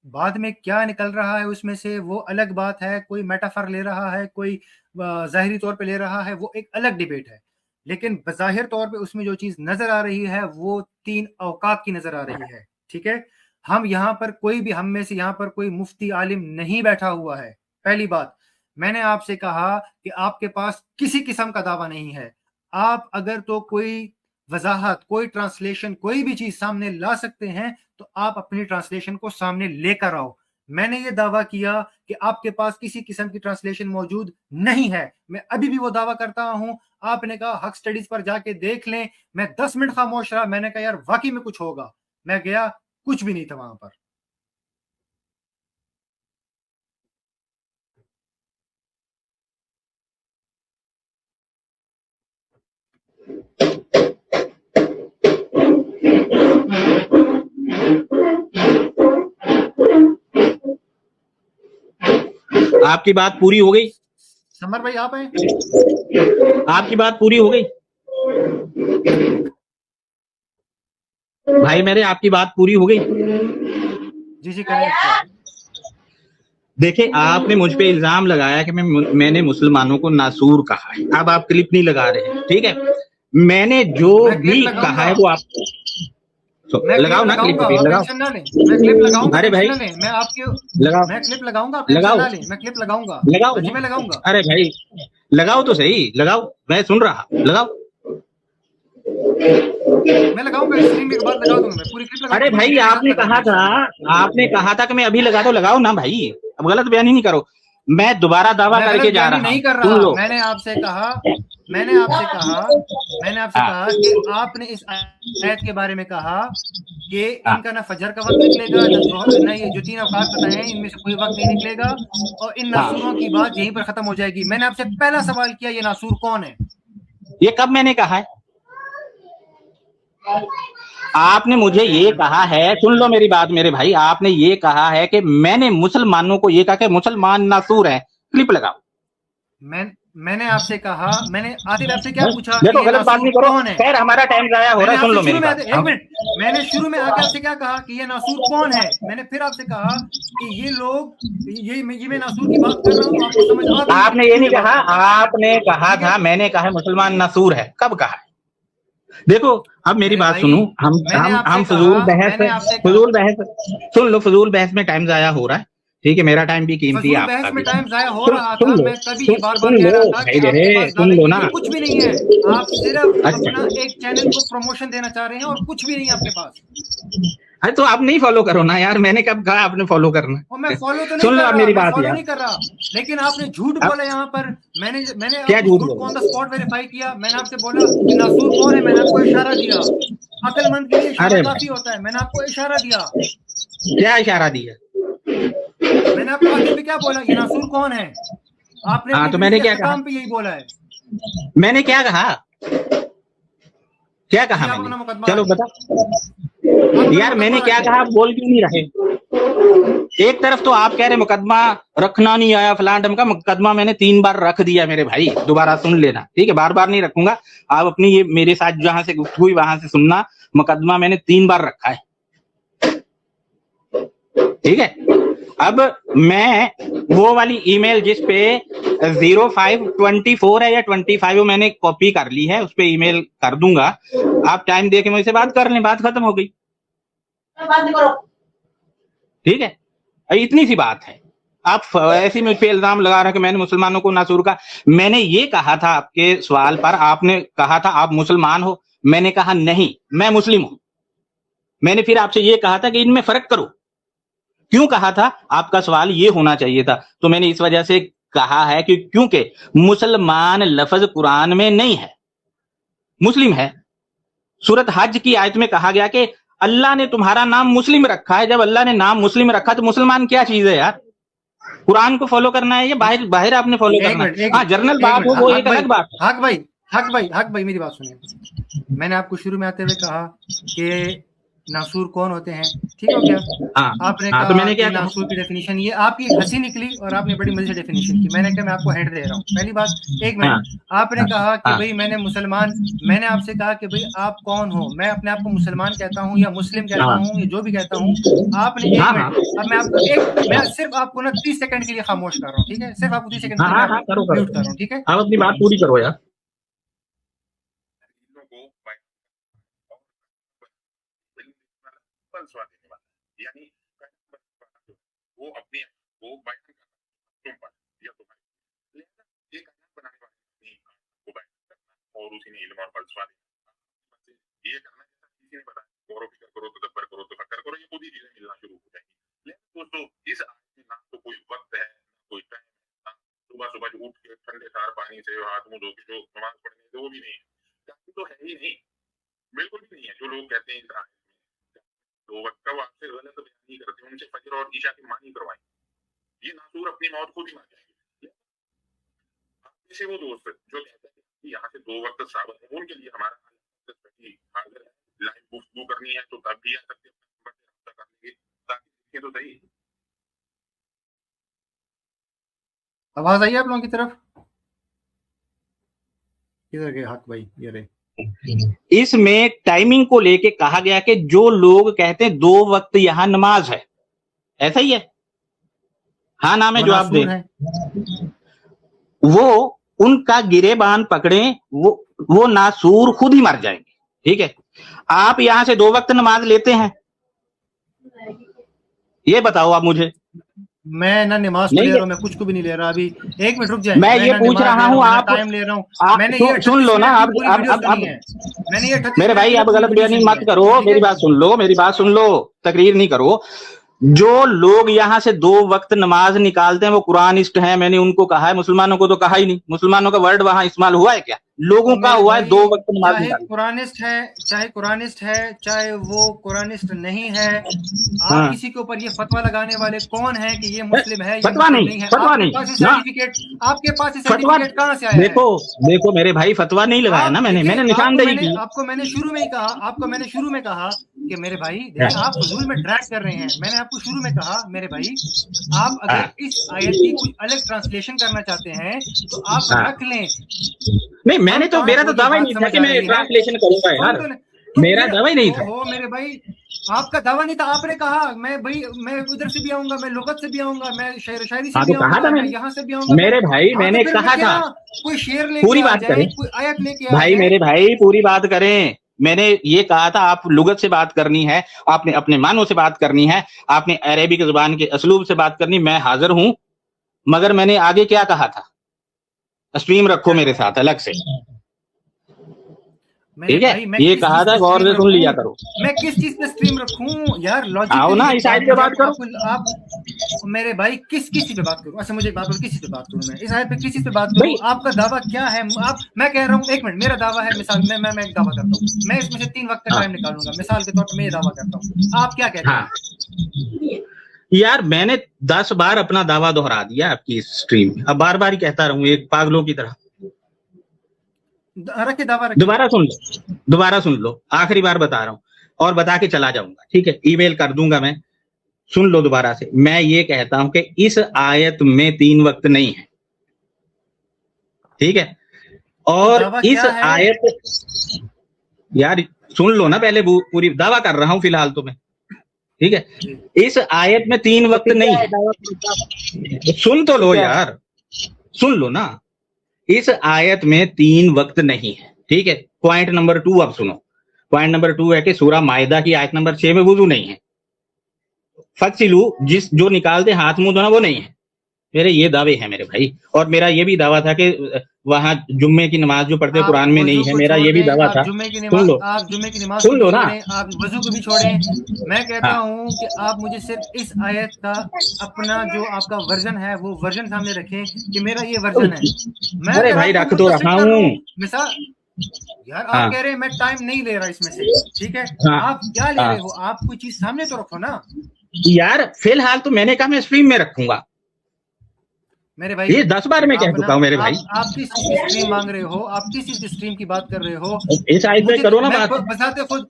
बाद में क्या निकल रहा है उसमें से वो अलग बात है, कोई मेटाफर ले रहा है, कोई ज़ाहिरी तौर पे ले रहा है, वो एक अलग डिबेट है। लेकिन बज़ाहिर तौर पे उसमें जो चीज़ नज़र आ रही है वो 3 औकात की नज़र आ रही है। ठीक है, हम यहाँ पर कोई भी, हम में से यहाँ पर कोई मुफ्ती आलिम नहीं बैठा हुआ है। पहली बात, मैंने आपसे कहा कि आपके पास किसी किस्म का दावा नहीं है। आप अगर तो कोई वजाहत, कोई ट्रांसलेशन, कोई भी चीज सामने ला सकते हैं तो आप अपनी ट्रांसलेशन को सामने लेकर आओ। मैंने ये दावा किया कि आपके पास किसी किस्म की ट्रांसलेशन मौजूद नहीं है। मैं अभी भी वो दावा करता हूं। आपने कहा हक स्टडीज पर जाके देख लें, मैं 10 मिनट खामोश रहा। मैंने कहा यार वाकई में कुछ होगा। मैं गया, कुछ भी नहीं था वहां पर। आपकी बात पूरी हो गई? समर भाई आप हैं? आपकी बात पूरी हो गई भाई मेरे? आपकी बात पूरी हो गई? जी करें। देखिए, आपने मुझ पे इल्जाम लगाया कि मैंने मुसलमानों को नासूर कहा है। अब आप क्लिप नहीं लगा रहे हैं, ठीक है? मैंने जो भी कहा है वो आप लगाओ ना, क्लिप लगाओ। मैं क्लिप लगाऊंगा। अरे भाई मैं आपके लगाओ, मैं क्लिप लगाऊंगा, लगाओ, मैं क्लिप लगाऊंगा, लगाओ, मैं लगाऊंगा। अरे भाई लगाओ तो सही, लगाओ, मैं सुन रहा, लगाओ, मैं लगाऊंगा, स्ट्रीम के बाद लगा दूंगा, मैं पूरी क्लिप लगाऊंगा। अरे भाई आपने कहा था कि मैं अभी लगा दो, लगाओ ना भाई, अब गलत बयानी नहीं करो। मैं दोबारा दावा करके जा रहा नहीं कर रहा। मैंने आपसे कहा कि आपने इस आयत के बारे में कहा कि इनका ना फजर का वक्त निकलेगा, ना ये जो 3 औकात बताए हैं इनमें से कोई वक्त नहीं निकलेगा, और इन नासूरों की बात यहीं पर खत्म हो जाएगी। मैंने आपसे पहला सवाल किया, ये नासूर कौन है? ये कब मैंने कहा है? आपने मुझे ये कहा है, सुन लो मेरी बात मेरे भाई, आपने ये कहा है कि मैंने मुसलमानों को ये कहा कि मुसलमान नासूर है। क्लिप लगाओ। मैंने आपसे कहा, मैंने आतिफ आपसे क्या पूछा? देखो गलत बात नहीं करो, खैर हमारा टाइम जाया हो रहा है, सुन लो मेरी बात। एक मिनट, मैंने शुरू में आके आपसे क्या कहा कि ये नासूर कौन है? मैंने फिर आपसे कहा कि ये लोग, ये मैं नासूर की बात कर रहा हूँ, तो आपको समझ आ गई। आपने ये नहीं कहा, आपने कहा था, मैंने कहा मुसलमान नासूर है, कब कहा है? देखो अब मेरी बात सुनो, हम फजूल बहस सुन लो, फजूल बहस में टाइम जाया हो रहा है, ठीक है, मेरा टाइम भी कीमती है, आपका भी टाइम जाया हो रहा था। मैं तभी बार-बार कह रहा था कि आपके पास सुन लो ना, कुछ भी नहीं है, आप सिर्फ अपना एक चैनल को प्रमोशन देना चाह रहे हैं और कुछ भी नहीं है आपके पास। अरे तो आप नहीं फॉलो करो ना यार, मैंने कब कहा आपने फॉलो करना? और मैं फॉलो तो नहीं सुन लो कर मेरी रहा, बात फॉलो नहीं कर रहा, लेकिन आपने झूठ बोला यहाँ पर। मैंने क्या झूठ को ऑन द स्पॉट वेरीफाई किया। मैंने आपसे बोला कि नासूर कौन है, मैंने आपको इशारा दिया। अक्लमंद के लिए इशारा काफी होता है, मैंने आपको इशारा दिया। क्या इशारा दिया? मैंने आपको आगे भी क्या बोला, ये नासूर कौन है? आपने तो मैंने क्या कहा? पे यही बोला है। मैंने क्या कहा? क्या कहा मैंने? चलो बता यार, मैंने क्या कहा? बोल क्यों नहीं रहे? एक तरफ तो आप कह रहे मुकदमा रखना नहीं आया, फलान ढंग का मुकदमा मैंने 3 बार रख दिया मेरे भाई, दोबारा सुन लेना, ठीक है? बार बार नहीं रखूंगा, आप अपनी ये मेरे साथ जहां से गुफ्तगू हुई वहां से सुनना। मुकदमा मैंने 3 बार रखा है, ठीक है? अब मैं वो वाली ईमेल जिस पे 0524 है या 25 मैंने कॉपी कर ली है, उस पे ईमेल कर दूंगा, आप टाइम दे के मुझसे बात कर लें, बात खत्म हो गई, ठीक है? इतनी सी बात है। आप ऐसे मुझ पे इल्जाम लगा रहे कि मैंने मुसलमानों को नासूर का। मैंने ये कहा था आपके सवाल पर, आपने कहा था आप मुसलमान हो, मैंने कहा नहीं मैं मुस्लिम हूं। मैंने फिर आपसे ये कहा था कि इनमें फर्क करो। क्यों कहा था? आपका सवाल ये होना चाहिए था, तो मैंने इस वजह से कहा है कि क्योंकि मुसलमान लफ्ज कुरान में नहीं है, मुस्लिम है। सूरत हज की आयत में कहा गया कि अल्लाह ने तुम्हारा नाम मुस्लिम रखा है। जब अल्लाह ने नाम मुस्लिम रखा तो मुसलमान क्या चीज है यार? कुरान को फॉलो करना है या बाहर आपने फॉलो करना है? हाँ, जर्नल बात हो वो एक अलग बात है। हक भाई मेरी बात सुनिए। मैंने आपको शुरू में आते हुए कहा कि नासूर कौन होते हैं, ठीक हो गया? आपने कहा तो मैंने क्या नासूर की डेफिनेशन ये, आपकी हंसी निकली और आपने बड़ी मजे से डेफिनेशन की। मैंने कहा मैं आपको हेड दे रहा हूँ। पहली बात, एक मिनट, आपने कहा कि भाई मैंने आपसे कहा कि भाई आप कौन हो? मैं अपने आप को मुसलमान कहता हूँ या मुस्लिम कहता हूँ या जो भी कहता हूँ। आपने एक मिनट, अब मैं सिर्फ आपको ना 30 सेकंड के लिए खामोश कर रहा हूँ, ठीक है? सिर्फ आपको 30 सेकंड म्यूट कर रहा हूँ, ठीक है? आप अपनी बात पूरी करो यार। यानी वो अपने वो तुम पर या तुम्हारे एक बनाने वाले को करना और उसी ने इल्म और फलसफा ये करना किसी ने पता गौरव फिक्र करो, तदब्बर करो, तफक्कर करो, ये खुद ही चीजें मिलना शुरू हो जाएंगी। लेकिन दोस्तों इस आयत में ना तो कोई वक्त है, कोई टाइम है, सुबह सुबह जो उठ के ठंडे तार पानी से हाथ मुंह धो के जो नमाज पढ़ने थे वो भी नहीं है, तो है ही नहीं, बिल्कुल भी नहीं है। जो लोग कहते हैं इस आयत दो वक्त का आपसे गलत बयान नहीं करते, उनसे फजर और ईशा की मानी करवाएं। ये नासूर अपनी मौत खुद ही मार जाएंगे। से वो दोस्त जो कहते हैं कि यहाँ से 2 वक्त साबित है, उनके लिए हमारा हाजिर है, लाइव गुफ्तगू करनी है तो तब भी आ सकते हैं, ताकि तो सही। आवाज आई आप लोगों की तरफ? किधर गए हक भाई? ये रहे। इसमें टाइमिंग को लेके कहा गया कि जो लोग कहते हैं 2 वक्त यहां नमाज है, ऐसा ही है? हाँ नाम है, जवाब दे। वो उनका गिरेबान पकड़े, वो नासूर खुद ही मर जाएंगे, ठीक है? आप यहां से 2 वक्त नमाज लेते हैं? ये बताओ आप मुझे। मैं ना नमाज ले रहा हूँ, मैं कुछ को भी नहीं ले रहा अभी। एक मिनट रुक जाए, मैं ये पूछ रहा हूँ, आप टाइम ले रहा हूँ। मैंने ये सुन लो ना, आप मेरे भाई आप गलत बयानी मत करो, मेरी बात सुन लो, तकरीर नहीं करो। जो लोग यहाँ से 2 वक्त नमाज निकालते हैं वो कुरानिस्ट हैं, मैंने उनको कहा है, मुसलमानों को तो कहा ही नहीं। मुसलमानों का वर्ड वहां इस्तेमाल हुआ है क्या? लोगों का हुआ है 2 वक्त नमाज निकालते। चाहे कुरानिस्ट है चाहे वो कुरानिस्ट नहीं है, आप किसी के ऊपर ये फतवा लगाने वाले कौन है कि ये मुस्लिम है? फतवा नहीं, फतवा नहीं। आपके पास सर्टिफिकेट कहाँ से आया? देखो मेरे भाई, फतवा नहीं लगाया ना मैंने निशानदेही की। आपको मैंने शुरू में ही कहा कि मेरे भाई देखिए आप फजूल में ड्रैग कर रहे हैं। मैंने आपको शुरू में कहा मेरे भाई, आप अगर इस आयत की कुछ अलग ट्रांसलेशन करना चाहते हैं तो आप रख लें। नहीं, मैंने तो, मेरा तो दावा ही नहीं था कि मैं ट्रांसलेशन करूंगा यार, मेरा दावा ही नहीं था। मेरे भाई आपका दावा नहीं था, आपने कहा मैं भाई मैं उधर से भी आऊंगा, मैं लुगत से भी आऊंगा, मैं शायरी से भी आऊंगा, मैं यहाँ से भी आऊंगा। मेरे भाई मैंने कहा था कोई शेर लेके पूरी बात करें, कोई आयत लेके भाई मेरे भाई पूरी बात करें। मैंने ये कहा था आप लुगत से बात करनी है, आपने अपने मानों से बात करनी है, आपने अरेबिक जुबान के असलूब से बात करनी, मैं हाजिर हूं। मगर मैंने आगे क्या कहा था, स्ट्रीम रखो मेरे साथ अलग से, ठीक है? ये कहा था, गौर से सुन लिया करो। मैं किस चीज पे स्ट्रीम रखूं यार, लॉजिक आओ ना इस आयत पे बात करो। आप मेरे भाई किस चीज पे बात करूं? अच्छा मुझे बात करो, किस चीज पे बात करूं? मैं इस आयत पे किस चीज पे बात करूं? आपका दावा क्या है? मैं कह रहा हूं, एक मिनट, मेरा दावा है, मिसाल मैं एक दावा करता हूं, मैं इसमें से 3 वक्त का टाइम निकालूंगा, मिसाल के तौर पर मैं ये दावा करता हूं, आप क्या कहते हैं? यार मैंने 10 बार अपना दावा दोहरा दिया आपकी इस स्ट्रीम में, अब बार बार ही कहता रहूं एक पागलों की तरह। रखे दावा, दोबारा सुन लो, आखिरी बार बता रहा हूं और बता के चला जाऊंगा, ठीक है? ईमेल कर दूंगा मैं, सुन लो दोबारा से। मैं ये कहता हूं कि इस आयत में 3 वक्त नहीं है, ठीक है? और इस आयत, यार सुन लो ना पहले, पूरी दावा कर रहा हूं फिलहाल तो मैं, ठीक है? इस आयत में 3 वक्त नहीं है, सुन तो लो यार, सुन लो ना। इस आयत में 3 वक्त नहीं है, ठीक है? पॉइंट नंबर 2 अब सुनो। पॉइंट नंबर 2 है कि सूरह माइदा की आयत नंबर 6 में वुजू नहीं है। फक्सिलू जो निकालते हाथ मुंह धोना वो नहीं है। मेरे ये दावे हैं मेरे भाई, और मेरा ये भी दावा था कि वहां जुम्मे की नमाज जो पढ़ते कुरान में नहीं है, मेरा ये भी दावा था। सुन लो, आप जुम्मे की नमाज सुन लो ना, आप वजू को भी छोड़ें। मैं कहता हूं कि आप मुझे सिर्फ इस आयत का अपना जो आपका वर्जन है वो वर्जन सामने रखें कि मेरा ये वर्जन है। मैं अरे भाई रख तो रहा हूँ मिसाल, यार आप कह रहे हैं मैं टाइम नहीं ले रहा इसमें से, ठीक है? आप क्या ले रहे हो? आप कोई चीज सामने तो रखो ना यार। फिलहाल तो मैंने कहा मैं स्ट्रीम में रखूंगा मेरे भाई, ये 10 बार मैं कह चुका हूँ मेरे भाई। आप किस चीज की स्ट्रीम मांग रहे हो? आप किस चीज की स्ट्रीम की बात कर रहे हो? इस आयत पे करो ना बात। बताते खुद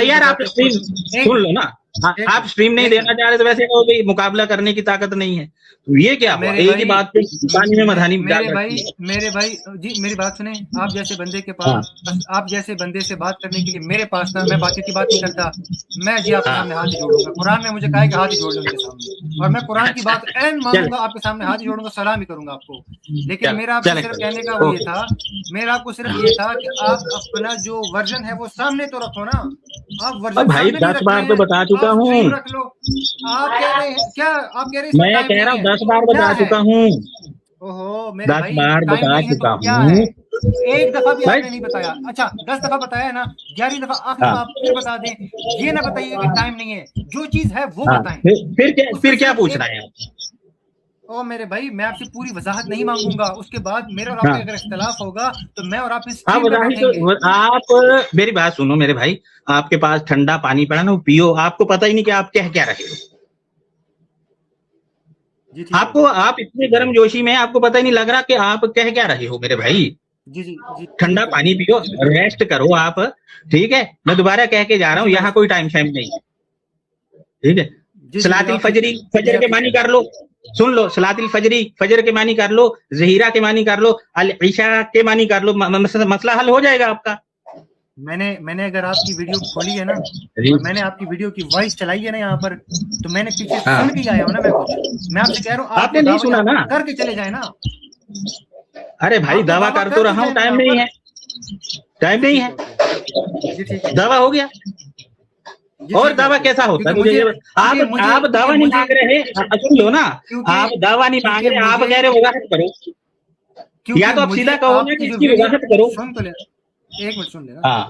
यार आप स्ट्रीम सुन लो ना, आप स्ट्रीम नहीं देना चाह रहे तो वैसे कहो भाई मुकाबला करने की ताकत नहीं है, तो ये क्या हुआ? एक ही बात पे पानी में मधानी। मेरे भाई जी मेरी बात सुने, आप जैसे बंदे के पास, आप जैसे बंदे से बात करने के लिए मेरे पास ना, मैं बातचीत की बात नहीं करता, मैं जी आपके सामने हाथ ही जोड़ूंगा। कुरान ने मुझे कहा है कि हाथ ही जोड़ लो मेरे सामने, और मैं कुरान की बात एन मानूंगा, आपके सामने हाथ ही जोड़ूंगा, सलाम ही करूंगा आपको। लेकिन मेरा आपको सिर्फ कहने का वो ये था, मेरा आपको सिर्फ ये था कि आप अपना जो वर्जन है वो सामने तो रखो ना। आप वर्जन भाई 10 बार तो बता चुका हूँ, रख लो। आप कह रहे हैं क्या? आप कह रहे हैं मैं कह रहा हूँ 10 बार बता चुका हूँ। ओहो मेरे 10 बार बता चुका हूँ। एक दफा भी आपने नहीं बताया। अच्छा 10 दफा बताया ना, 11वीं दफा आखिरी दफा आप फिर बता दें। ये ना बताइए कि टाइम नहीं है, जो चीज है वो बताएं। फिर क्या पूछना है आप? ओ मेरे भाई, मैं आपसे पूरी वजाहत नहीं मांगूंगा, उसके बाद मेरा और आपका अगर इख्तिलाफ होगा तो मैं और आप इस आप मेरी बात सुनो मेरे भाई, आपके पास ठंडा पानी पड़ा ना, वो पियो। आपको पता ही नहीं कि आप कह क्या रहे हो। आपको, आप इतने गर्म जोशी में, आपको पता ही नहीं लग रहा कि आप कह क्या रहे हो मेरे भाई। जी ठंडा पानी पियो, रेस्ट करो आप, ठीक है? मैं दोबारा कह के जा रहा हूँ, यहाँ कोई टाइम शाइम नहीं है, ठीक है? सलातिल फजर के मानी कर लो, सुन लो, सलातिल फजर के मानी कर लो, जहीरा के मानी कर लो, अल ईशा के मानी कर लो, मसला हल हो जाएगा आपका। मैंने अगर आपकी वीडियो खोली है ना, मैंने आपकी वीडियो की वॉइस चलाई है ना यहाँ पर, तो मैंने पीछे सुन के आया हूँ ना। मैं आपसे कह रहा हूँ, आपने नहीं सुना ना, करके चले जाए ना। अरे भाई दावा कर तो रहा हूँ, टाइम नहीं है, टाइम नहीं है, दावा हो गया। और दावा कैसा होता है? मुझे आप दावा नहीं मांग रहे, सुन लो ना, आप दावा नहीं मांग रहे, आप कह रहे वजाहत करो, या तो आप सीधा कहो ना कि इसकी वजाहत करो। सुन तो ले, एक मिनट सुन लेना।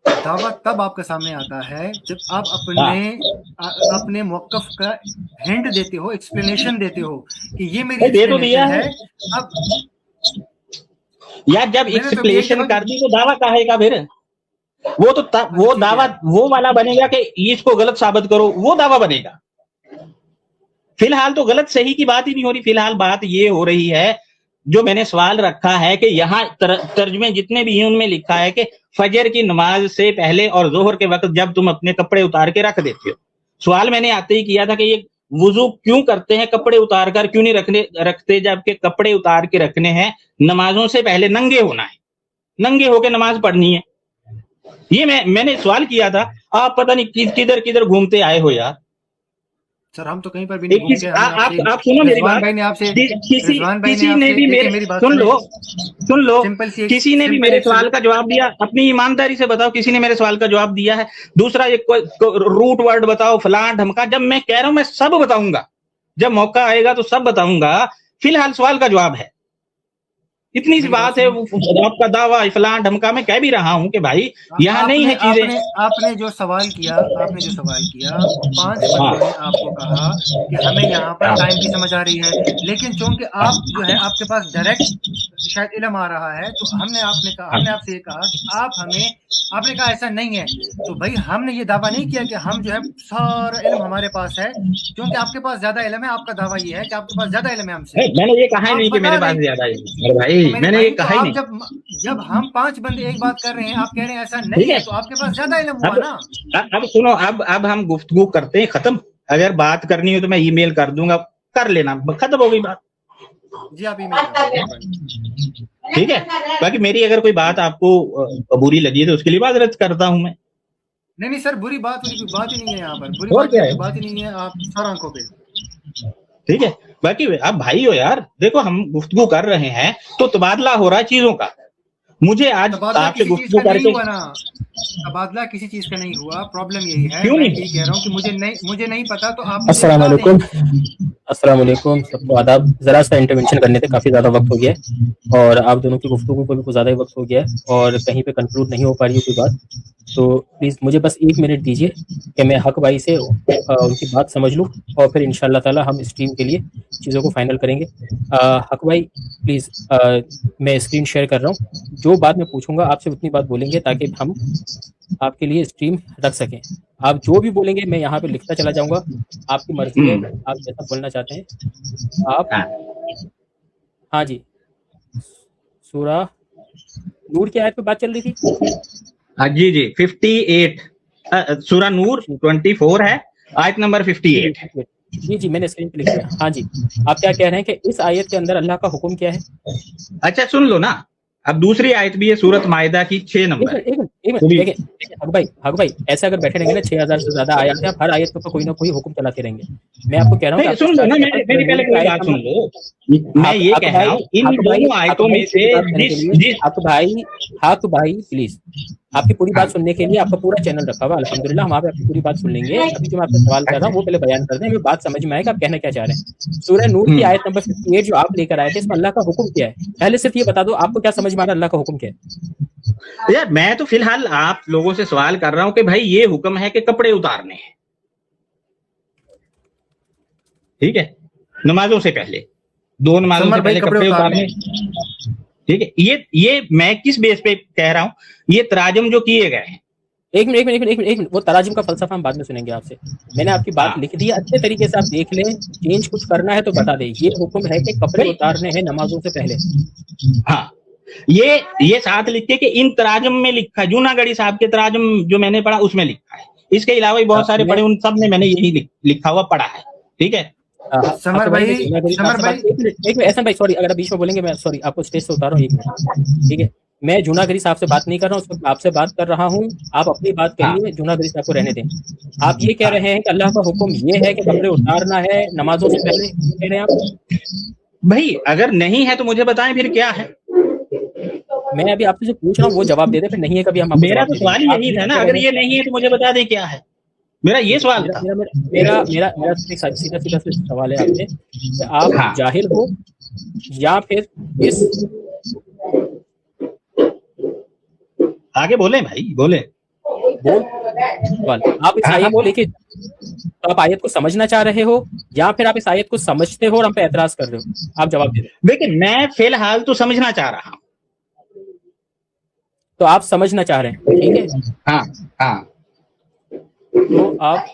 दावा तब आपके सामने आता है जब आप अपने मौकफ का हिंट देते हो, एक्सप्लेनेशन देते हो कि ये मेरी दे तो दिया है। अब यार जब एक्सप्लेनेशन कर दी तो दावा कहेगा फिर? वो तो वो दावा वो वाला बनेगा कि इसको गलत साबित करो, वो दावा बनेगा। फिलहाल तो गलत सही की बात ही नहीं हो रही, फिलहाल बात ये हो रही है जो मैंने सवाल रखा है कि यहाँ तर्जमे जितने भी हैं उनमें लिखा है कि फजर की नमाज से पहले और जोहर के वक्त जब तुम अपने कपड़े उतार के रख देते हो। सवाल मैंने आते ही किया था कि ये वुजू क्यों करते हैं, कपड़े उतार कर क्यों नहीं रखते, जबकि कपड़े उतार के रखने हैं, नमाजों से पहले नंगे होना है, नंगे होकर नमाज पढ़नी है। ये मैंने सवाल किया था। आप पता नहीं किधर किधर घूमते आए हो यार। सर हम तो कहीं पर भी नहीं घूमते। आप सुनो मेरी बात। भाई ने आपसे किसी ने भी मेरे सुन लो किसी ने भी मेरे सवाल का जवाब दिया? अपनी ईमानदारी से बताओ, किसी ने मेरे सवाल का जवाब दिया है? दूसरा एक रूट वर्ड बताओ, फलां ढमका। जब मैं कह रहा हूं मैं सब बताऊंगा, जब मौका आएगा तो सब बताऊंगा। फिलहाल सवाल का जवाब है, इतनी सी बात है। आपका दावा फलां ढमका, मैं कह भी रहा हूं कि भाई यहाँ नहीं है चीजें। आपने जो सवाल किया 5 बंदों ने आपको कहा कि हमें यहाँ पर टाइम की समझ आ रही है, लेकिन चूंकि आप जो है आपके पास डायरेक्ट शायद इल्म आ रहा है, तो हमने आपसे ये कहा कि आपने कहा ऐसा नहीं है। तो भाई हमने ये दावा नहीं किया कि हम जो है सारा इल्म हमारे पास है, क्योंकि आपके पास ज्यादा इल्म है। आपका दावा ये है कि आपके पास ज्यादा इल्म है हमसे। मैंने ये कहा नहीं कि मेरे पास ज्यादा इल्म है भाई, मैंने ये कहा ही नहीं। जब हम 5 बंदे एक बात कर रहे हैं, आप कह रहे हैं ऐसा नहीं है, तो आपके पास ज्यादा इल्म हुआ ना। अब सुनो, अब हम गुफ्तगू करते हैं, खत्म। अगर बात करनी हो तो मैं ईमेल कर दूंगा, कर लेना, खत्म हो गई बात। जी आप ईमेल, ठीक है। बाकी मेरी अगर कोई बात आपको बुरी लगी है तो उसके लिए माजरत करता हूं मैं। नहीं सर, बुरी बात ही नहीं है यहाँ पर, बुरी बात ही नहीं है। आप सर आंखों पे, ठीक है। बाकी आप भाई हो यार, देखो हम गुफ्तगू कर रहे हैं तो तबादला हो रहा है चीजों का। मुझे आज आपसे गुफ्तगू करके तबादला किसी चीज का नहीं हुआ। प्रॉब्लम यही है, मैं यही कह रहा हूँ कि मुझे नहीं पता, तो आप अस्सलाम वालेकुम सबको आदाब। जरा सा इंटरवेंशन करने से काफ़ी ज़्यादा वक्त हो गया है और आप दोनों की गुफ्तगू को भी कुछ ज़्यादा ही वक्त हो गया है और कहीं पे कंक्लूड नहीं हो पा रही है कोई बात। तो प्लीज़ मुझे बस 1 मिनट दीजिए कि मैं हक भाई से उनकी बात समझ लूँ और फिर इंशाल्लाह ताला हम स्ट्रीम के लिए चीज़ों को फाइनल करेंगे। हक भाई प्लीज़, मैं स्क्रीन शेयर कर रहा हूँ। जो बात मैं पूछूंगा आपसे उतनी बात बोलेंगे ताकि हम आपके लिए स्ट्रीम रख सकें। आप जो भी बोलेंगे मैं यहाँ पे लिखता चला जाऊंगा, आपकी मर्जी है, आप जैसा बोलना चाहते हैं आप। हाँ जी, सूरा नूर की आयत पे बात चल रही थी। हाँ जी 58 सूरा नूर 24 है, आयत नंबर 58। जी मैंने स्क्रीन पे लिख दिया। हाँ जी, आप क्या कह रहे हैं कि इस आयत के अंदर अल्लाह का हुक्म क्या है? अच्छा सुन लो ना, अब दूसरी आयत भी है सूरत मायदा की 6 नंबर। हक भाई ऐसा अगर बैठे रहेंगे ना 6000 से ज्यादा आयत है, आप हर आयत पर कोई ना कोई हुक्म चलाते रहेंगे। मैं आपको कह रहा हूँ सुन लो ना, मेरी पहले कोई बात सुन लो। मैं ये कह रहा हूँ इन दोनों आयतों में से हक भाई प्लीज, आपकी पूरी बात सुनने के लिए आपका पूरा चैनल रखा हुआ, अल्हम्दुलिल्लाह हम आपकी पूरी बात सुन लेंगे। अभी जो मैं आपसे सवाल कर रहा हूँ वो पहले बयान कर दें, हमें बात समझ में आएगा आप कहना क्या चाह रहे हैं। सूरह नूर की आयत नंबर 58 जो आप लेकर आए थे, इसमें अल्लाह का हुक्म क्या है? पहले सिर्फ ये बता दो आपको क्या समझ में आ रहा है, अल्लाह का हुक्म क्या है? यार मैं तो फिलहाल आप लोगों से सवाल कर रहा हूं कि भाई ये हुक्म है कि कपड़े उतारने हैं, ठीक है, नमाजों से पहले, 2 नमाजों से पहले कपड़े उतारने, ठीक है। ये मैं किस बेस पे कह रहा हूं, ये तराजम जो किए गए हैं। एक मिनट, वो तराजिम का फलसफा हम बाद में सुनेंगे आपसे। मैंने आपकी बात लिख दी, अच्छे तरीके से आप देख लें, चेंज कुछ करना है तो बता दें। ये हुक्म है कि कपड़े उतारने हैं नमाजों से पहले। हाँ, ये साथ लिख के कि इन तराजम में लिखा है, जूनागढ़ी साहब के तराजम जो मैंने पढ़ा उसमें लिखा है। इसके अलावा भी बहुत सारे पढ़े, उन सब में मैंने यही लिखा हुआ पढ़ा है, ठीक है। समर भाई ऐसा भाई सॉरी, अगर आप बीच में बोलेंगे मैं सॉरी आपको स्टेज से उतार रहा हूँ, 1 मिनट, ठीक है। मैं जूनागढ़ी साहब से बात नहीं कर रहा हूँ, आपसे बात कर रहा हूँ। आप अपनी बात करिए, जूनागढ़ी साहब को रहने दें। आप ये कह रहे हैं कि अल्लाह का हुक्म ये है कि कपड़े उतारना है नमाजों से पहले, कह रहे हैं आप? भाई अगर नहीं है तो मुझे बताएं फिर क्या है। मैं अभी आपसे जो पूछ रहा हूँ वो जवाब दे दे, फिर नहीं है कभी हम। मेरा तो सवाल यही था ना, अगर ये नहीं है तो मुझे बता दें क्या है। मेरा ये सवाल था। मेरा सीधा सवाल है आपसे कि आप जाहिल हो या फिर इस आगे बोले भाई, बोले आप इस आयत को लेके तो आप आयत को समझना चाह रहे हो या फिर आप इस आयत को समझते हो और हम पे एतराज कर रहे हो? आप जवाब दे दो। देखिए मैं फिलहाल तो समझना चाह रहा हूँ। तो आप समझना चाह रहे हैं, ठीक है। हाँ तो आप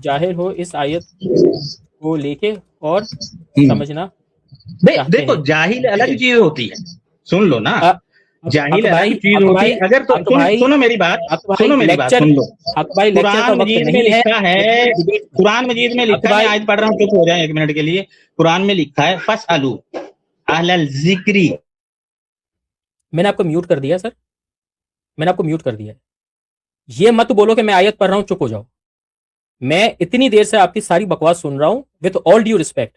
जाहिर हो इस आयत को लेके और समझना। देखो जाहिल अलग चीज होती है, सुन लो ना। जाहिल अलग चीज होती है। अगर तो सुनो मेरी बात, सुनो मेरी बात, सुन लो। कुरान मजीद में लिखा है, कुरान मजीद में लिखा है, आज पढ़ रहा हूँ, चुप हो जाए 1 मिनट के लिए। कुरान में लिखा है फसअलू अहलल जिक्री। मैंने आपको म्यूट कर दिया सर, मैंने आपको म्यूट कर दिया। ये मत बोलो कि मैं आयत पढ़ रहा हूं, चुप हो जाओ। मैं इतनी देर से आपकी सारी बकवास सुन रहा हूं विद ऑल ड्यू रिस्पेक्ट।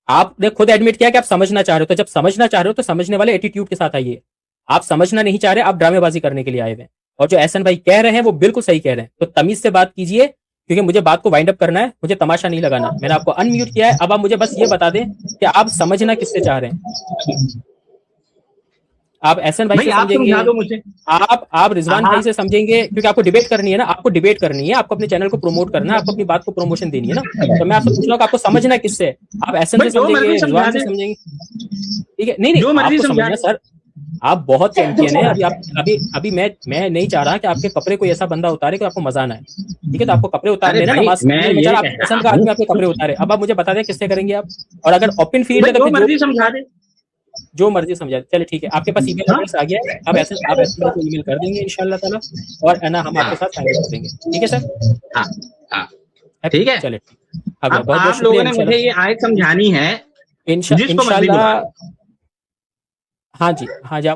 आपने खुद एडमिट किया कि आप समझना चाह रहे हो, तो जब समझना चाह रहे हो तो समझने वाले एटीट्यूड के साथ आइए। आप समझना नहीं चाह रहे, आप ड्रामेबाजी करने के लिए आए हुए हैं। और जो एहसन भाई कह रहे हैं वो बिल्कुल सही कह रहे हैं, तो तमीज से बात कीजिए, क्योंकि मुझे बात को वाइंड अप करना है, मुझे तमाशा नहीं लगाना। मैंने आपको अनम्यूट किया है, अब आप मुझे बस ये बता दें कि आप समझना किससे चाह रहे हैं। आप एहसन भाई से समझेंगे, आप रिजवान भाई से समझेंगे, क्योंकि आपको डिबेट करनी है ना, आपको डिबेट करनी है, आपको अपने चैनल को प्रमोट करना है, आपको अपनी बात को प्रमोशन देनी है ना। तो मैं आपसे पूछ रहा हूँ कि आपको समझना किससे है। आप एहसन से समझेंगे, रिजवान से समझेंगे, ठीक है? नहीं आपको समझना सर, आप बहुत चैंपियन है। अभी मैं नहीं चाह रहा कि आपके कपड़े कोई ऐसा बंदा उतारे कि आपको मजा ना आए, ठीक है? तो आपको कपड़े उतारने ना, नमाज पसंद का आदमी आपके कपड़े उतारे। अब आप मुझे बता दें किससे करेंगे आप। और अगर ओपन फील्ड है तो जो मर्जी समझा। चले ठीक है, आपके पास ईमेल एड्रेस आ गया है, आप ऐसे को ईमेल कर देंगे इंशाल्लाह ताला, और है ना, हम आपके साथ फाइनल कर देंगे, ठीक है सर? हाँ ठीक है, चले। अब आप लोगों ने मुझे ये आयत समझानी है इंशाल्लाह। हाँ जी, हाँ जी।